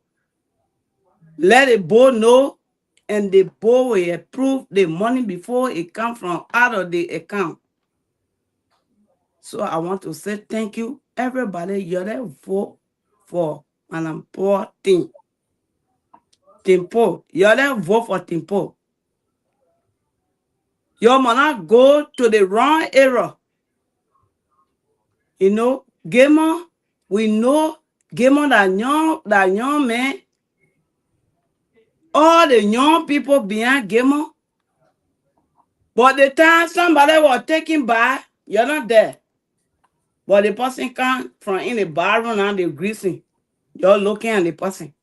let the board know, and the board will approve the money before it come from out of the account. So I want to say thank you, everybody. You're there vote for Madam Paul Team Po. You're there vote for Team Po. You must not go to the wrong area. You know, Gamer, we know Gamer that young man, all the young people behind Gamer. But the time somebody was taken by, you're not there. But the person come from in the barroom and they're greasing. You're looking at the person.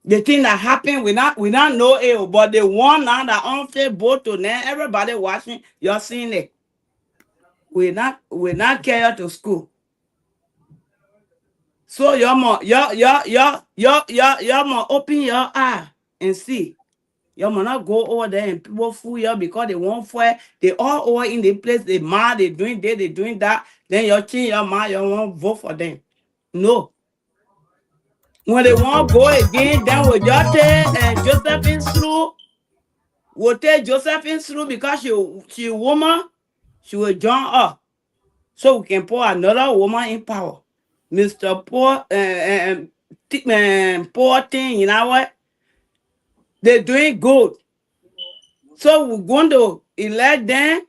The thing that happened, we not know it, but the one now that on Facebook to now, everybody watching, you're seeing it. We not carry to school. So you more open your eye and see. You must not go over there and people fool you because they won't fool. They all over in the place, they mad, they doing this, they doing that. Then you change your mind, you won't vote for them. No. When they won't go again, then we'll just take Josephine through. We'll take Josephine through because she a woman, she will join up. So we can put another woman in power. Mr. Poor thing, you know what? They're doing good. So we're going to elect them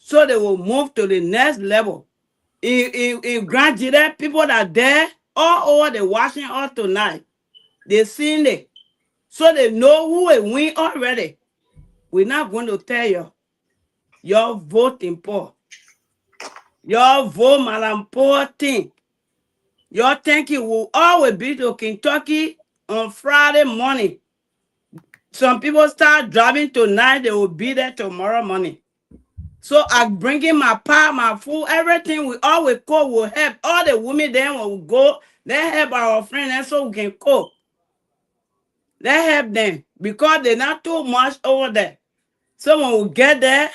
so they will move to the next level. In Grand Jide, people that are there all over the watching us tonight. They seen it. So they know who will win already. We're not going to tell you. Your vote important. Your vote, Madam Poor-Ting. Your thank you will always be to Kentucky on Friday morning. Some people start driving tonight, they will be there tomorrow morning. So I'm bringing my pot, my food, everything we always cook will help. All the women then will go, they help our friends and so we can cook. They help them because they're not too much over there. So when we get there,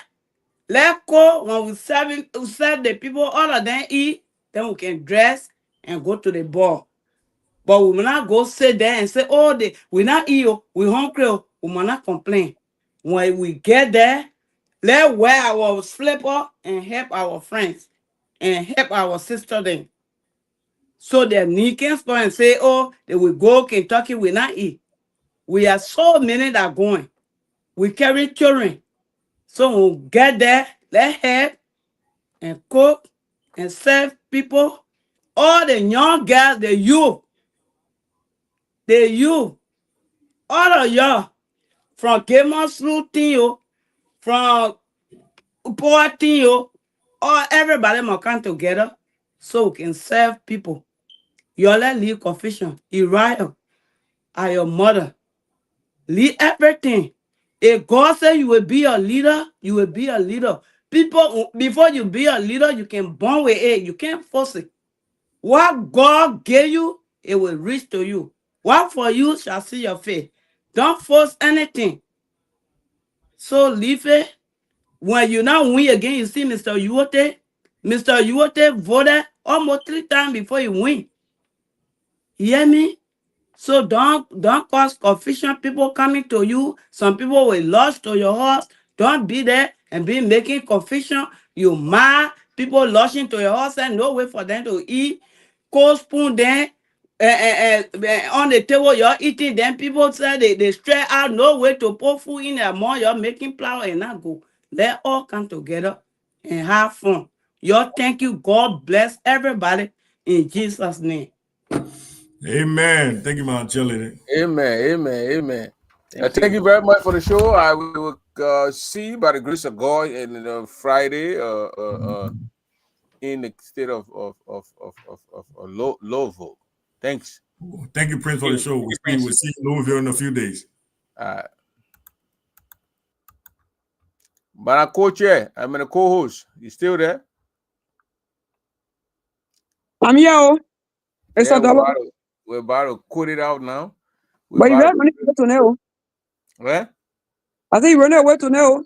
let's go. When we serve the people, all of them eat, then we can dress and go to the bar. But we will not go sit there and say, oh, we not eat, we hungry, we will not complain. When we get there, let's wear our slipper and help our friends and help our sister then. So their knee can store and say, oh, they will go Kentucky, we not eat. We are so many that are going. We carry children. So when we get there, let's help and cook and serve people. All the young girls, the youth, all of y'all, from Gamers through Tio, from Poor Tio, all everybody must come together so we can serve people. You all leave confusion. Uriah, are your mother. Leave everything. If God said you will be a leader, you will be a leader. People, before you be a leader, you can born with it. You can't force it. What God gave you, it will reach to you. What for you shall see your face. Don't force anything. So leave it. When you now win again, you see Mr. Uwote. Mr. Uwote voted almost 3 times before you win. You hear me? So don't cause confusion. People coming to you. Some people will lodge to your house. Don't be there and be making confusion. You mad. People lodging to your house and no way for them to eat. Cold spoon then on the table you're eating. Then people say they stray out. No way to put food in their mouth. You're making flour and not go. Let all come together and have fun. Y'all thank you. God bless everybody in Jesus' name. Amen. Thank you, Mount Jelly. Amen. Thank you very much for the show. I will see you by the grace of God in Friday in the state of Louisville. Thanks. Thank you, Prince, for the show. We'll see you in Louisville in a few days. But I'm co-chair. I'm the co-host. You still there? I'm here. It's a double. We're about to cut it out now. But you running away to know. Where? I think you running away to know.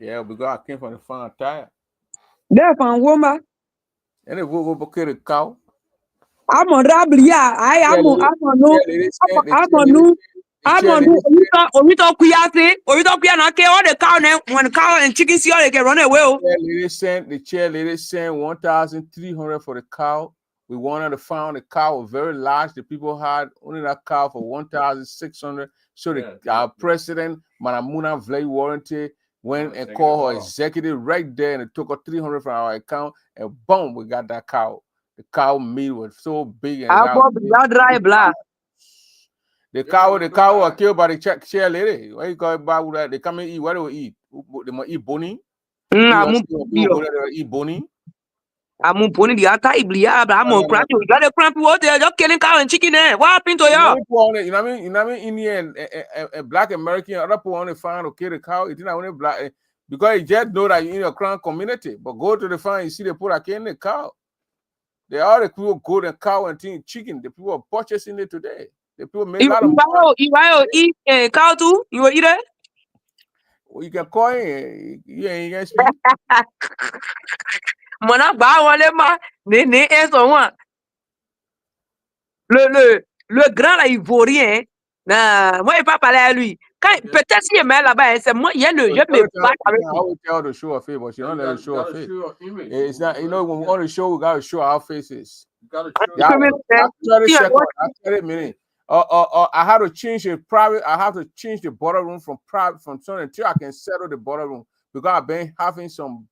Yeah, because I came from the farm tire. There from woman. And they go carry the cow. I'm on Rablia. I'm on Orito Kuyase, Orito Kuyanake, all the cow when the cow and chicken see all they can run away. The chair lady sent 1,300 for the cow. We wanted to find the cow very large. The people had only that cow for 1,600. So our president, Manamuna Vlay Warranty, went and called her executive right there and it took her 300 from our account and boom, we got that cow. The cow meat was so big and the cow was killed by the chair lady. Why you call it back with that? They come and eat. What do we eat? They might eat bony. Eat bony. I'm putting the other iblia, but I'm on crack. You got a cramp water, you're killing cow and chicken. What happened to you? You know what I mean? Indian and black American, other people only find to kill the cow. It's not only black because you just know that you're in a crown community. But go to the farm, you see they put a can in the cow. They are the people go to cow and chicken. The people are purchasing it today. The people make a lot of money. If I eat cow too, you will eat it? Well, you can call it. You ain't gonna speak. Mona ba wale ma ne son wa le grand là ivoirien na moi il pas parler à lui quand peut-être s'il est là-bas c'est moi il y a le je me bats avec I would tell her to show her face but she don't let her show her face. It's not, you know, when we want to show we gotta show our faces. 30 minutes. I have to change the private. I have to change the border room from private from something until I can settle the border room. because I've been having some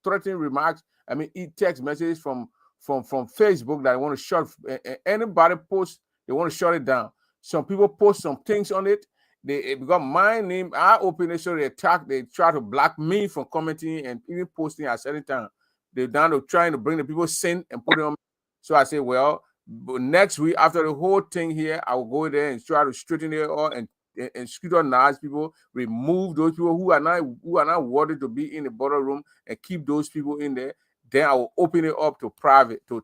threatening remarks. I mean, text messages from Facebook that I want to shut. Anybody post, they want to shut it down. Some people post some things on it. They because my name, I open it, so they try to block me from commenting and even posting at certain time. They're down to trying to bring the people sin and put it on. So I say, well, next week after the whole thing here, I will go there and try to straighten it all and scrutinize people, remove those people who are not worthy to be in the border room and keep those people in there. Then I will open it up to private, to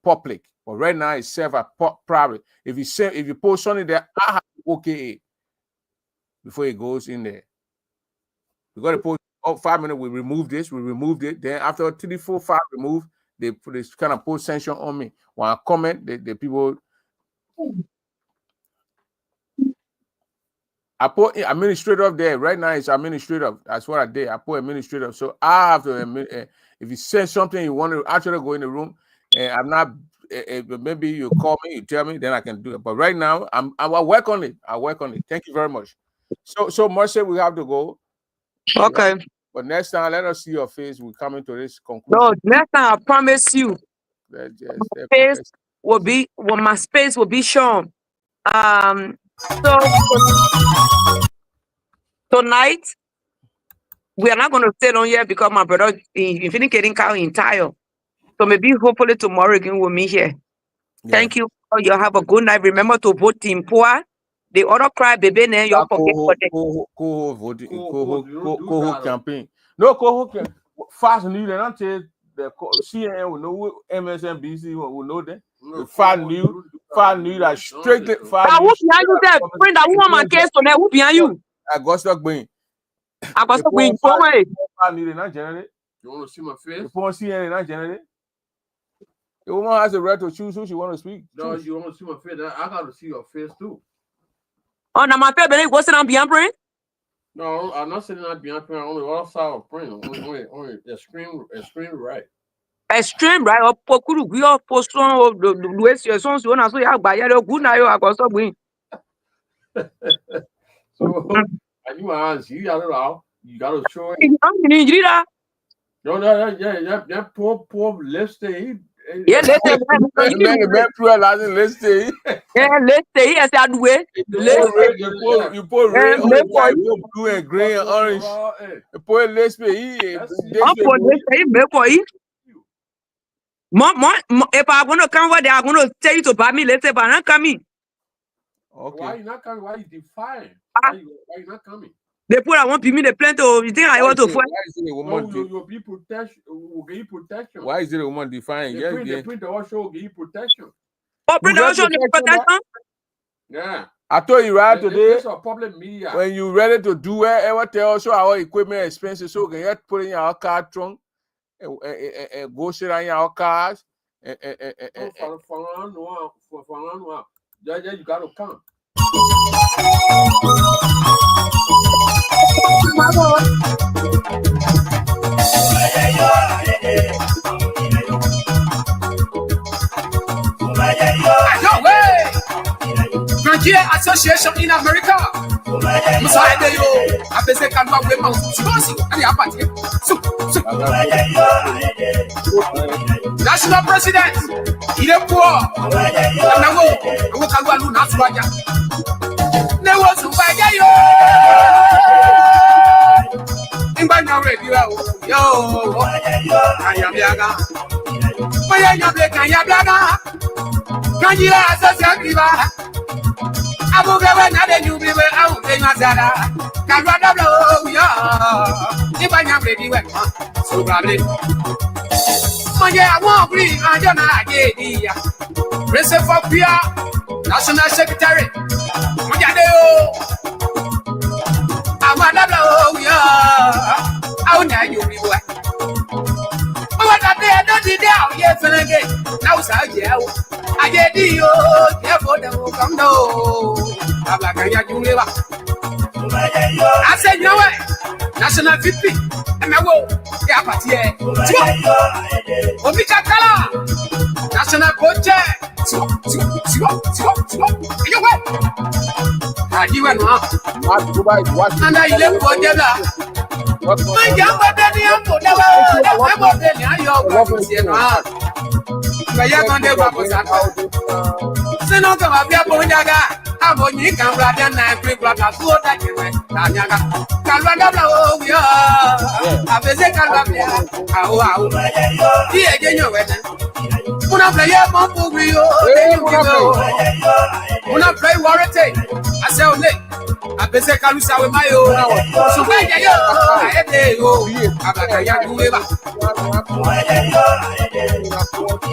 public. But right now it's served as private. If you post something there, I have to okay it before it goes in there. We got to post 5 minutes. We removed it. Then after 3, 4, 5 removed, they put this kind of post sanction on me. When I comment, the people. I put administrative there. Right now it's administrative. That's what I did. I put administrative. So I have to if you say something you want to actually go in the room, and I'm not. Maybe you call me, you tell me, then I can do it. But right now, I'll work on it. Thank you very much. So Marcia, we have to go. Okay. But next time, let us see your face. We're coming to this conclusion. No, next time I promise you, my space will be shown. So tonight we are not going to stay on here because my brother is getting cow in tile. So maybe hopefully tomorrow again we'll meet here. Yeah. Thank you. You have a good night. Remember to vote Team Poor. The other cry baby name you forget for the Coho campaign. No Coho campaign. Fast news and until the CNN will know, MSNBC will know that. Fast news that strictly fast news. Who behind you there? Friend, that woman case on there. Who behind you? Augusta Green. Augusta Green. Fast news not generate. You want to see my face? The phone CNN not generate. The woman has the right to choose who she want to speak. No, you want to see my face? I got to see your face too. Oh, now my face, but what's it on beyond print? No, I'm not sitting on beyond print. Only one side of print. Only extreme right. Extreme right. Or pokuru we all post on the Louis your sons. You want to say how by your good night. I got something. So, and you ask, you got it out. You got to show it. No, that poor Lester. Yeah, let's say, yeah, let's say, yes, I do it. You put red, blue, and green and orange. You put let's say, if I want to come over there, I'm going to tell you to buy me. Let's say, but I'm not coming. Okay. Why are you not coming? Why are you defying? Why are you not coming? They put I want me the plant. You think I want to fight? You'll be protection. Will give you protection. Why is it a woman defying? The printer also will give you protection. Oh, printer also give protection. Yeah. I told you right today. This is public media. When you ready to do whatever, tell us our equipment expensive, so you can put in your car trunk and go sit on your cars. Yeah, you got to come. Nigeria Association in America. National President. Il est pour. National Secretary. I said, no way. National VP, MWO, Yapatie, Omikakala, National Coach, you went. You went up. And I live for Della. My young daddy, I'm for Della. I'm for Della. I'm for Della. Senator Abia Bonjaga, Aboni can ride and I bring brother to that you went. Tanyaga, Calvada, we are. I visit Calvada. How, here again, you went. Una play a bump over you. Una play warranty. I say, only. I visit Calusa with my own. So, where you are, I go.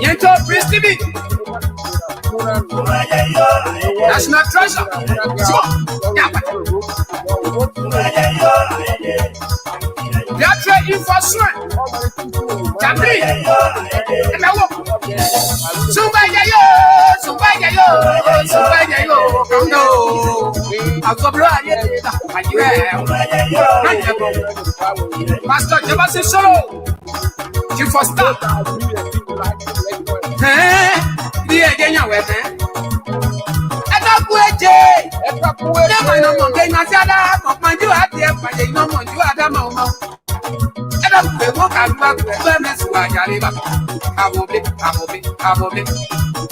Yento Prince TV. National treasure. Yatra infrastructure. Jamri. Sumbayayo. Come no. Pastor Jabasi Solo. Chief for Star. The again, you went.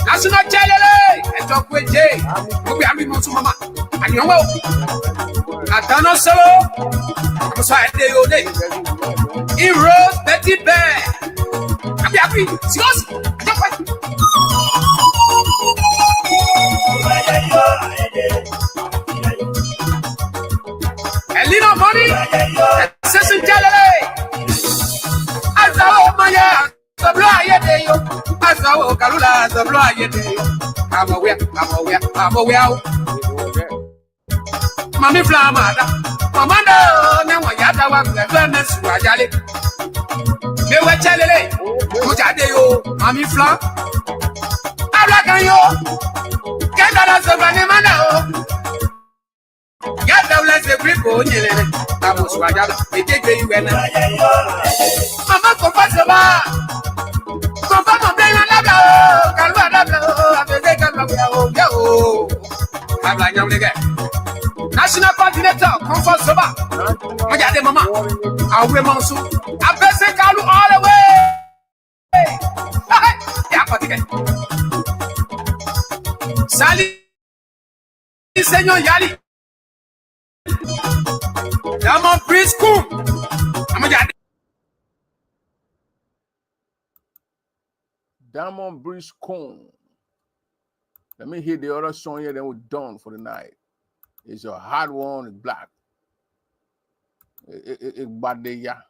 National Challenge, and talk with Jay. We are moving to Mama. And you know, I don't know so. So I tell you, in Rose, Betty Bear. I'm happy. Seriously. A little money, Assassin Challenge. As I owe my the blind day, as I owe Carula, the blind day. I'm aware. Mammy Flamada, Mamma, now I got one the furnace, Rajali. They were Challenge, Mujadeo, Mammy Flam. I'm like you. Get out of the banana. Get down as a grip on you. I was Rajala, they take you when Mamma Compasaba. Compasaba, I'm like you again. National Continental, Comfort Soba. I got the Mama. I'll be Monsu. I best say Kalu all the way. Yeah, but again. Sally, Senor Yali. Diamond Prince Coon. I'm a Diamond Breeze Cone. Let me hear the other song here, then we're done for the night. It's a hard one, it's black. It's Badeya.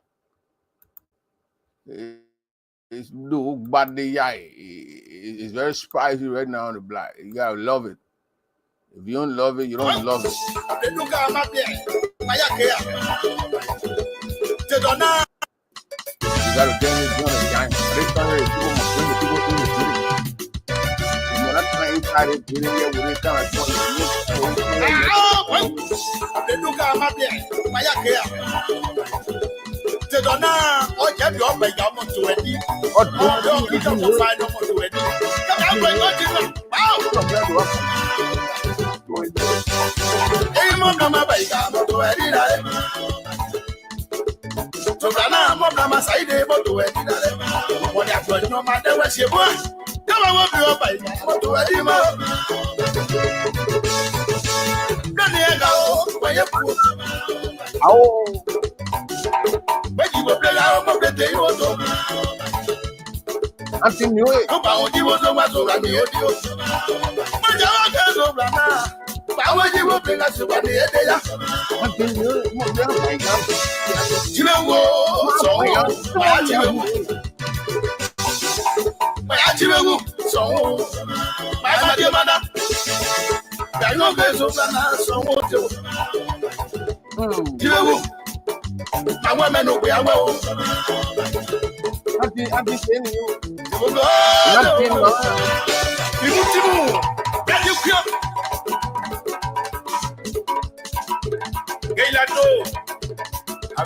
It's no Badeya. It's very spicy right now on the black. You gotta love it. If you don't love it, you don't love it. You gotta get it done again.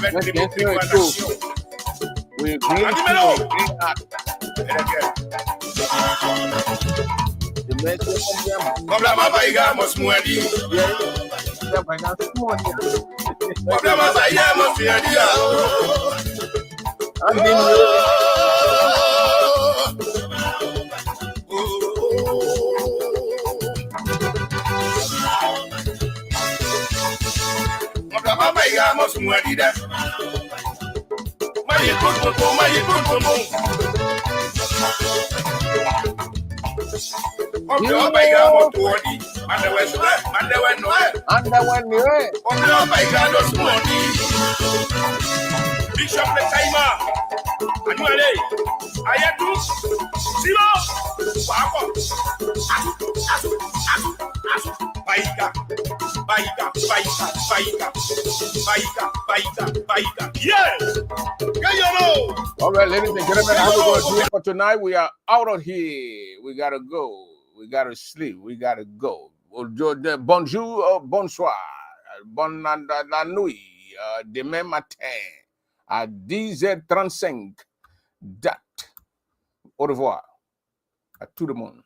avec Let's les get into it, préoccupations. We green Animelo. tea, green art. Dimension of them. Comme la mama iga mos muadi. Yeah, by now, come on, yeah. Comme la mama iga mos muadi. I'm being Comme la mama iga mos muadi da. Maye pum, maye pum. Comme la mama iga mos muadi. Mande no. underwent me, right? Comme la mama iga mos muadi. Bishop Lekaima. Anuale. Ayatu. Silo. Wako. Baika. Yeah. All right, ladies and gentlemen, how we going to do it for tonight? We are out of here. We gotta go. We gotta sleep. We gotta go. Bonjour, bonsoir, bonne la nuit, demain matin à 10h35. Date. Au revoir à tout le monde.